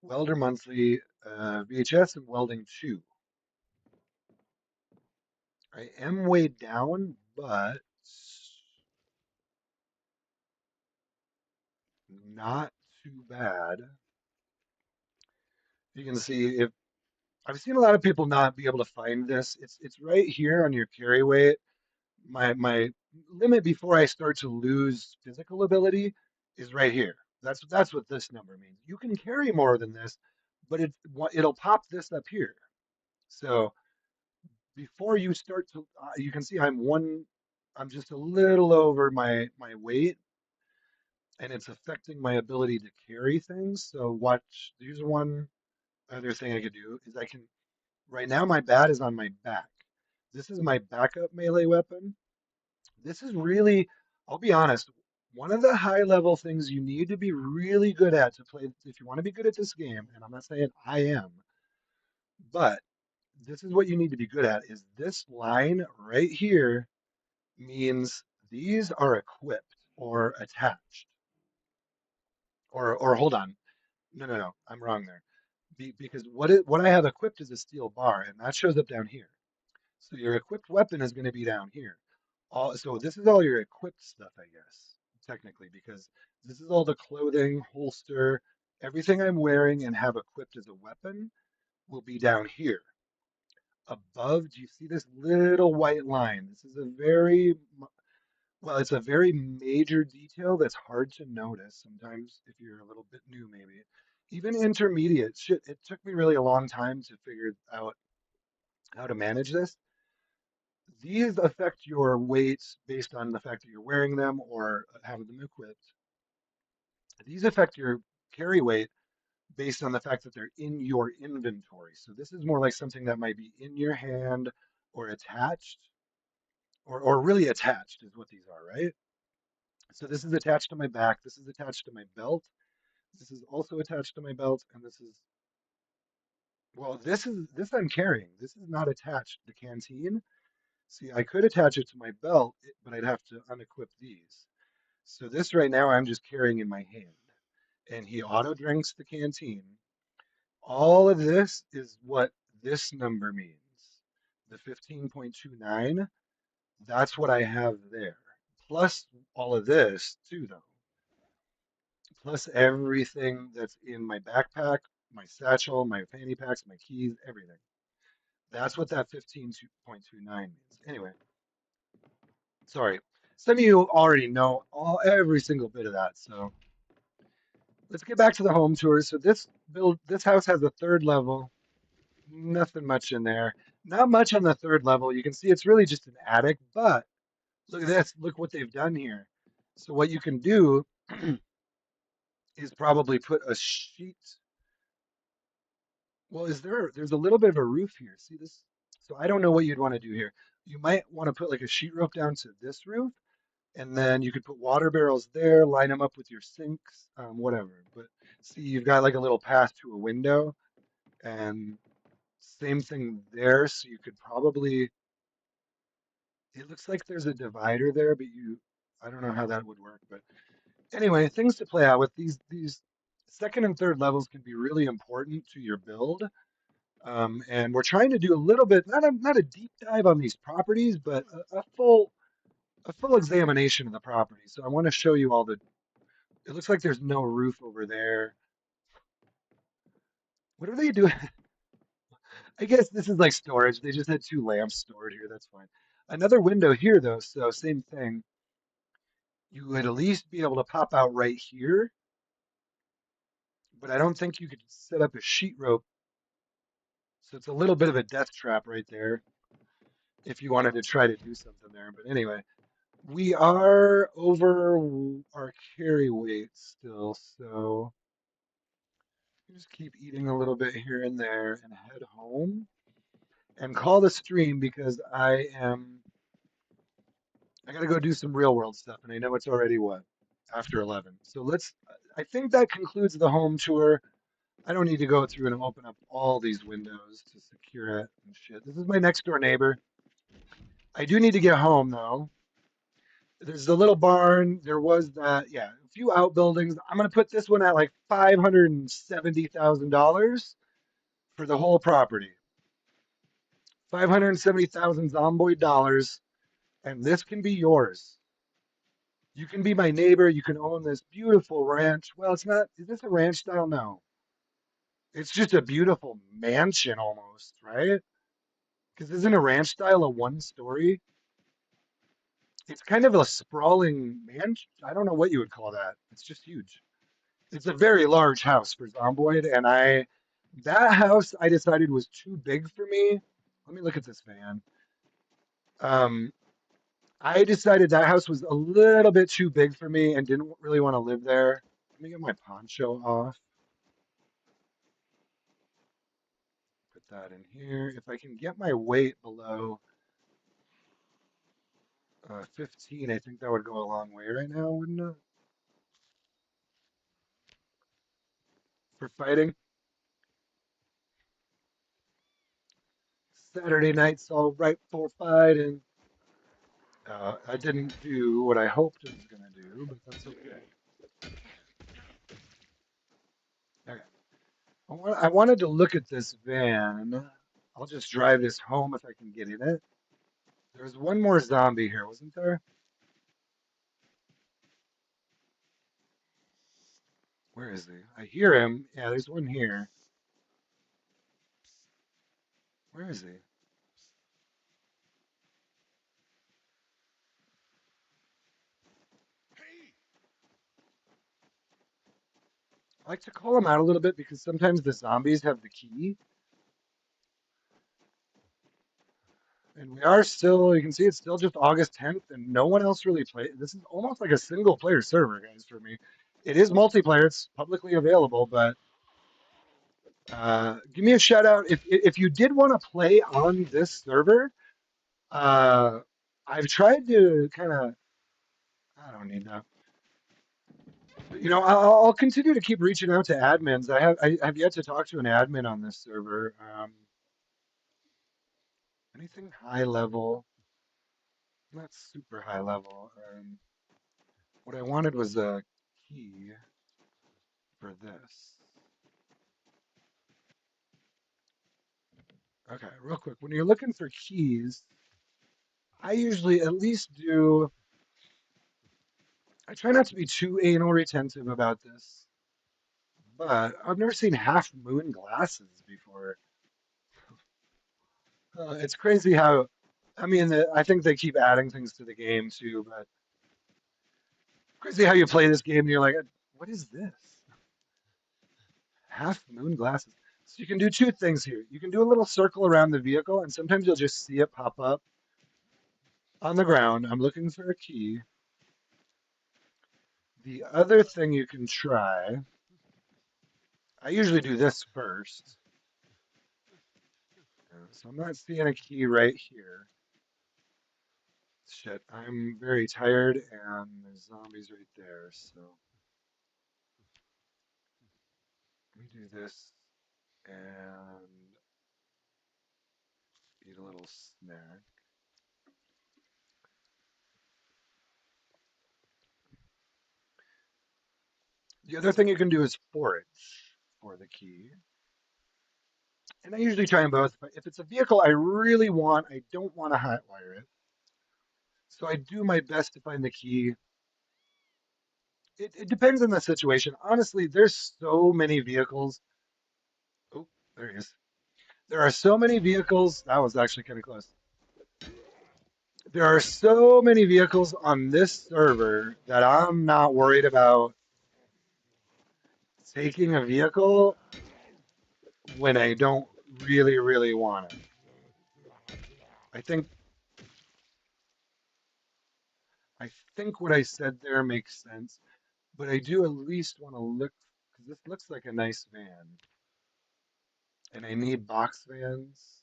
welder monthly, VHS, and welding 2. I am weighed down, but not too bad. You can see if I've seen a lot of people not be able to find this. It's right here on your carry weight. My limit before I start to lose physical ability is right here. That's what this number means. You can carry more than this, but it'll pop this up here. So before you start to, you can see I'm just a little over my weight, and it's affecting my ability to carry things. So watch. Here's one other thing I could do is I can. Right now, my bat is on my back. This is my backup melee weapon. This is really, I'll be honest. one of the high level things you need to be really good at to play, if you want to be good at this game, and I'm not saying I am, but this is what you need to be good at, is this line right here means these are equipped or attached. Or hold on. No, I'm wrong there. Because what I have equipped is a steel bar, and that shows up down here. So your equipped weapon is going to be down here. So this is all your equipped stuff, I guess, technically, because this is all the clothing, holster, everything I'm wearing and have equipped as a weapon will be down here. Above, do you see this little white line? This is a well, it's a very major detail that's hard to notice sometimes if you're a little bit new, maybe. Even intermediate, shit, it took me really a long time to figure out how to manage this. These affect your weights based on the fact that you're wearing them or have them equipped. These affect your carry weight based on the fact that they're in your inventory. So this is more like something that might be in your hand or attached, or really attached is what these are, right? So this is attached to my back. This is attached to my belt. This is also attached to my belt, and this is, well, this I'm carrying. This is not attached. The canteen. See, I could attach it to my belt, but I'd have to unequip these. So this right now I'm just carrying in my hand. And he auto drinks the canteen. All of this is what this number means. The 15.29, that's what I have there. Plus all of this too, though. Plus everything that's in my backpack, my satchel, my fanny packs, my keys, everything. That's what that 15.29 means. Anyway, sorry. Some of you already know every single bit of that. So let's get back to the home tour. So this house has a third level. Nothing much in there. Not much on the third level. You can see it's really just an attic, but look at this. Look what they've done here. So what you can do is probably put a sheet. Well, there's a little bit of a roof here. See this? So I don't know what you'd want to do here. You might want to put like a sheet rope down to this roof, and then you could put water barrels there, line them up with your sinks, whatever. But see, you've got like a little path to a window, and same thing there. So you could probably, it looks like there's a divider there, but I don't know how that would work. But anyway, things to play out with. These second and third levels can be really important to your build. And we're trying to do a little bit, not a deep dive on these properties, but a full examination of the property. So I want to show you all the. It looks like there's no roof over there. What are they doing? I guess this is like storage. They just had two lamps stored here. That's fine. Another window here though, so same thing. You would at least be able to pop out right here, but I don't think you could set up a sheet rope. So it's a little bit of a death trap right there if you wanted to try to do something there. But anyway, we are over our carry weight still, so just keep eating a little bit here and there and head home and call the stream because I gotta go do some real world stuff and I know it's already what, after 11. So I think that concludes the home tour. I don't need to go through and open up all these windows to secure it and shit. This is my next door neighbor. I do need to get home though. There's the little barn. There was that, yeah, a few outbuildings. I'm gonna put this one at like $570,000 for the whole property. 570,000 Zomboid dollars, and this can be yours. You can be my neighbor. You can own this beautiful ranch. Well, it's not. Is this a ranch style? No. It's just a beautiful mansion almost, right? Because isn't a ranch style a one story? It's kind of a sprawling mansion. I don't know what you would call that. It's just huge. It's a very large house for Zomboid, and that house I decided was too big for me. Let me look at this van. Um, I decided that house was a little bit too big for me and didn't really want to live there. Let me get my poncho off. Put that in here. If I can get my weight below. 15. I think that would go a long way right now, wouldn't it? For fighting. Saturday night's all right for fighting. I didn't do what I hoped it was gonna do, but that's okay. Okay. I wanted to look at this van. I'll just drive this home if I can get in it. There's one more zombie here, wasn't there? Where is he? I hear him. Yeah, there's one here. Where is he? I like to call him out a little bit because sometimes the zombies have the key. And we are still, you can see it's still just August 10th, and no one else really played. This is almost like a single player server, guys, for me. It is multiplayer, it's publicly available, but give me a shout out if you did want to play on this server. Uh, I've tried to kind of, I don't need that. I'll continue to keep reaching out to admins. I have yet to talk to an admin on this server. Anything high level, not super high level. What I wanted was a key for this. Okay, real quick. When you're looking for keys, I usually at least do. I try not to be too anal retentive about this, but I've never seen half moon glasses before. It's crazy how. I mean, I think they keep adding things to the game too, but crazy how you play this game and you're like, what is this? Half moon glasses. So you can do two things here. You can do a little circle around the vehicle, and sometimes you'll just see it pop up on the ground. I'm looking for a key. The other thing you can try, I usually do this first. So I'm not seeing a key right here. Shit, I'm very tired and there's zombies right there. So let me do this and eat a little snack. The other thing you can do is forage for the key. And I usually try them both, but if it's a vehicle I really want, I don't want to hotwire it. So I do my best to find the key. It depends on the situation. Honestly, there's so many vehicles. Oh, there he is. There are so many vehicles. That was actually kind of close. There are so many vehicles on this server that I'm not worried about taking a vehicle when I don't really, really want it. I think I think what I said there makes sense, but I do at least want to look because this looks like a nice van, and I need box vans.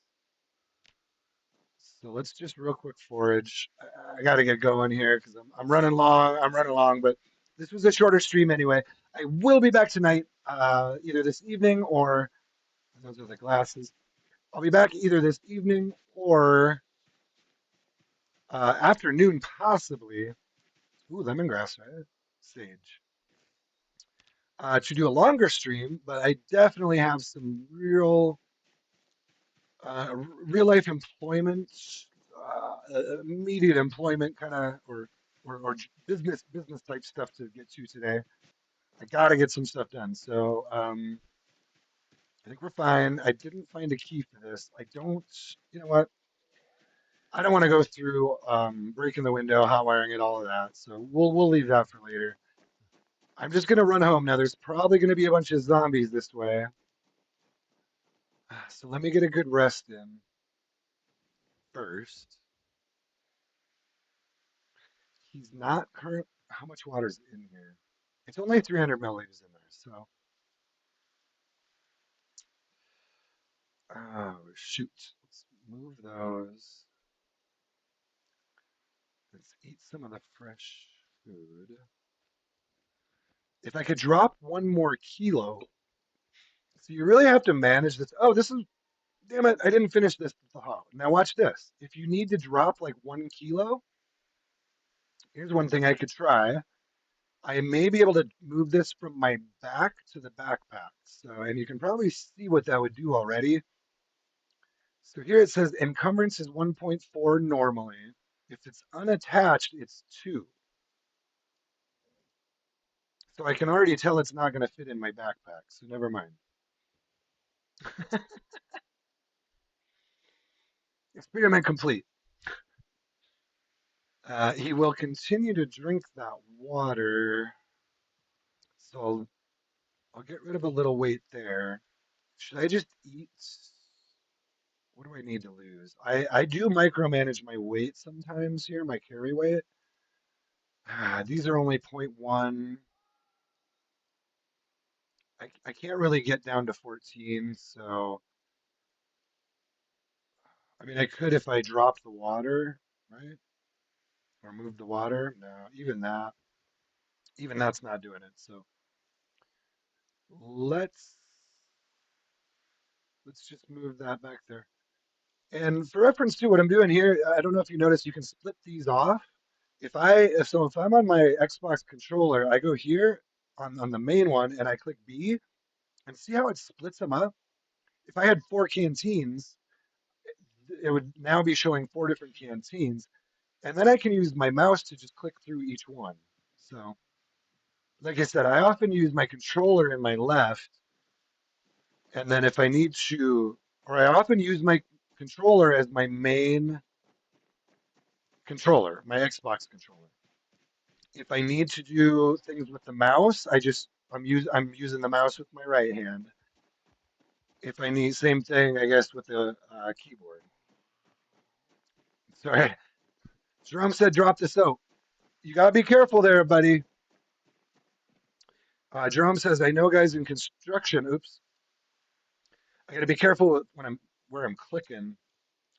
So let's just real quick forage. I got to get going here because I'm running long. I'm running long, but this was a shorter stream anyway. I will be back tonight, either this evening or those are the glasses. I'll be back either this evening or afternoon, possibly. Ooh, lemongrass, right? Sage. To do a longer stream, but I definitely have some real life employment, immediate employment kind of, or business type stuff to get to today. I got to get some stuff done. So I think we're fine. I didn't find a key for this. I don't, you know what? I don't want to go through breaking the window, hot wiring it, all of that. So we'll leave that for later. I'm just gonna run home now. There's probably gonna be a bunch of zombies this way. So let me get a good rest in first. He's not current. How much water's in here? It's only 300 milliliters in there. So, oh shoot. Let's move those. Let's eat some of the fresh food. If I could drop 1 more kilo, so you really have to manage this. Oh, this is, damn it, I didn't finish this. Oh, now watch this. If you need to drop like 1 kilo, here's one thing I could try. I may be able to move this from my back to the backpack. So, and you can probably see what that would do already. So here it says encumbrance is 1.4 normally. If it's unattached, it's 2. So I can already tell it's not going to fit in my backpack. So never mind. Experiment complete. He will continue to drink that water. So I'll get rid of a little weight there. Should I just eat? What do I need to lose? I do micromanage my weight sometimes here, my carry weight. These are only point 0.1. I can't really get down to 14, so I mean I could if I drop the water, right? Or move the water. No, even that's not doing it. So let's let's just move that back there. And for reference to what I'm doing here, I don't know if you notice you can split these off. If I'm on my Xbox controller, I go here on the main one and I click B and see how it splits them up. If I had 4 canteens, it would now be showing 4 different canteens. And then I can use my mouse to just click through each one. So, like I said, I often use my controller in my left. And then if I need to, or I often use my controller as my main controller, my Xbox controller. If I need to do things with the mouse, I'm using the mouse with my right hand. If I need same thing, I guess with the keyboard. Sorry, Jerome said drop the soap. You gotta be careful there, buddy. Jerome says I know guys in construction. Oops, I gotta be careful when I'm where I'm clicking.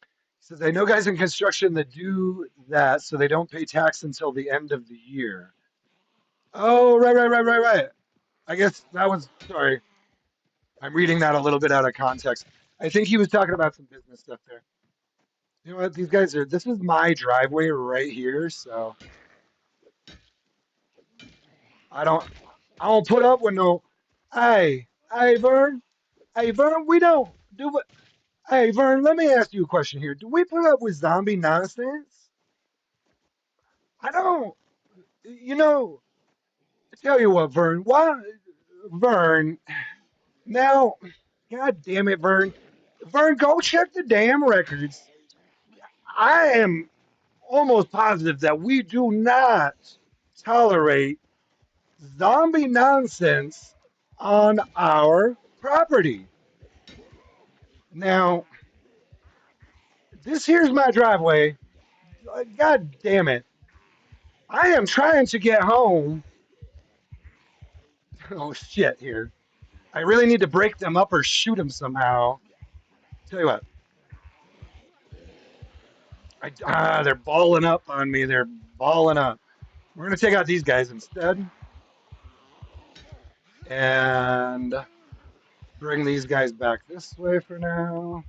He says I know guys in construction that do that so they don't pay tax until the end of the year. Oh, right. I guess that was sorry. I'm reading that a little bit out of context. I think he was talking about some business stuff there. You know what? These guys are. This is my driveway right here, so I don't. I don't put up with no. Hey, Vern. Hey, Vern. We don't do what. Hey, Vern. Let me ask you a question here. Do we put up with zombie nonsense? I don't. You know. Tell you what, Vern. Why, Vern? Now, God damn it, Vern. Vern, go check the damn records. I am almost positive that we do not tolerate zombie nonsense on our property. Now, this here's my driveway. God damn it. I am trying to get home. Oh, shit, here. I really need to break them up or shoot them somehow. Tell you what, they're balling up on me. They're balling up. We're going to take out these guys instead and bring these guys back this way for now.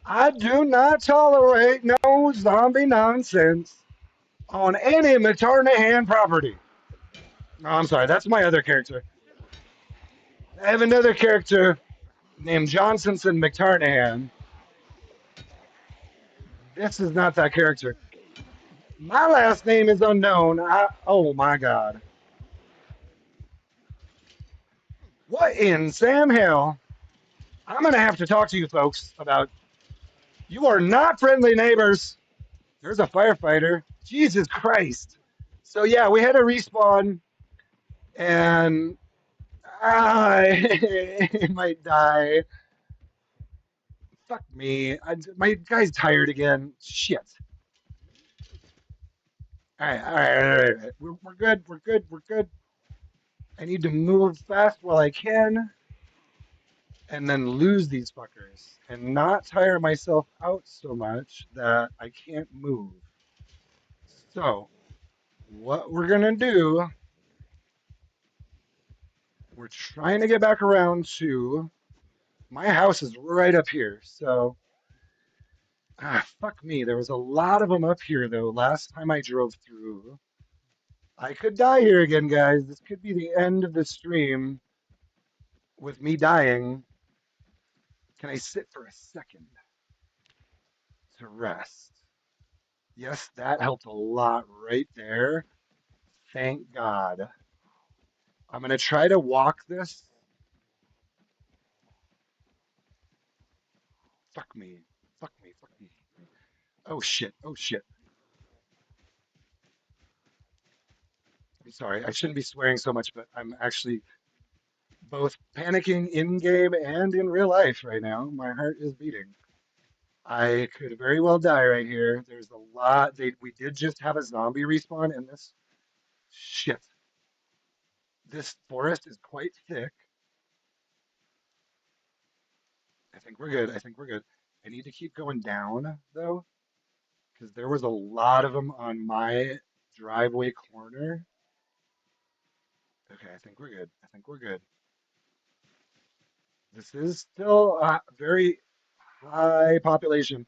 I do not tolerate no zombie nonsense on any Matarnahan property. No, I'm sorry, that's my other character. I have another character named Johnsonson McTarnahan. This is not that character. My last name is unknown. Oh my god. What in Sam Hill? I'm gonna have to talk to you folks about. You are not friendly neighbors. There's a firefighter. Jesus Christ. So yeah, we had a respawn, and I might die. Fuck me. My guy's tired again. Shit. All right. We're good. We're good. I need to move fast while I can, and then lose these fuckers, and not tire myself out so much that I can't move. So what we're gonna do, we're trying to get back around to my house is right up here. So fuck me. There was a lot of them up here though. Last time I drove through, I could die here again, guys. This could be the end of the stream with me dying. Can I sit for a second to rest? Yes, that helped a lot right there. Thank God. I'm gonna try to walk this. Fuck me. Fuck me. Fuck me. Fuck me. Oh shit. Oh shit. I'm sorry. I shouldn't be swearing so much, but I'm actually both panicking in game and in real life right now. My heart is beating. I could very well die right here. There's a lot. We did just have a zombie respawn, and this shit. This forest is quite thick. I think we're good. I think we're good. I need to keep going down though, because there was a lot of them on my driveway corner. Okay, I think we're good. I think we're good. This is still a very high population.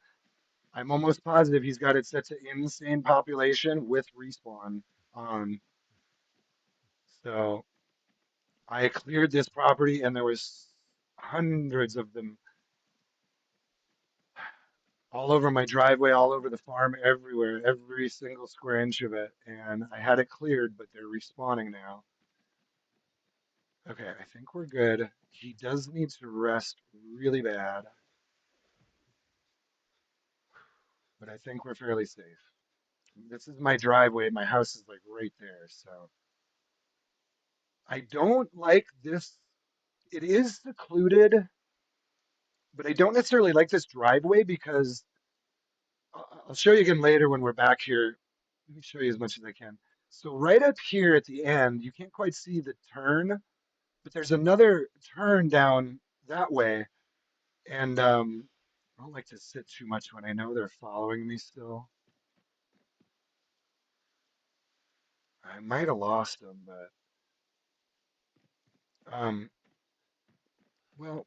I'm almost positive he's got it set to insane population with respawn on. So I cleared this property and there was hundreds of them all over my driveway, all over the farm, everywhere, every single square inch of it. And I had it cleared, but they're respawning now. Okay, I think we're good. He does need to rest really bad, but I think we're fairly safe. This is my driveway. My house is like right there. So I don't like this. It is secluded, but I don't necessarily like this driveway because I'll show you again later when we're back here. Let me show you as much as I can. So right up here at the end, you can't quite see the turn, but there's another turn down that way. And I don't like to sit too much when I know they're following me still. I might have lost them, but um, well,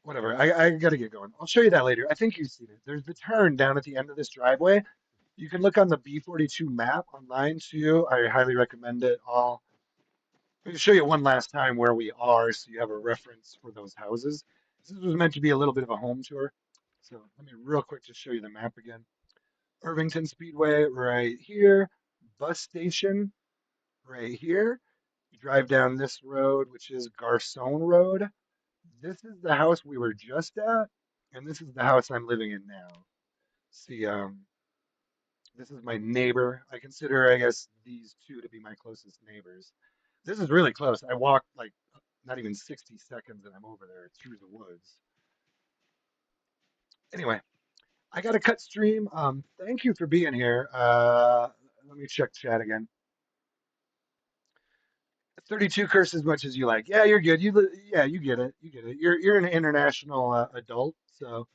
whatever. I gotta get going. I'll show you that later. I think you've seen it. There's the turn down at the end of this driveway. You can look on the B42 map online too. I highly recommend it. I'll show you one last time where we are so you have a reference for those houses. This was meant to be a little bit of a home tour. So let me real quick just show you the map again. Irvington Speedway right here. Bus station right here. You drive down this road, which is Garcon Road. This is the house we were just at, and this is the house I'm living in now. See, this is my neighbor. I consider, I guess, these two to be my closest neighbors. This is really close. I walked like not even 60 seconds and I'm over there through the woods. Anyway, I got to cut stream. Thank you for being here. Let me check chat again. 32 curse as much as you like. Yeah, you're good. Yeah, you get it. You get it. You're an international adult, so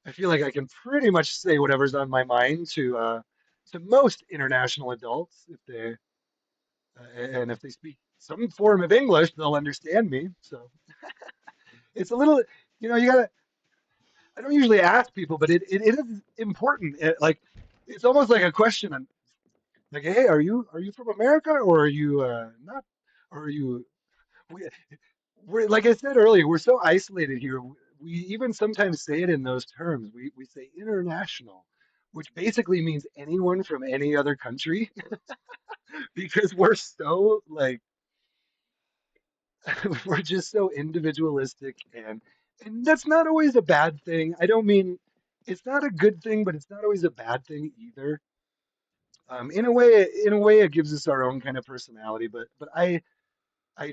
I feel like I can pretty much say whatever's on my mind to most international adults if they and if they speak some form of English, they'll understand me. So it's a little, you gotta. I don't usually ask people, but it is important. Like it's almost like a question. I'm like, hey, are you from America or are you not? Or are you? We, we're like I said earlier, we're so isolated here. We even sometimes say it in those terms. We say international, which basically means anyone from any other country because we're so like we're just so individualistic and that's not always a bad thing. I don't mean it's not a good thing, but it's not always a bad thing either. In a way, it gives us our own kind of personality. But I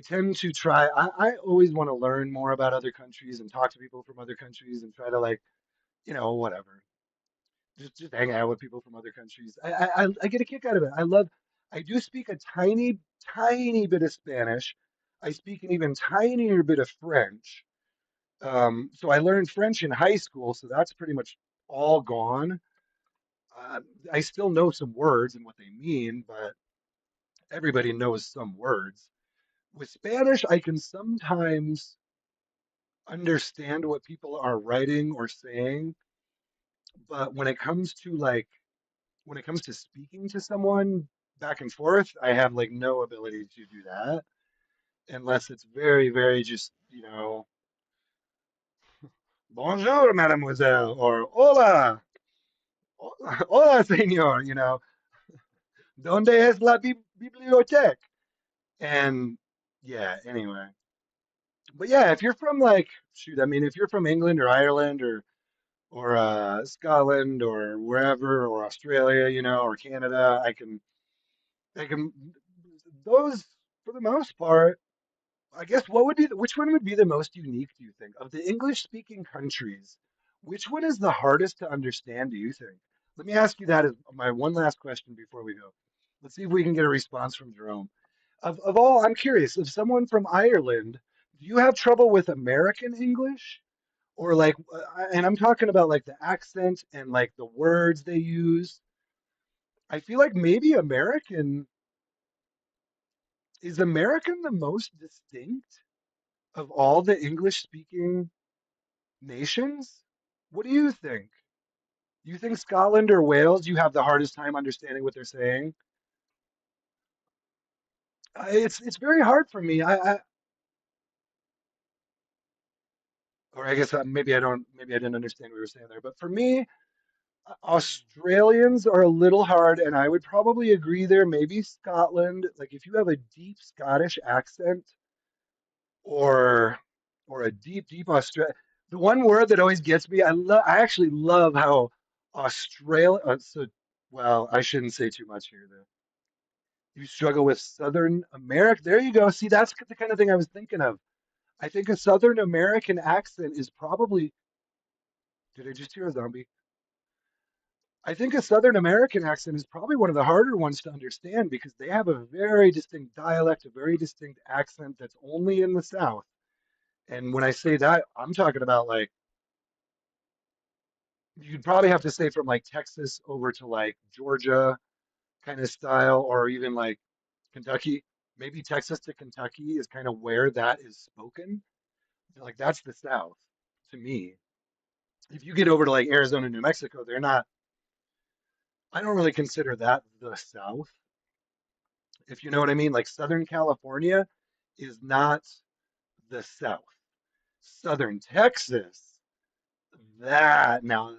tend to try. I always want to learn more about other countries and talk to people from other countries and try to like whatever. Just hang out with people from other countries. I get a kick out of it. I do speak a tiny bit of Spanish. I speak an even tinier bit of French. So I learned French in high school, so that's pretty much all gone. Uh, I still know some words and what they mean, but everybody knows some words. With Spanish, I can sometimes understand what people are writing or saying, but when it comes to speaking to someone back and forth, I have like no ability to do that unless it's very, very just, bonjour, mademoiselle, or hola, hola, señor, ¿dónde es la biblioteca? And yeah, anyway. But yeah, if you're from like, shoot, I mean, if you're from England or Ireland or Scotland or wherever or Australia, or Canada, I can those for the most part. I guess which one would be the most unique, do you think, of the English speaking countries? Which one is the hardest to understand, do you think? Let me ask you that as my one last question before we go. Let's see if we can get a response from Jerome. Of all, I'm curious, if someone from Ireland, do you have trouble with American English? Or like, and I'm talking about like the accent and like the words they use. I feel like maybe is American the most distinct of all the English speaking nations? What do you think? You think Scotland or Wales, you have the hardest time understanding what they're saying? It's very hard for me. Or I guess maybe I didn't understand what you were saying there. But for me, Hmm. Australians are a little hard, and I would probably agree there. Maybe Scotland, like if you have a deep Scottish accent or or a deep, deep Australian. The one word that always gets me, I actually love how Australia. Well, I shouldn't say too much here, though. You struggle with Southern America. There you go. See, that's the kind of thing I was thinking of. I think a Southern American accent is probably. Did I just hear a zombie? I think a Southern American accent is probably one of the harder ones to understand because they have a very distinct dialect, a very distinct accent that's only in the South. And when I say that, I'm talking about like you'd probably have to say from like Texas over to like Georgia kind of style, or even like Kentucky. Maybe Texas to Kentucky is kind of where that is spoken. Like that's the South to me. If you get over to like Arizona, New Mexico, they're not, I don't really consider that the South, if you know what I mean. Like Southern California is not the South. Southern Texas, that now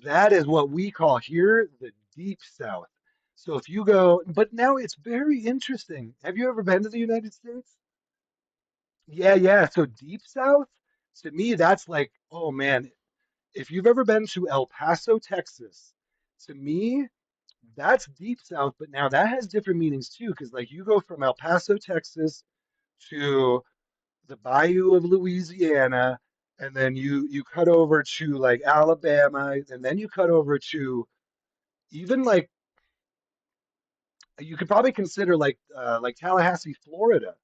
that is what we call here the deep South. So if you go, but now it's very interesting. Have you ever been to the United States? Yeah, yeah. So deep South, to me, that's like, oh man, if you've ever been to El Paso, Texas, to me, that's deep South. But now that has different meanings too, because like you go from El Paso, Texas to the Bayou of Louisiana, and then you cut over to like Alabama, and then you cut over to even like you could probably consider like Tallahassee, Florida,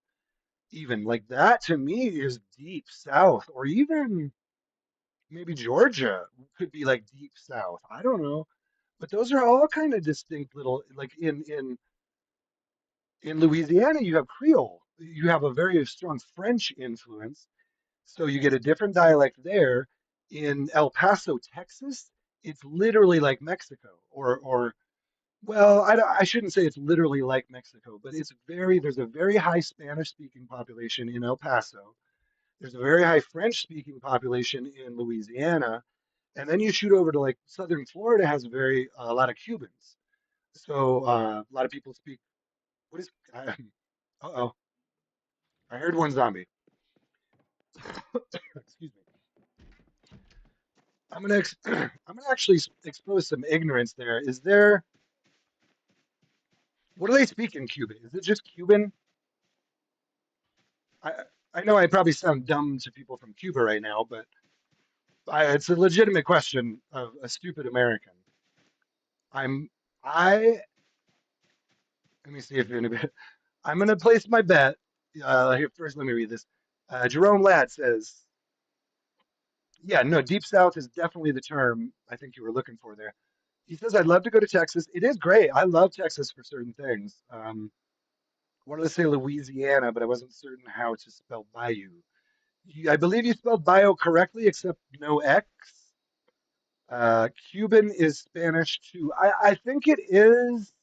even like that to me is deep South, or even maybe Georgia could be like deep South. I don't know, but those are all kind of distinct little like in Louisiana you have Creole, you have a very strong French influence. So you get a different dialect there. In El Paso, Texas, it's literally like Mexico, or well, I shouldn't say it's literally like Mexico, but there's a very high Spanish speaking population in El Paso. There's a very high French speaking population in Louisiana. And then you shoot over to like southern Florida has a lot of Cubans. So a lot of people speak, what is, uh-oh, I heard one zombie. Excuse me. I'm gonna actually expose some ignorance there. What do they speak in Cuban? Is it just Cuban? I I know I probably sound dumb to people from Cuba right now, but it's a legitimate question of a stupid American. I'm I Let me see if anybody. I'm gonna place my bet. Here first, let me read this. Jerome Ladd says, "Yeah, no, Deep South is definitely the term I think you were looking for there. He says, I'd love to go to Texas. It is great. I love Texas for certain things. Wanted to say Louisiana, but I wasn't certain how to spell bayou. I believe you spelled bio correctly, except no X. Cuban is Spanish too. I think it is.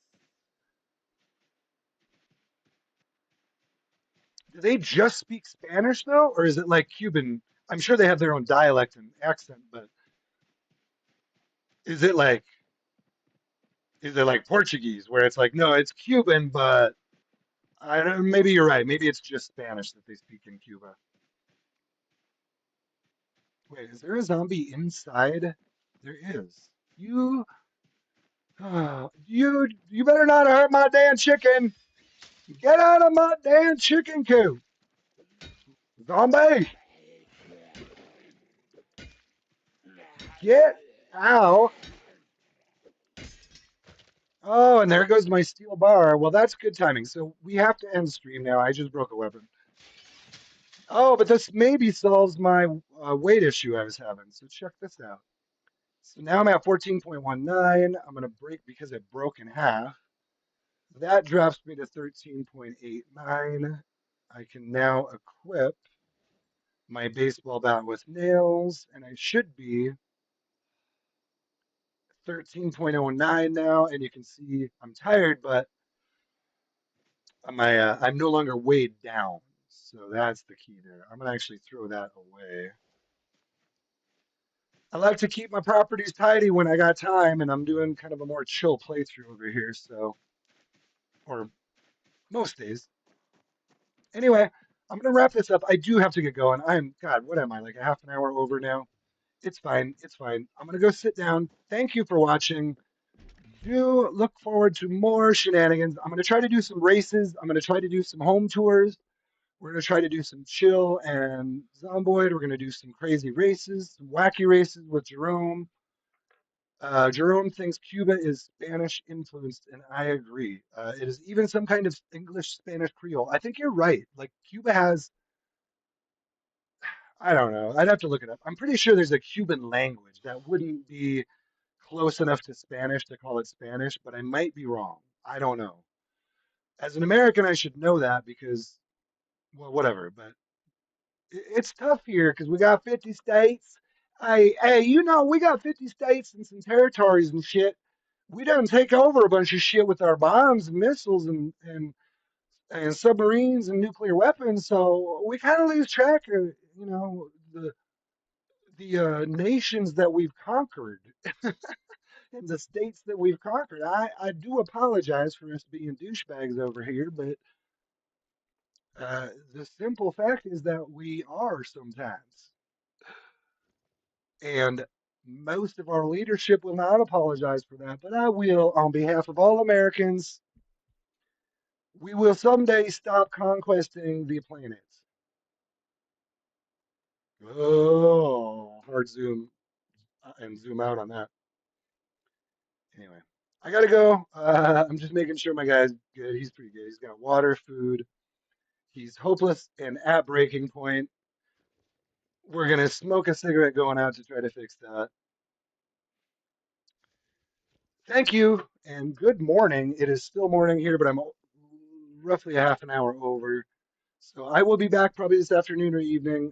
Do they just speak Spanish though, or is it like Cuban? I'm sure they have their own dialect and accent, but is it like is it like Portuguese, where it's like no, it's Cuban, but I don't. Maybe you're right. Maybe it's just Spanish that they speak in Cuba. Wait, is there a zombie inside? There is. You, you better not hurt my damn chicken. Get out of my damn chicken coop, zombie. Get out. Oh, and there goes my steel bar. Well, that's good timing. So we have to end stream now. I just broke a weapon. Oh, but this maybe solves my weight issue I was having. So check this out. So now I'm at 14.19. I'm going to break because it broke in half. That drops me to 13.89. I can now equip my baseball bat with nails, and I should be 13.09 now. And you can see I'm tired, but I'm no longer weighed down. So that's the key there. I'm gonna actually throw that away. I like to keep my properties tidy when I got time, and I'm doing kind of a more chill playthrough over here. So, or most days. Anyway, I'm gonna wrap this up. I do have to get going. God, what am I, like a half an hour over now? It's fine. It's fine. I'm gonna go sit down. Thank you for watching. Do look forward to more shenanigans. I'm gonna try to do some races. I'm gonna try to do some home tours. We're gonna try to do some chill and Zomboid. We're gonna do some crazy races, some wacky races with Jerome. Jerome thinks Cuba is Spanish influenced, and I agree. It is even some kind of English Spanish Creole. I think you're right. Like Cuba has, I don't know. I'd have to look it up. I'm pretty sure there's a Cuban language that wouldn't be close enough to Spanish to call it Spanish, but I might be wrong. I don't know. As an American, I should know that because, well, whatever. But it's tough here because we got 50 states. Hey, we got 50 states and some territories and shit. We done take over a bunch of shit with our bombs and missiles and submarines and nuclear weapons. So we kind of lose track of, the nations that we've conquered and the states that we've conquered. I do apologize for us being douchebags over here, but the simple fact is that we are sometimes. And most of our leadership will not apologize for that, but I will on behalf of all Americans. We will someday stop conquesting the planet. Oh, hard zoom and zoom out on that. Anyway, I gotta go. I'm just making sure my guy's good. He's pretty good. He's got water, food. He's hopeless and at breaking point. We're gonna smoke a cigarette going out to try to fix that. Thank you and good morning. It is still morning here, but I'm roughly a half an hour over. So I will be back probably this afternoon or evening.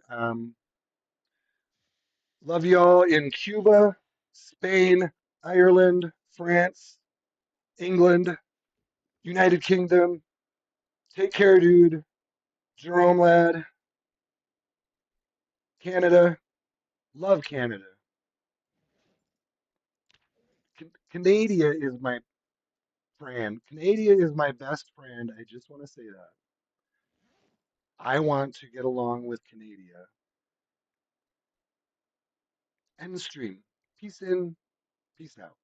Love y'all in Cuba, Spain, Ireland, France, England, United Kingdom. Take care, dude. Jerome lad, Canada. Love Canada. Canada is my friend. Canada is my best friend. I just want to say that. I want to get along with Canada. End stream. Peace in, peace out.